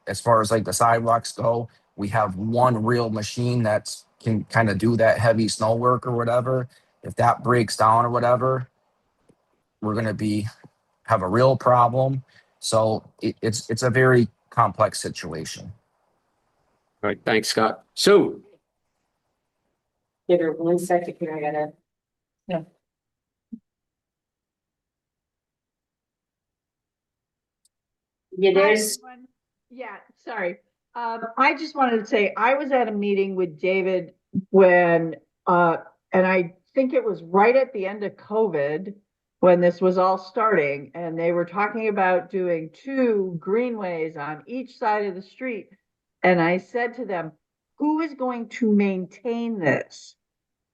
Speaker 15: as far as like the sidewalks go, we have one real machine that can kind of do that heavy snow work or whatever. If that breaks down or whatever, we're gonna have a real problem. So it's a very complex situation.
Speaker 1: All right, thanks, Scott. Sue?
Speaker 5: Give her 1 second here, I gotta. Yeah, there's.
Speaker 16: Yeah, sorry. I just wanted to say, I was at a meeting with David when, and I think it was right at the end of COVID when this was all starting, and they were talking about doing 2 greenways on each side of the street. And I said to them, who is going to maintain this?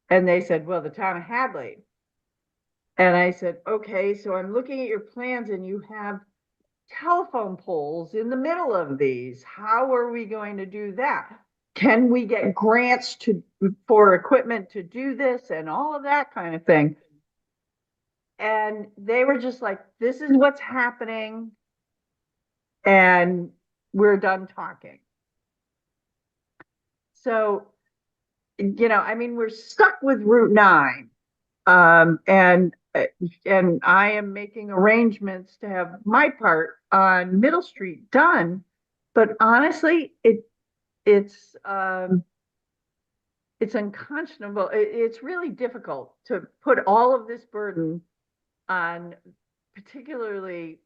Speaker 16: And they said, well, the town of Hadley. And I said, okay, so I'm looking at your plans and you have telephone poles in the middle of these. How are we going to do that? Can we get grants for equipment to do this and all of that kind of thing? And they were just like, this is what's happening. And we're done talking. So, I mean, we're stuck with Route 9. And I am making arrangements to have my part on Middle Street done. But honestly, it's unconscionable. It's really difficult to put all of this burden on particularly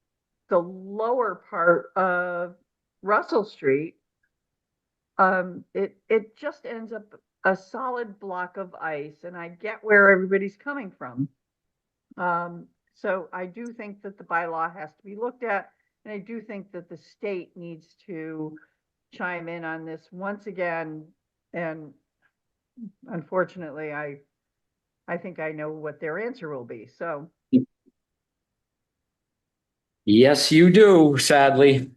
Speaker 16: the lower part of Russell Street. It just ends up a solid block of ice, and I get where everybody's coming from. So I do think that the bylaw has to be looked at, and I do think that the state needs to chime in on this once again. And unfortunately, I think I know what their answer will be. So.
Speaker 1: Yes, you do, sadly.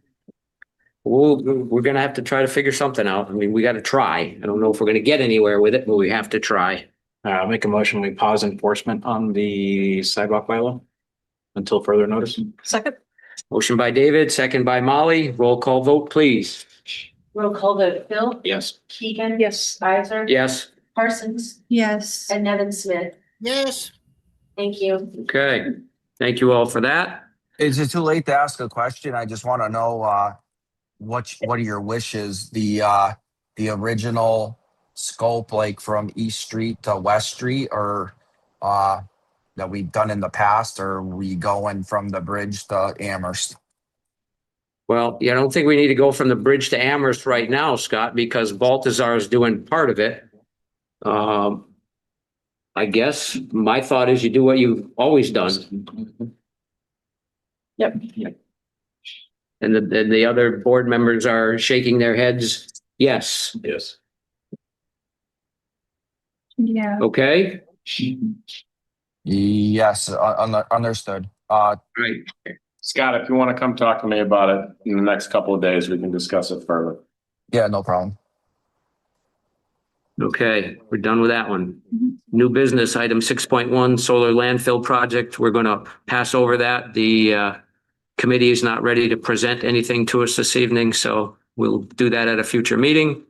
Speaker 1: We're going to have to try to figure something out. I mean, we got to try. I don't know if we're going to get anywhere with it, but we have to try.
Speaker 12: I'll make a motion, we pause enforcement on the sidewalk bylaw until further notice.
Speaker 8: Second.
Speaker 1: Motion by David, second by Molly. Roll call vote, please.
Speaker 5: Roll call vote, Phil,
Speaker 12: Yes.
Speaker 5: Keegan.
Speaker 8: Yes.
Speaker 5: Isaac.
Speaker 1: Yes.
Speaker 5: Parsons
Speaker 11: Yes.
Speaker 5: and Nevin Smith.
Speaker 15: Yes.
Speaker 5: Thank you.
Speaker 1: Okay. Thank you all for that.
Speaker 15: Is it too late to ask a question? I just want to know what are your wishes? The original scope, like from East Street to West Street, or that we've done in the past, or are we going from the bridge to Amherst?
Speaker 1: Well, I don't think we need to go from the bridge to Amherst right now, Scott, because Baltazar is doing part of it. I guess my thought is you do what you've always done.
Speaker 8: Yep.
Speaker 1: And the other board members are shaking their heads. Yes.
Speaker 7: Yes.
Speaker 8: Yeah.
Speaker 1: Okay.
Speaker 15: Yes, understood.
Speaker 1: Right.
Speaker 7: Scott, if you want to come talk to me about it in the next couple of days, we can discuss it further.
Speaker 15: Yeah, no problem.
Speaker 1: Okay, we're done with that one. New business, item 6.1, solar landfill project. We're going to pass over that. The committee is not ready to present anything to us this evening, so we'll do that at a future meeting.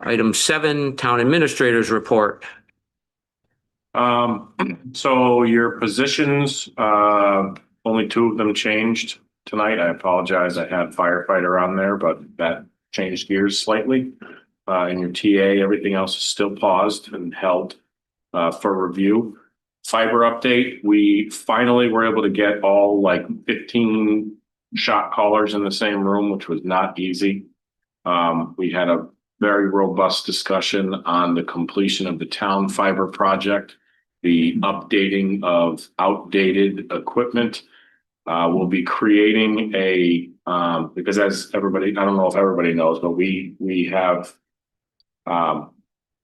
Speaker 1: Item 7, town administrators report.
Speaker 7: So your positions, only 2 of them changed tonight. I apologize. I had firefighter on there, but that changed gears slightly. In your TA, everything else is still paused and held for review. Fiber update, we finally were able to get all like 15 shot callers in the same room, which was not easy. We had a very robust discussion on the completion of the town fiber project, the updating of outdated equipment. We'll be creating because as everybody, I don't know if everybody knows, but we have,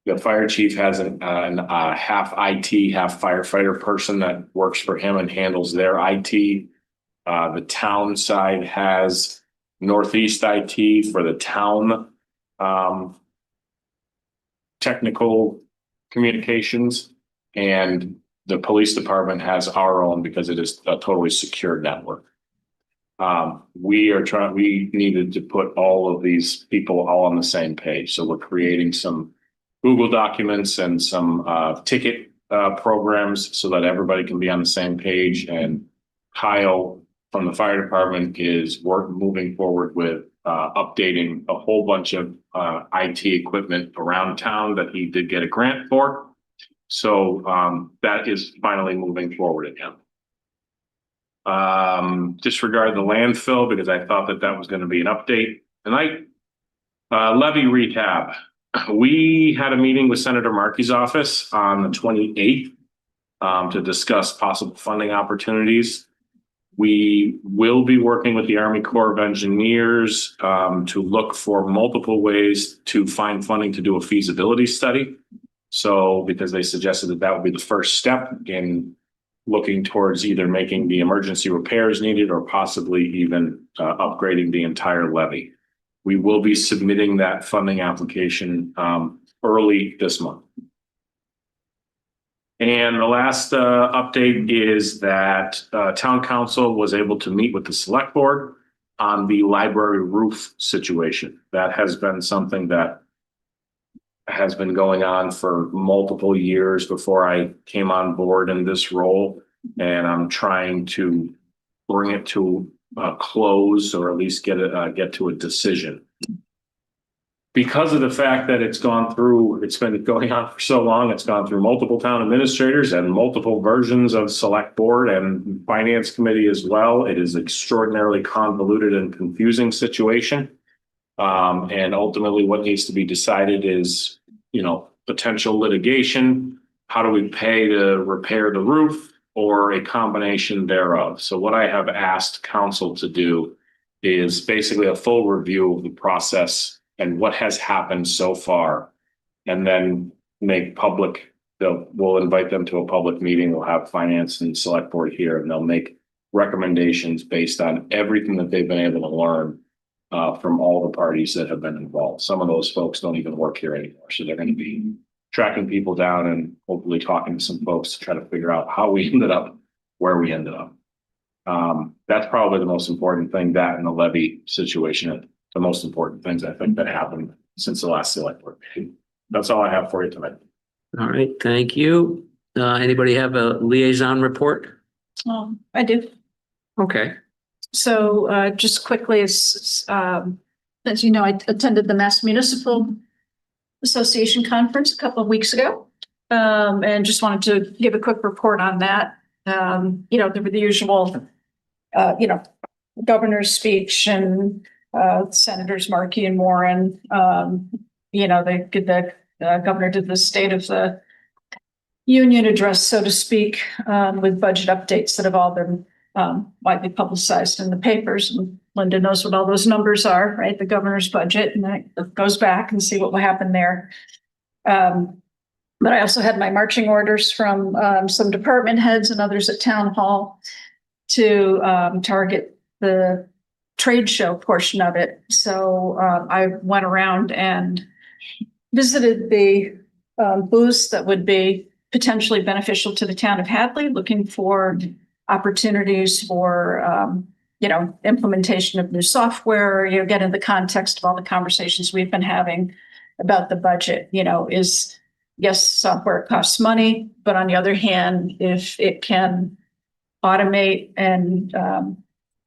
Speaker 7: the fire chief has a half IT, half firefighter person that works for him and handles their IT. The town side has Northeast IT for the town technical communications, and the police department has our own because it is a totally secure network. We needed to put all of these people all on the same page. So we're creating some Google documents and some ticket programs so that everybody can be on the same page. And Kyle from the fire department is moving forward with updating a whole bunch of IT equipment around town that he did get a grant for. So that is finally moving forward again. Disregard the landfill because I thought that was going to be an update. And levy rehab. We had a meeting with Senator Markey's office on the 28th to discuss possible funding opportunities. We will be working with the Army Corps of Engineers to look for multiple ways to find funding to do a feasibility study. So, because they suggested that would be the first step in looking towards either making the emergency repairs needed or possibly even upgrading the entire levee. We will be submitting that funding application early this month. And the last update is that town council was able to meet with the select board on the library roof situation. That has been something that has been going on for multiple years before I came on board in this role. And I'm trying to bring it to a close or at least get to a decision. Because of the fact that it's been going on for so long, it's gone through multiple town administrators and multiple versions of select board and finance committee as well. It is extraordinarily convoluted and confusing situation. And ultimately what needs to be decided is, potential litigation. How do we pay to repair the roof or a combination thereof? So what I have asked council to do is basically a full review of the process and what has happened so far, and then make public. We'll invite them to a public meeting. We'll have finance and select board here, and they'll make recommendations based on everything that they've been able to learn from all the parties that have been involved. Some of those folks don't even work here anymore, so they're going to be tracking people down and hopefully talking to some folks to try to figure out how we ended up where we ended up. That's probably the most important thing, that and the levy situation. The most important things I think that happened since the last select board meeting. That's all I have for you tonight.
Speaker 1: All right, thank you. Anybody have a liaison report?
Speaker 8: I do.
Speaker 1: Okay.
Speaker 8: So just quickly, as you know, I attended the Mass Municipal Association conference a couple of weeks ago, and just wanted to give a quick report on that. There were the usual, governor's speech and Senators Markey and Warren. The governor did the State of the Union address, so to speak, with budget updates that have all been widely publicized in the papers. And Linda knows what all those numbers are, right? The governor's budget, and that goes back and see what will happen there. But I also had my marching orders from some department heads and others at town hall to target the trade show portion of it. So I went around and visited the booths that would be potentially beneficial to the town of Hadley, looking for opportunities for, implementation of new software, get in the context of all the conversations we've been having about the budget. Yes, software costs money, but on the other hand, if it can automate and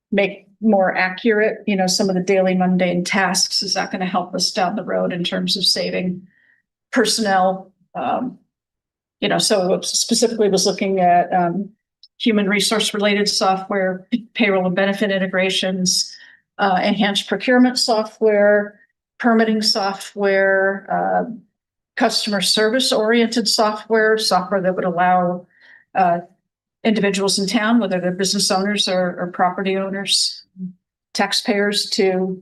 Speaker 8: make more accurate, some of the daily mundane tasks, is that going to help us down the road in terms of saving personnel? So specifically was looking at human resource related software, payroll and benefit integrations, enhanced procurement software, permitting software, customer service oriented software that would allow individuals in town, whether they're business owners or property owners, taxpayers, to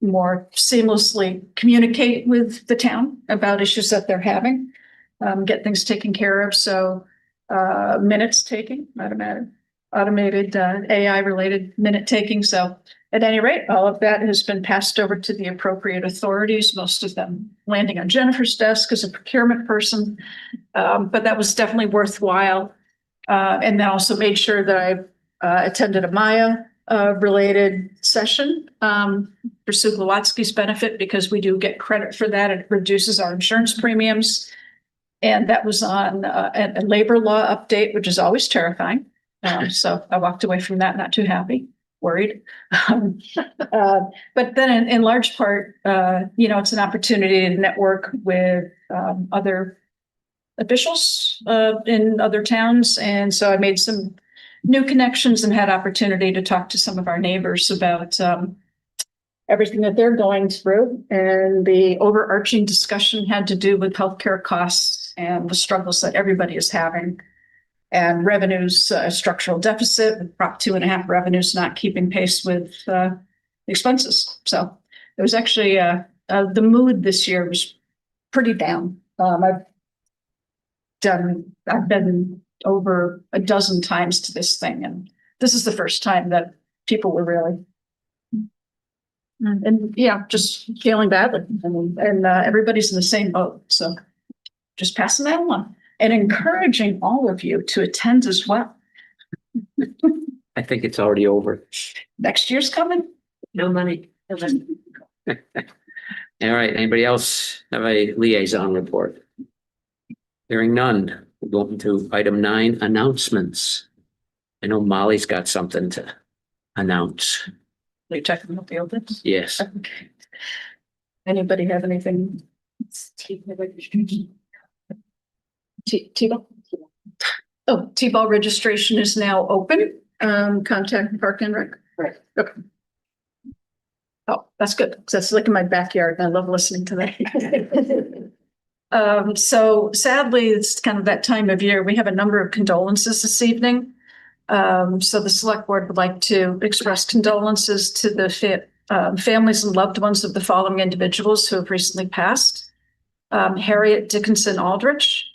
Speaker 8: more seamlessly communicate with the town about issues that they're having, get things taken care of. So minutes taking, automated AI related minute taking. So at any rate, all of that has been passed over to the appropriate authorities, most of them landing on Jennifer's desk as a procurement person. But that was definitely worthwhile. And then also made sure that I attended a Maya related session for Sue Glowatsky's benefit, because we do get credit for that. It reduces our insurance premiums. And that was on a labor law update, which is always terrifying. So I walked away from that not too happy, worried. But then in large part, it's an opportunity to network with other officials in other towns. And so I made some new connections and had opportunity to talk to some of our neighbors about everything that they're going through. And the overarching discussion had to do with healthcare costs and the struggles that everybody is having, and revenues, structural deficit, with Prop 2.5 revenues not keeping pace with expenses. So it was actually the mood this year was pretty down. I've been over a dozen times to this thing, and this is the first time that people were really, and just feeling badly. And everybody's in the same boat. So just passing that along and encouraging all of you to attend as well.
Speaker 1: I think it's already over.
Speaker 8: Next year's coming.
Speaker 4: No money.
Speaker 1: All right. Anybody else have a liaison report? Hearing none, we're going to item 9, announcements. I know Molly's got something to announce.
Speaker 8: Are you checking about the others?
Speaker 1: Yes.
Speaker 8: Okay. Anybody have anything? T-ball? Oh, T-ball registration is now open. Contact Park and Rec.
Speaker 4: Right.
Speaker 8: Okay. Oh, that's good, because that's like in my backyard and I love listening to that. So sadly, it's kind of that time of year. We have a number of condolences this evening. So the select board would like to express condolences to the families and loved ones of the following individuals who have recently passed. Harriet Dickinson Aldrich,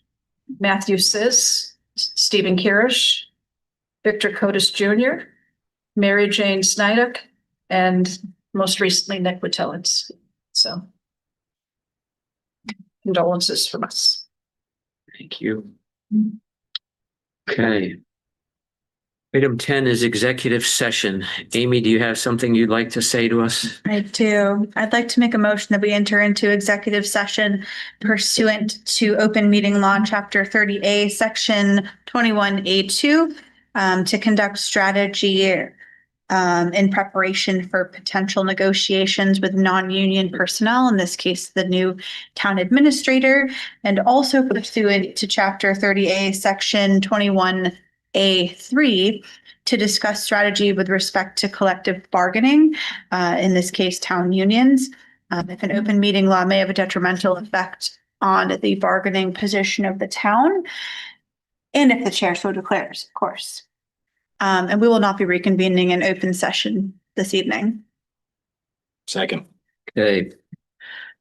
Speaker 8: Matthew Sis, Stephen Kirish, Victor Cotis Jr., Mary Jane Snyder, and most recently Nick Wittelitz. So condolences from us.
Speaker 1: Thank you. Okay. Item 10 is executive session. Amy, do you have something you'd like to say to us?
Speaker 11: I do. I'd like to make a motion that we enter into executive session pursuant to open meeting law, chapter 30A, section 21A2, to conduct strategy in preparation for potential negotiations with non-union personnel, in this case, the new town administrator, and also pursuant to chapter 30A, section 21A3, to discuss strategy with respect to collective bargaining, in this case, town unions. If an open meeting law may have a detrimental effect on the bargaining position of the town, and if the chair so declares, of course. And we will not be reconvening an open session this evening.
Speaker 7: Second.
Speaker 1: Okay.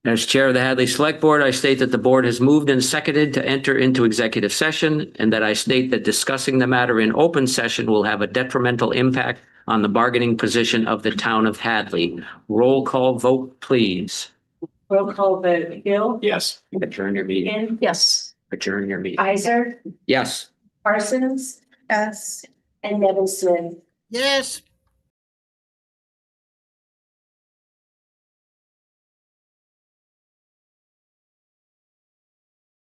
Speaker 1: As chair of the Hadley Select Board, I state that the board has moved and seconded to enter into executive session, and that I state that discussing the matter in open session will have a detrimental impact on the bargaining position of the town of Hadley. Roll call vote, please.
Speaker 4: Roll call vote. Hill?
Speaker 7: Yes.
Speaker 1: Adjourn your meeting.
Speaker 8: Yes.
Speaker 1: Adjourn your meeting.
Speaker 5: Isaac,
Speaker 1: Yes.
Speaker 5: Parsons,
Speaker 11: Yes.
Speaker 5: and Nevin Smith.
Speaker 16: Yes.